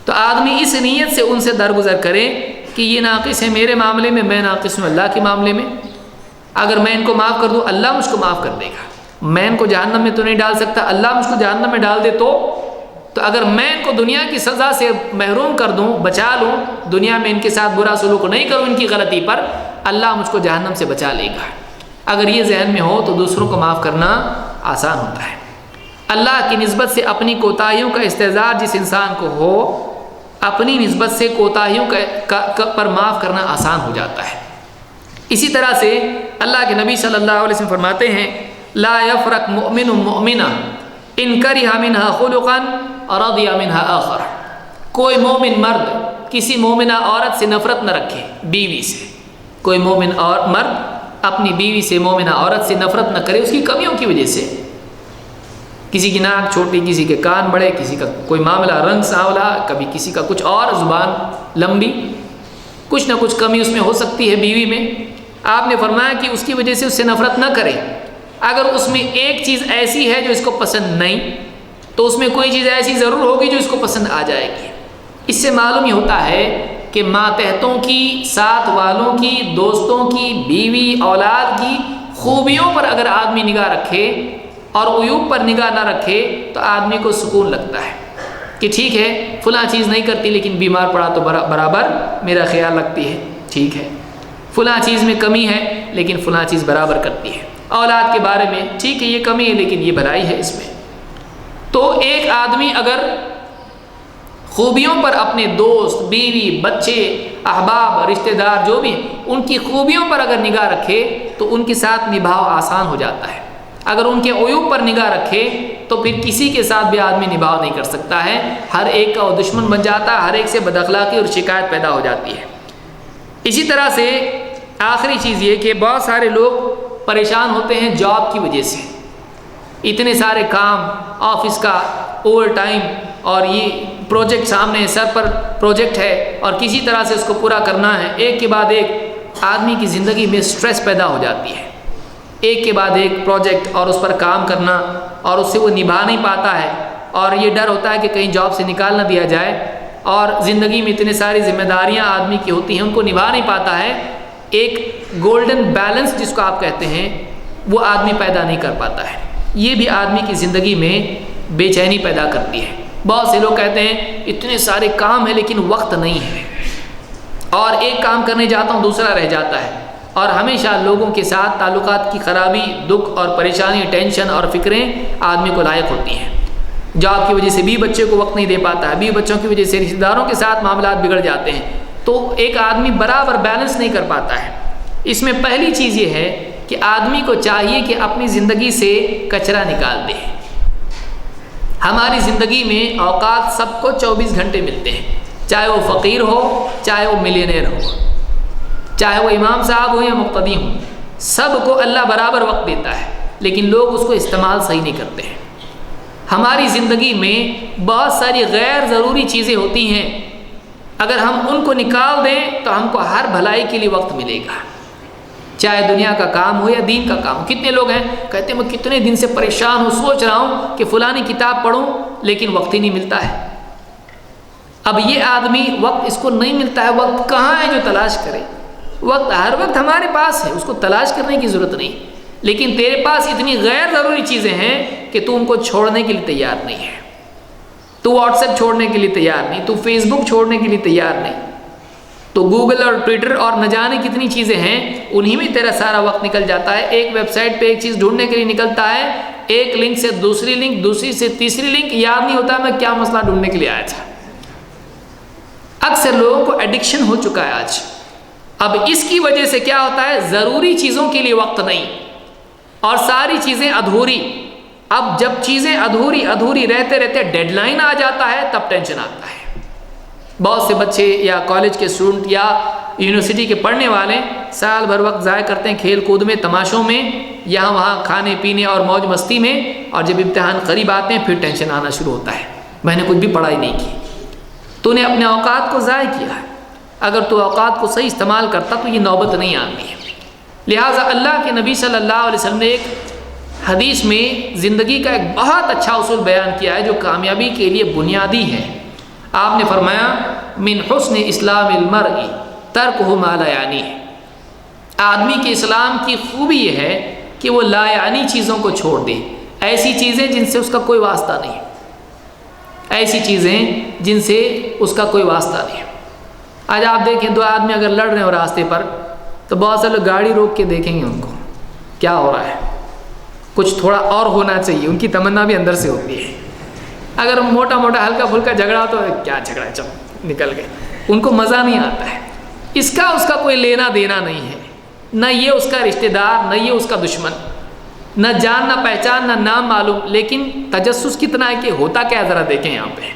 تو آدمی اس نیت سے ان سے درگزر کرے کہ یہ ناقص ہے میرے معاملے میں، میں ناقص ہوں اللہ کے معاملے میں، اگر میں ان کو معاف کر دوں اللہ مجھ کو معاف کر دے گا۔ میں ان کو جہنم میں تو نہیں ڈال سکتا، اللہ مجھ کو جہنم میں ڈال دے تو اگر میں ان کو دنیا کی سزا سے محروم کر دوں، بچا لوں، دنیا میں ان کے ساتھ برا سلوک نہیں کروں ان کی غلطی پر، اللہ مجھ کو جہنم سے بچا لے گا۔ اگر یہ ذہن میں ہو تو دوسروں کو معاف کرنا آسان ہوتا ہے۔ اللہ کی نسبت سے اپنی کوتاہیوں کا استحضار جس انسان کو ہو، اپنی نسبت سے کوتاہیوں پر معاف کرنا آسان ہو جاتا ہے۔ اسی طرح سے اللہ کے نبی صلی اللہ علیہ وسلم فرماتے ہیں لا یفرق مؤمن مؤمنہ ان کرہ منہا خلقا رضی منہا آخر، کوئی مومن مرد کسی مومنہ عورت سے نفرت نہ رکھے، بیوی سے، کوئی مومن اور مرد اپنی بیوی سے، مومنہ عورت سے نفرت نہ کرے اس کی کمیوں کی وجہ سے، کسی کی ناک چھوٹی، کسی کے کان بڑے، کسی کا کوئی معاملہ رنگ سانولا، کبھی کسی کا کچھ اور، زبان لمبی، کچھ نہ کچھ کمی اس میں ہو سکتی ہے بیوی میں۔ آپ نے فرمایا کہ اس کی وجہ سے اس سے نفرت نہ کرے۔ اگر اس میں ایک چیز ایسی ہے جو اس کو پسند نہیں، تو اس میں کوئی چیز ایسی ضرور ہوگی جو اس کو پسند آ جائے گی۔ اس سے معلوم یہ ہوتا ہے کہ ماتحتوں کی، ساتھ والوں کی، دوستوں کی، بیوی اولاد کی خوبیوں پر اگر آدمی نگاہ رکھے اور عیوب پر نگاہ نہ رکھے تو آدمی کو سکون لگتا ہے کہ ٹھیک ہے فلاں چیز نہیں کرتی لیکن بیمار پڑا تو برابر میرا خیال رکھتی ہے، ٹھیک ہے فلاں چیز میں کمی ہے لیکن فلاں چیز برابر کرتی ہے، اولاد کے بارے میں ٹھیک ہے یہ کمی ہے لیکن یہ بھلائی ہے اس میں۔ تو ایک آدمی اگر خوبیوں پر اپنے دوست، بیوی، بچے، احباب، رشتہ دار جو بھی ہیں ان کی خوبیوں پر اگر نگاہ رکھے تو ان کے ساتھ نبھاؤ آسان ہو جاتا ہے، اگر ان کے عیوب پر نگاہ رکھے تو پھر کسی کے ساتھ بھی آدمی نبھاؤ نہیں کر سکتا ہے، ہر ایک کا وہ دشمن بن جاتا ہے، ہر ایک سے بد اخلاقی اور شکایت پیدا ہو جاتی ہے۔ اسی طرح سے آخری چیز یہ کہ بہت سارے لوگ پریشان ہوتے ہیں جاب کی وجہ سے، اتنے سارے کام، آفس کا اوور ٹائم، اور یہ پروجیکٹ سامنے سر پر پروجیکٹ ہے اور کسی طرح سے اس کو پورا کرنا ہے، ایک کے بعد ایک آدمی کی زندگی میں سٹریس پیدا ہو جاتی ہے، ایک کے بعد ایک پروجیکٹ اور اس پر کام کرنا اور اس سے وہ نبھا نہیں پاتا ہے، اور یہ ڈر ہوتا ہے کہ کہیں جاب سے نکال نہ دیا جائے، اور زندگی میں اتنے ساری ذمہ داریاں آدمی کی ہوتی ہیں ان کو نبھا نہیں پاتا ہے، ایک گولڈن بیلنس جس کو آپ کہتے ہیں وہ آدمی پیدا نہیں کر پاتا ہے، یہ بھی آدمی کی زندگی میں بے چینی پیدا کرتی ہے۔ بہت سے لوگ کہتے ہیں اتنے سارے کام ہیں لیکن وقت نہیں ہے، اور ایک کام کرنے جاتا ہوں دوسرا رہ جاتا ہے، اور ہمیشہ لوگوں کے ساتھ تعلقات کی خرابی، دکھ اور پریشانی، ٹینشن اور فکریں آدمی کو لاحق ہوتی ہیں۔ جاب کی وجہ سے بھی بچے کو وقت نہیں دے پاتا ہے، بھی بچوں کی وجہ سے رشتہ داروں کے ساتھ معاملات بگڑ جاتے ہیں، تو ایک آدمی برابر بیلنس نہیں کر پاتا ہے۔ اس میں پہلی چیز یہ ہے کہ آدمی کو چاہیے کہ اپنی زندگی سے کچرا نکال دے۔ ہماری زندگی میں اوقات سب کو 24 گھنٹے ملتے ہیں، چاہے وہ فقیر ہو، چاہے وہ ملینئر ہو، چاہے وہ امام صاحب ہو یا مقتدی ہو، سب کو اللہ برابر وقت دیتا ہے، لیکن لوگ اس کو استعمال صحیح نہیں کرتے ہیں۔ ہماری زندگی میں بہت ساری غیر ضروری چیزیں ہوتی ہیں، اگر ہم ان کو نکال دیں تو ہم کو ہر بھلائی کے لیے وقت ملے گا، چاہے دنیا کا کام ہو یا دین کا کام ہو۔ کتنے لوگ ہیں کہتے ہیں میں کتنے دن سے پریشان ہوں، سوچ رہا ہوں کہ فلانی کتاب پڑھوں لیکن وقت ہی نہیں ملتا ہے۔ اب یہ آدمی وقت اس کو نہیں ملتا ہے، وقت کہاں ہے جو تلاش کرے؟ وقت ہر وقت ہمارے پاس ہے، اس کو تلاش کرنے کی ضرورت نہیں، لیکن تیرے پاس اتنی غیر ضروری چیزیں ہیں کہ تو ان کو چھوڑنے کے لیے تیار نہیں ہے، تو واٹس ایپ چھوڑنے کے لیے تیار نہیں، تو فیس بک چھوڑنے کے لیے تیار نہیں، تو گوگل اور ٹویٹر اور نہ جانے کتنی چیزیں ہیں انہی میں تیرا سارا وقت نکل جاتا ہے۔ ایک ویب سائٹ پہ ایک چیز ڈھونڈنے کے لیے نکلتا ہے، ایک لنک سے دوسری لنک، دوسری سے تیسری لنک، یاد نہیں ہوتا میں کیا مسئلہ ڈھونڈنے کے لیے آیا تھا۔ اکثر لوگوں کو ایڈکشن ہو چکا ہے آج۔ اب اس کی وجہ سے کیا ہوتا ہے، ضروری چیزوں کے لیے وقت نہیں اور ساری چیزیں ادھوری۔ اب جب چیزیں ادھوری رہتے رہتے ڈیڈ لائن آ جاتا ہے تب ٹینشن آتا ہے۔ بہت سے بچے یا کالج کے اسٹوڈنٹ یا یونیورسٹی کے پڑھنے والے سال بھر وقت ضائع کرتے ہیں کھیل کود میں، تماشوں میں، یہاں وہاں کھانے پینے اور موج مستی میں، اور جب امتحان قریب آتے ہیں پھر ٹینشن آنا شروع ہوتا ہے، میں نے کچھ بھی پڑھائی نہیں کی۔ تو نے اپنے اوقات کو ضائع کیا ہے، اگر تو اوقات کو صحیح استعمال کرتا تو یہ نوبت نہیں آتی ہے۔ لہٰذا اللہ کے نبی صلی اللہ علیہ وسلم نے ایک حدیث میں زندگی کا ایک بہت اچھا اصول بیان کیا ہے جو کامیابی کے لیے بنیادی ہے۔ آپ نے فرمایا من حسن اسلام المرء ترکہ ما لا یعنی، آدمی کے اسلام کی خوبی یہ ہے کہ وہ لا یعنی چیزوں کو چھوڑ دے، ایسی چیزیں جن سے اس کا کوئی واسطہ نہیں، ایسی چیزیں جن سے اس کا کوئی واسطہ نہیں۔ آج آپ دیکھیں دو آدمی اگر لڑ رہے ہو راستے پر تو بہت سے لوگ گاڑی روک کے دیکھیں گے ان کو کیا ہو رہا ہے، کچھ تھوڑا اور ہونا چاہیے، ان کی تمنا بھی اندر سے ہوتی ہے۔ اگر موٹا موٹا ہلکا پھلکا جھگڑا تو کیا جھگڑا ہے، چلو نکل گئے، ان کو مزہ نہیں آتا ہے۔ اس کا کوئی لینا دینا نہیں ہے، نہ یہ اس کا رشتہ دار، نہ یہ اس کا دشمن، نہ جان نہ پہچان نہ نام معلوم، لیکن تجسس کتنا ہے کہ ہوتا کیا ذرا دیکھیں یہاں پہ۔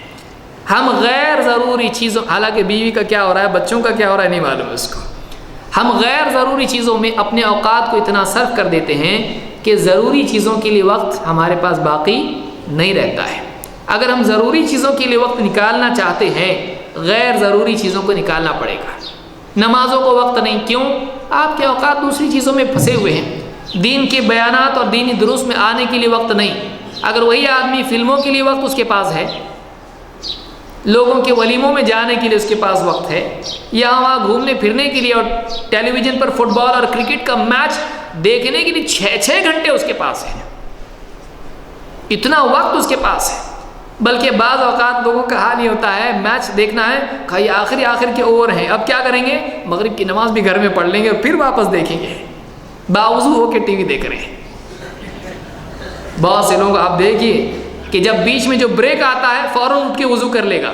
ہم غیر ضروری چیزوں، حالانکہ بیوی کا کیا ہو رہا ہے، بچوں کا کیا ہو رہا ہے نہیں معلوم ہے اس کو، ہم غیر ضروری چیزوں میں اپنے اوقات کو اتنا صرف کر دیتے ہیں کہ ضروری چیزوں کے لیے وقت ہمارے پاس باقی نہیں رہتا ہے۔ اگر ہم ضروری چیزوں کے لیے وقت نکالنا چاہتے ہیں غیر ضروری چیزوں کو نکالنا پڑے گا۔ نمازوں کو وقت نہیں، کیوں؟ آپ کے اوقات دوسری چیزوں میں پھنسے ہوئے ہیں، دین کے بیانات اور دینی دروس میں آنے کے لیے وقت نہیں۔ اگر وہی آدمی فلموں کے لیے وقت اس کے پاس ہے، لوگوں کے ولیموں میں جانے کے لیے اس کے پاس وقت ہے، یہاں وہاں گھومنے پھرنے کے لیے، اور ٹیلی ویژن پر فٹ بال اور کرکٹ کا میچ دیکھنے کے لیے 6 گھنٹے اس کے پاس ہے، اتنا وقت اس کے پاس ہے۔ بلکہ بعض اوقات لوگوں کا حال یہ ہوتا ہے، میچ دیکھنا ہے، کہیں آخر کے اوور ہیں، اب کیا کریں گے، مغرب کی نماز بھی گھر میں پڑھ لیں گے اور پھر واپس دیکھیں گے، باوضو ہو کے ٹی وی دیکھ رہے ہیں۔ بہت سے لوگ آپ دیکھیے کہ جب بیچ میں جو بریک آتا ہے فوراً اٹھ کے وضو کر لے گا،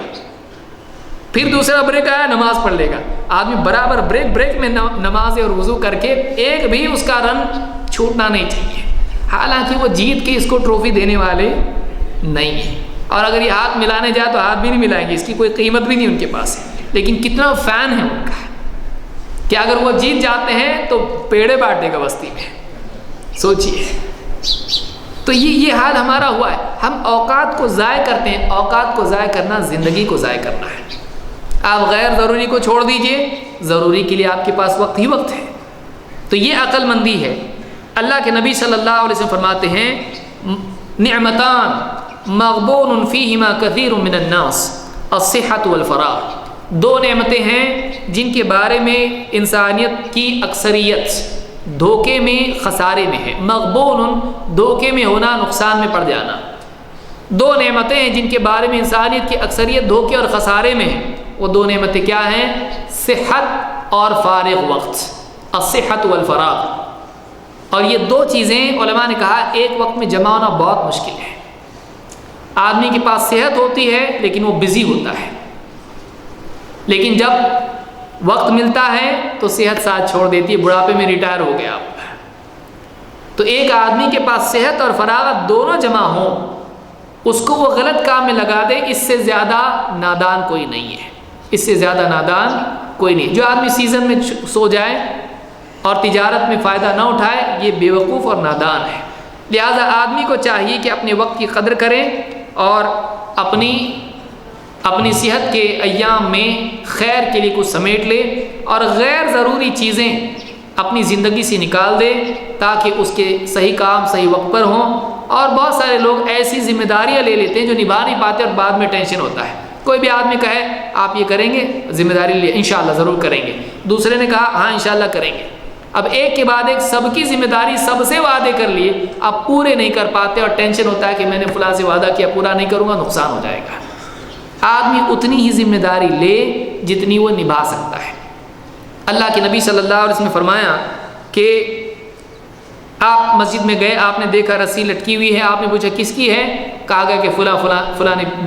پھر دوسرا بریک آیا نماز پڑھ لے گا۔ آدمی برابر بریک میں نماز اور وضو کر کے ایک بھی اس کا رن چھوٹنا نہیں چاہیے، حالانکہ وہ جیت کے اس کو ٹرافی دینے والے نہیں ہیں، اور اگر یہ ہاتھ ملانے جائے تو ہاتھ بھی نہیں ملائیں گے، اس کی کوئی قیمت بھی نہیں ان کے پاس ہے، لیکن کتنا فین ہے ان کا کہ اگر وہ جیت جاتے ہیں تو پیڑے بانٹ دے گا بستی میں، سوچئے۔ تو یہ حال ہمارا ہوا ہے، ہم اوقات کو ضائع کرتے ہیں۔ اوقات کو ضائع کرنا زندگی کو ضائع کرنا ہے۔ آپ غیر ضروری کو چھوڑ دیجئے، ضروری کے لیے آپ کے پاس وقت ہی وقت ہے۔ تو یہ عقل مندی ہے۔ اللہ کے نبی صلی اللہ علیہ وسلم فرماتے ہیں نعمتان مغبون فیہما کثیر من الناس الصحۃ والفراغ، 2 نعمتیں ہیں جن کے بارے میں انسانیت کی اکثریت دھوکے میں، خسارے میں ہے۔ مغبون، دھوکے میں ہونا، نقصان میں پڑ جانا۔ 2 نعمتیں ہیں جن کے بارے میں انسانیت کی اکثریت دھوکے اور خسارے میں ہے۔ وہ 2 نعمتیں کیا ہیں؟ صحت اور فارغ وقت، الصحت والفراغ۔ اور یہ 2 چیزیں علماء نے کہا ایک وقت میں جمع ہونا بہت مشکل ہے۔ آدمی کے پاس صحت ہوتی ہے لیکن وہ بزی ہوتا ہے، لیکن جب وقت ملتا ہے تو صحت ساتھ چھوڑ دیتی ہے، بڑھاپے میں ریٹائر ہو گیا آپ۔ تو ایک آدمی کے پاس صحت اور فراغت دونوں جمع ہوں، اس کو وہ غلط کام میں لگا دے، اس سے زیادہ نادان کوئی نہیں ہے، اس سے زیادہ نادان کوئی نہیں۔ جو آدمی سیزن میں سو جائے اور تجارت میں فائدہ نہ اٹھائے، یہ بیوقوف اور نادان ہے۔ لہذا آدمی کو چاہیے کہ اپنے وقت کی قدر کرے اور اپنی صحت کے ایام میں خیر کے لیے کچھ سمیٹ لے، اور غیر ضروری چیزیں اپنی زندگی سے نکال دے تاکہ اس کے صحیح کام صحیح وقت پر ہوں۔ اور بہت سارے لوگ ایسی ذمہ داریاں لے لیتے ہیں جو نبھا نہیں پاتے اور بعد میں ٹینشن ہوتا ہے۔ کوئی بھی آدمی کہے آپ یہ کریں گے، ذمہ داری لے، انشاءاللہ ضرور کریں گے، دوسرے نے کہا ہاں انشاءاللہ کریں گے، اب ایک کے بعد ایک سب کی ذمہ داری، سب سے وعدے کر لیے، اب پورے نہیں کر پاتے اور ٹینشن ہوتا ہے کہ میں نے فلاں سے وعدہ کیا، پورا نہیں کروں گا، نقصان ہو جائے گا۔ آدمی اتنی ہی ذمہ داری لے جتنی وہ نبھا سکتا ہے۔ اللہ کے نبی صلی اللہ علیہ وسلم نے فرمایا کہ آپ مسجد میں گئے، آپ نے دیکھا رسی لٹکی ہوئی ہے، آپ نے پوچھا کس کی ہے؟ کہا گیا کہ فلاں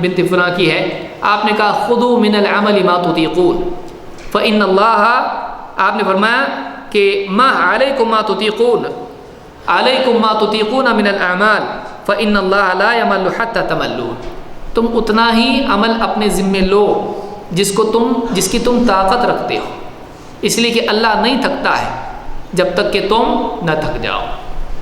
بنت فلاں کی ہے۔ آپ نے کہا خذوا من العمل ما تطيقون فإن اللہ، آپ نے فرمایا کہ ما علیکم ما تطيقون، علیکم ما تطيقون من الاعمال فإن اللہ لا يمل حتى تملون۔ تم اتنا ہی عمل اپنے ذمے لو جس کی تم طاقت رکھتے ہو، اس لیے کہ اللہ نہیں تھکتا ہے جب تک کہ تم نہ تھک جاؤ۔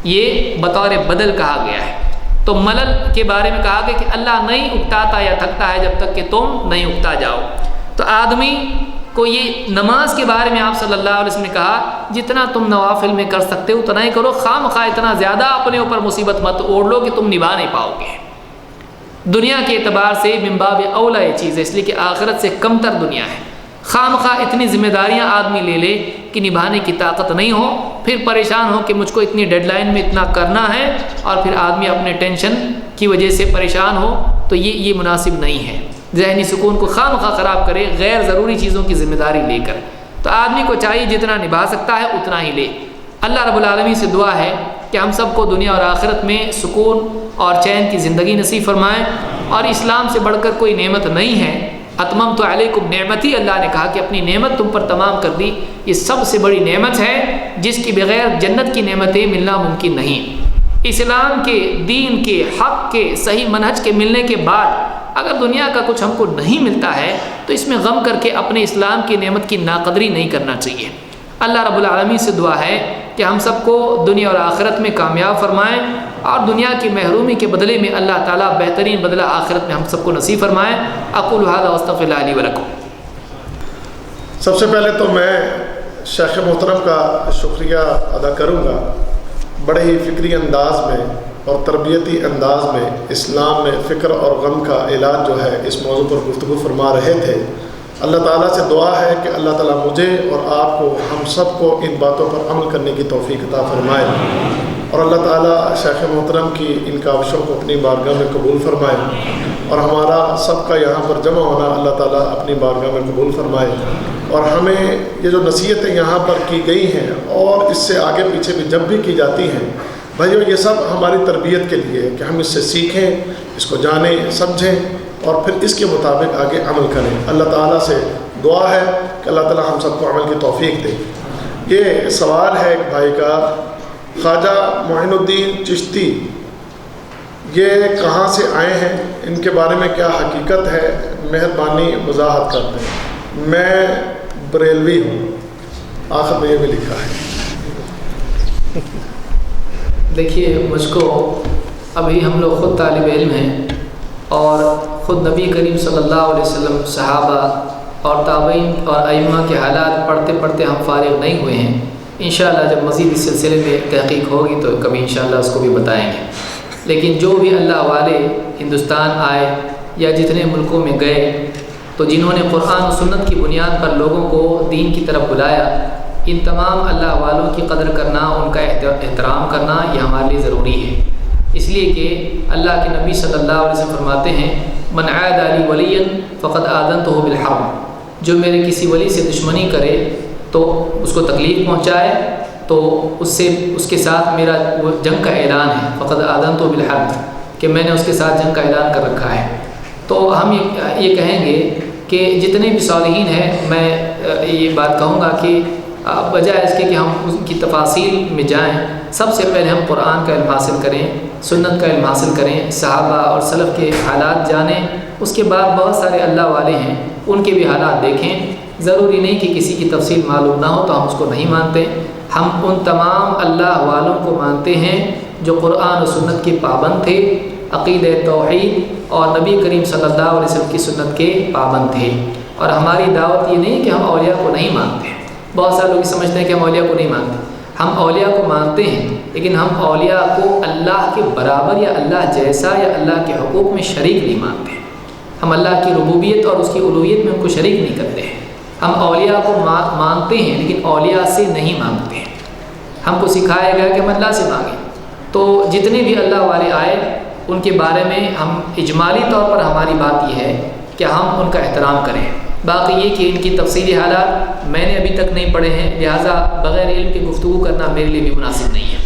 یہ بطور بدل کہا گیا ہے۔ تو ملل کے بارے میں کہا گیا کہ اللہ نہیں اکتاتا یا تھکتا ہے جب تک کہ تم نہیں اکتا جاؤ۔ تو آدمی کو یہ نماز کے بارے میں آپ صلی اللہ علیہ وسلم نے کہا جتنا تم نوافل میں کر سکتے ہو اتنا ہی کرو، خواہ مخواہ اتنا زیادہ اپنے اوپر مصیبت مت اوڑھ لو کہ تم نبھا نہیں پاؤ گے۔ دنیا کے اعتبار سے من باب اولا یہ چیز ہے، اس لیے کہ آخرت سے کم تر دنیا ہے۔ خواہ مخواہ اتنی ذمہ داریاں آدمی لے لے کہ نبھانے کی طاقت نہیں ہو، پھر پریشان ہو کہ مجھ کو اتنی ڈیڈ لائن میں اتنا کرنا ہے، اور پھر آدمی اپنے ٹینشن کی وجہ سے پریشان ہو، تو یہ مناسب نہیں ہے۔ ذہنی سکون کو خواہ مخواہ خراب کرے غیر ضروری چیزوں کی ذمہ داری لے کر۔ تو آدمی کو چاہیے جتنا نبھا سکتا ہے اتنا ہی لے۔ اللہ رب العالمین سے دعا ہے کہ ہم سب کو دنیا اور آخرت میں سکون اور چین کی زندگی نصیب فرمائیں، اور اسلام سے بڑھ کر کوئی نعمت نہیں ہے۔ اتممت علیکم نعمتی، اللہ نے کہا کہ اپنی نعمت تم پر تمام کر دی، یہ سب سے بڑی نعمت ہے جس کی بغیر جنت کی نعمتیں ملنا ممکن نہیں۔ اسلام کے، دین کے، حق کے، صحیح منہج کے ملنے کے بعد اگر دنیا کا کچھ ہم کو نہیں ملتا ہے تو اس میں غم کر کے اپنے اسلام کی نعمت کی ناقدری نہیں کرنا چاہیے۔ اللہ رب العالمین سے دعا ہے کہ ہم سب کو دنیا اور آخرت میں کامیاب فرمائیں، اور دنیا کی محرومی کے بدلے میں اللہ تعالیٰ بہترین بدلہ آخرت میں ہم سب کو نصیب فرمائیں۔ اقول ھذا واستغفر اللہ لی ولکم۔ سب سے پہلے تو میں شیخ محترم کا شکریہ ادا کروں گا بڑے ہی فکری انداز میں اور تربیتی انداز میں اسلام میں فکر اور غم کا علاج جو ہے اس موضوع پر گفتگو فرما رہے تھے۔ اللہ تعالیٰ سے دعا ہے کہ اللہ تعالیٰ مجھے اور آپ کو، ہم سب کو ان باتوں پر عمل کرنے کی توفیق عطا فرمائے، اور اللہ تعالیٰ شیخ محترم کی ان کاوشوں کو اپنی بارگاہ میں قبول فرمائے، اور ہمارا سب کا یہاں پر جمع ہونا اللہ تعالیٰ اپنی بارگاہ میں قبول فرمائے، اور ہمیں یہ جو نصیحتیں یہاں پر کی گئی ہیں اور اس سے آگے پیچھے بھی جب بھی کی جاتی ہیں بھائیو، یہ سب ہماری تربیت کے لیے ہے کہ ہم اس سے سیکھیں، اس کو جانیں، سمجھیں اور پھر اس کے مطابق آگے عمل کریں۔ اللہ تعالیٰ سے دعا ہے کہ اللہ تعالیٰ ہم سب کو عمل کی توفیق دے۔ یہ سوال ہے ایک بھائی کا، خواجہ معین الدین چشتی یہ کہاں سے آئے ہیں، ان کے بارے میں کیا حقیقت ہے، مہربانی وضاحت کر دیں۔ میں بریلوی ہوں، آخر میں یہ بھی لکھا ہے۔ دیکھیے، مجھ کو ابھی ہم لوگ خود طالب علم ہیں اور خود نبی کریم صلی اللہ علیہ وسلم، صحابہ اور تابعین اور ائمہ کے حالات پڑھتے پڑھتے ہم فارغ نہیں ہوئے ہیں۔ انشاءاللہ جب مزید اس سلسلے میں تحقیق ہوگی تو کبھی انشاءاللہ اس کو بھی بتائیں گے۔ لیکن جو بھی اللہ والے ہندوستان آئے یا جتنے ملکوں میں گئے تو جنہوں نے قرآن و سنت کی بنیاد پر لوگوں کو دین کی طرف بلایا، ان تمام اللہ والوں کی قدر کرنا، ان کا احترام کرنا یہ ہمارے لیے ضروری ہے، اس لیے کہ اللہ کے نبی صلی اللہ علیہ وسلم فرماتے ہیں من عاد علی ولی فقد آذنتہ بالحرب، جو میرے کسی ولی سے دشمنی کرے تو اس کو تکلیف پہنچائے تو اس کے ساتھ میرا وہ جنگ کا اعلان ہے، فقد آذنتہ بالحرب، کہ میں نے اس کے ساتھ جنگ کا اعلان کر رکھا ہے۔ تو ہم یہ کہیں گے کہ جتنے بھی صالحین ہیں، میں یہ بات کہوں گا کہ بجائے اس کے کہ ہم ان کی تفاصیل میں جائیں، سب سے پہلے ہم قرآن کا علم حاصل کریں، سنت کا علم حاصل کریں، صحابہ اور سلف کے حالات جانیں، اس کے بعد بہت سارے اللہ والے ہیں ان کے بھی حالات دیکھیں۔ ضروری نہیں کہ کسی کی تفصیل معلوم نہ ہو تو ہم اس کو نہیں مانتے، ہم ان تمام اللہ والوں کو مانتے ہیں جو قرآن و سنت کے پابند تھے، عقیدہ توحید اور نبی کریم صلی اللہ علیہ وسلم کی سنت کے پابند تھے۔ اور ہماری دعوت یہ نہیں کہ ہم اولیاء کو نہیں مانتے۔ بہت سارے لوگ سمجھتے ہیں کہ ہم اولیاء کو نہیں مانتے، ہم اولیاء کو مانتے ہیں، لیکن ہم اولیاء کو اللہ کے برابر یا اللہ جیسا یا اللہ کے حقوق میں شریک نہیں مانتے۔ ہم اللہ کی ربوبیت اور اس کی الوہیت میں ان کو شریک نہیں کرتے ہیں۔ ہم اولیاء کو مانتے ہیں لیکن اولیاء سے نہیں مانگتے ہیں۔ ہم کو سکھایا گیا کہ ہم اللہ سے مانگیں۔ تو جتنے بھی اللہ والے آئے ان کے بارے میں ہم اجمالی طور پر ہماری بات یہ ہے کہ ہم ان کا احترام کریں۔ باقی یہ کہ ان کی تفصیلی حالات میں نے ابھی تک نہیں پڑھے ہیں، لہٰذا بغیر علم کی گفتگو کرنا میرے لیے بھی مناسب نہیں ہے۔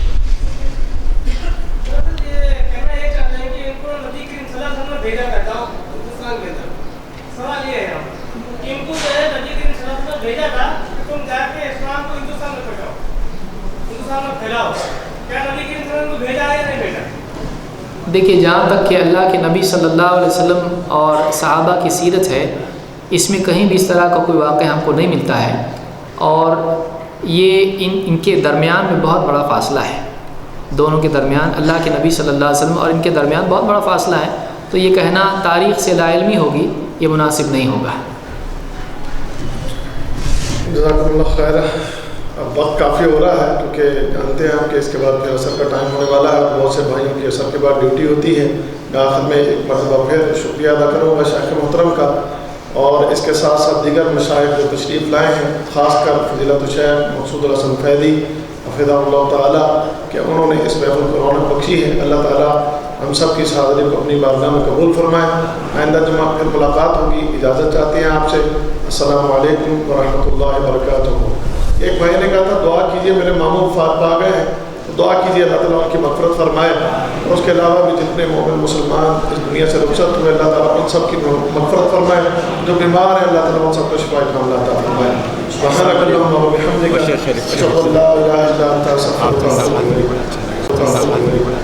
دیکھیے، جہاں تک کہ اللہ کے نبی صلی اللہ علیہ وسلم اور صحابہ کی سیرت ہے، اس میں کہیں بھی اس طرح کا کوئی واقعہ ہم کو نہیں ملتا ہے، اور یہ ان کے درمیان میں بہت بڑا فاصلہ ہے، دونوں کے درمیان اللہ کے نبی صلی اللہ علیہ وسلم اور ان کے درمیان بہت بڑا فاصلہ ہے۔ تو یہ کہنا تاریخ سے لا علمی ہوگی، یہ مناسب نہیں ہوگا۔ جزاکم اللہ خیر۔ اب وقت کافی ہو رہا ہے کیونکہ جانتے ہیں ہم کہ اس کے بعد پھر عصر کا ٹائم ہونے والا ہے، بہت سے بھائیوں کی عصر کے بعد ڈیوٹی ہوتی ہے۔ میں آخر میں ایک مرتبہ پھر شکریہ ادا کروں گا شیخ محترم کا، اور اس کے ساتھ ساتھ دیگر مشائخ جو تشریف لائے ہیں، خاص کر فضیلت الشیخ مقصود الحسن فیضی حفظہ اللہ تعالیٰ کہ انہوں نے اس محفل کو رونق بخشی ہے۔ اللہ تعالیٰ ہم سب کی اس حاضری کو اپنی بارگاہ میں قبول فرمائے۔ آئندہ جمعہ پھر ملاقات ہوگی، اجازت چاہتے ہیں آپ سے۔ السلام علیکم ورحمۃ اللہ وبرکاتہ۔ ایک بھائی نے کہا تھا دعا کیجیے، میرے ماموں وفات پا گئے ہیں، تو دعا کیجیے اللہ تعالیٰ ان کی مغفرت فرمائے، اور اس کے علاوہ بھی جتنے مومن مسلمان اس دنیا سے رخصت ہوئے اللہ تعالیٰ ان سب کی مغفرت فرمائے، جو بیمار ہیں اللہ تعالیٰ ان سب کو شفا کاملہ عطا فرمائے۔ سبحانک اللہم و بحمدک، اشہد ان لا الہ الا انت، استغفرک و اتوب الیک۔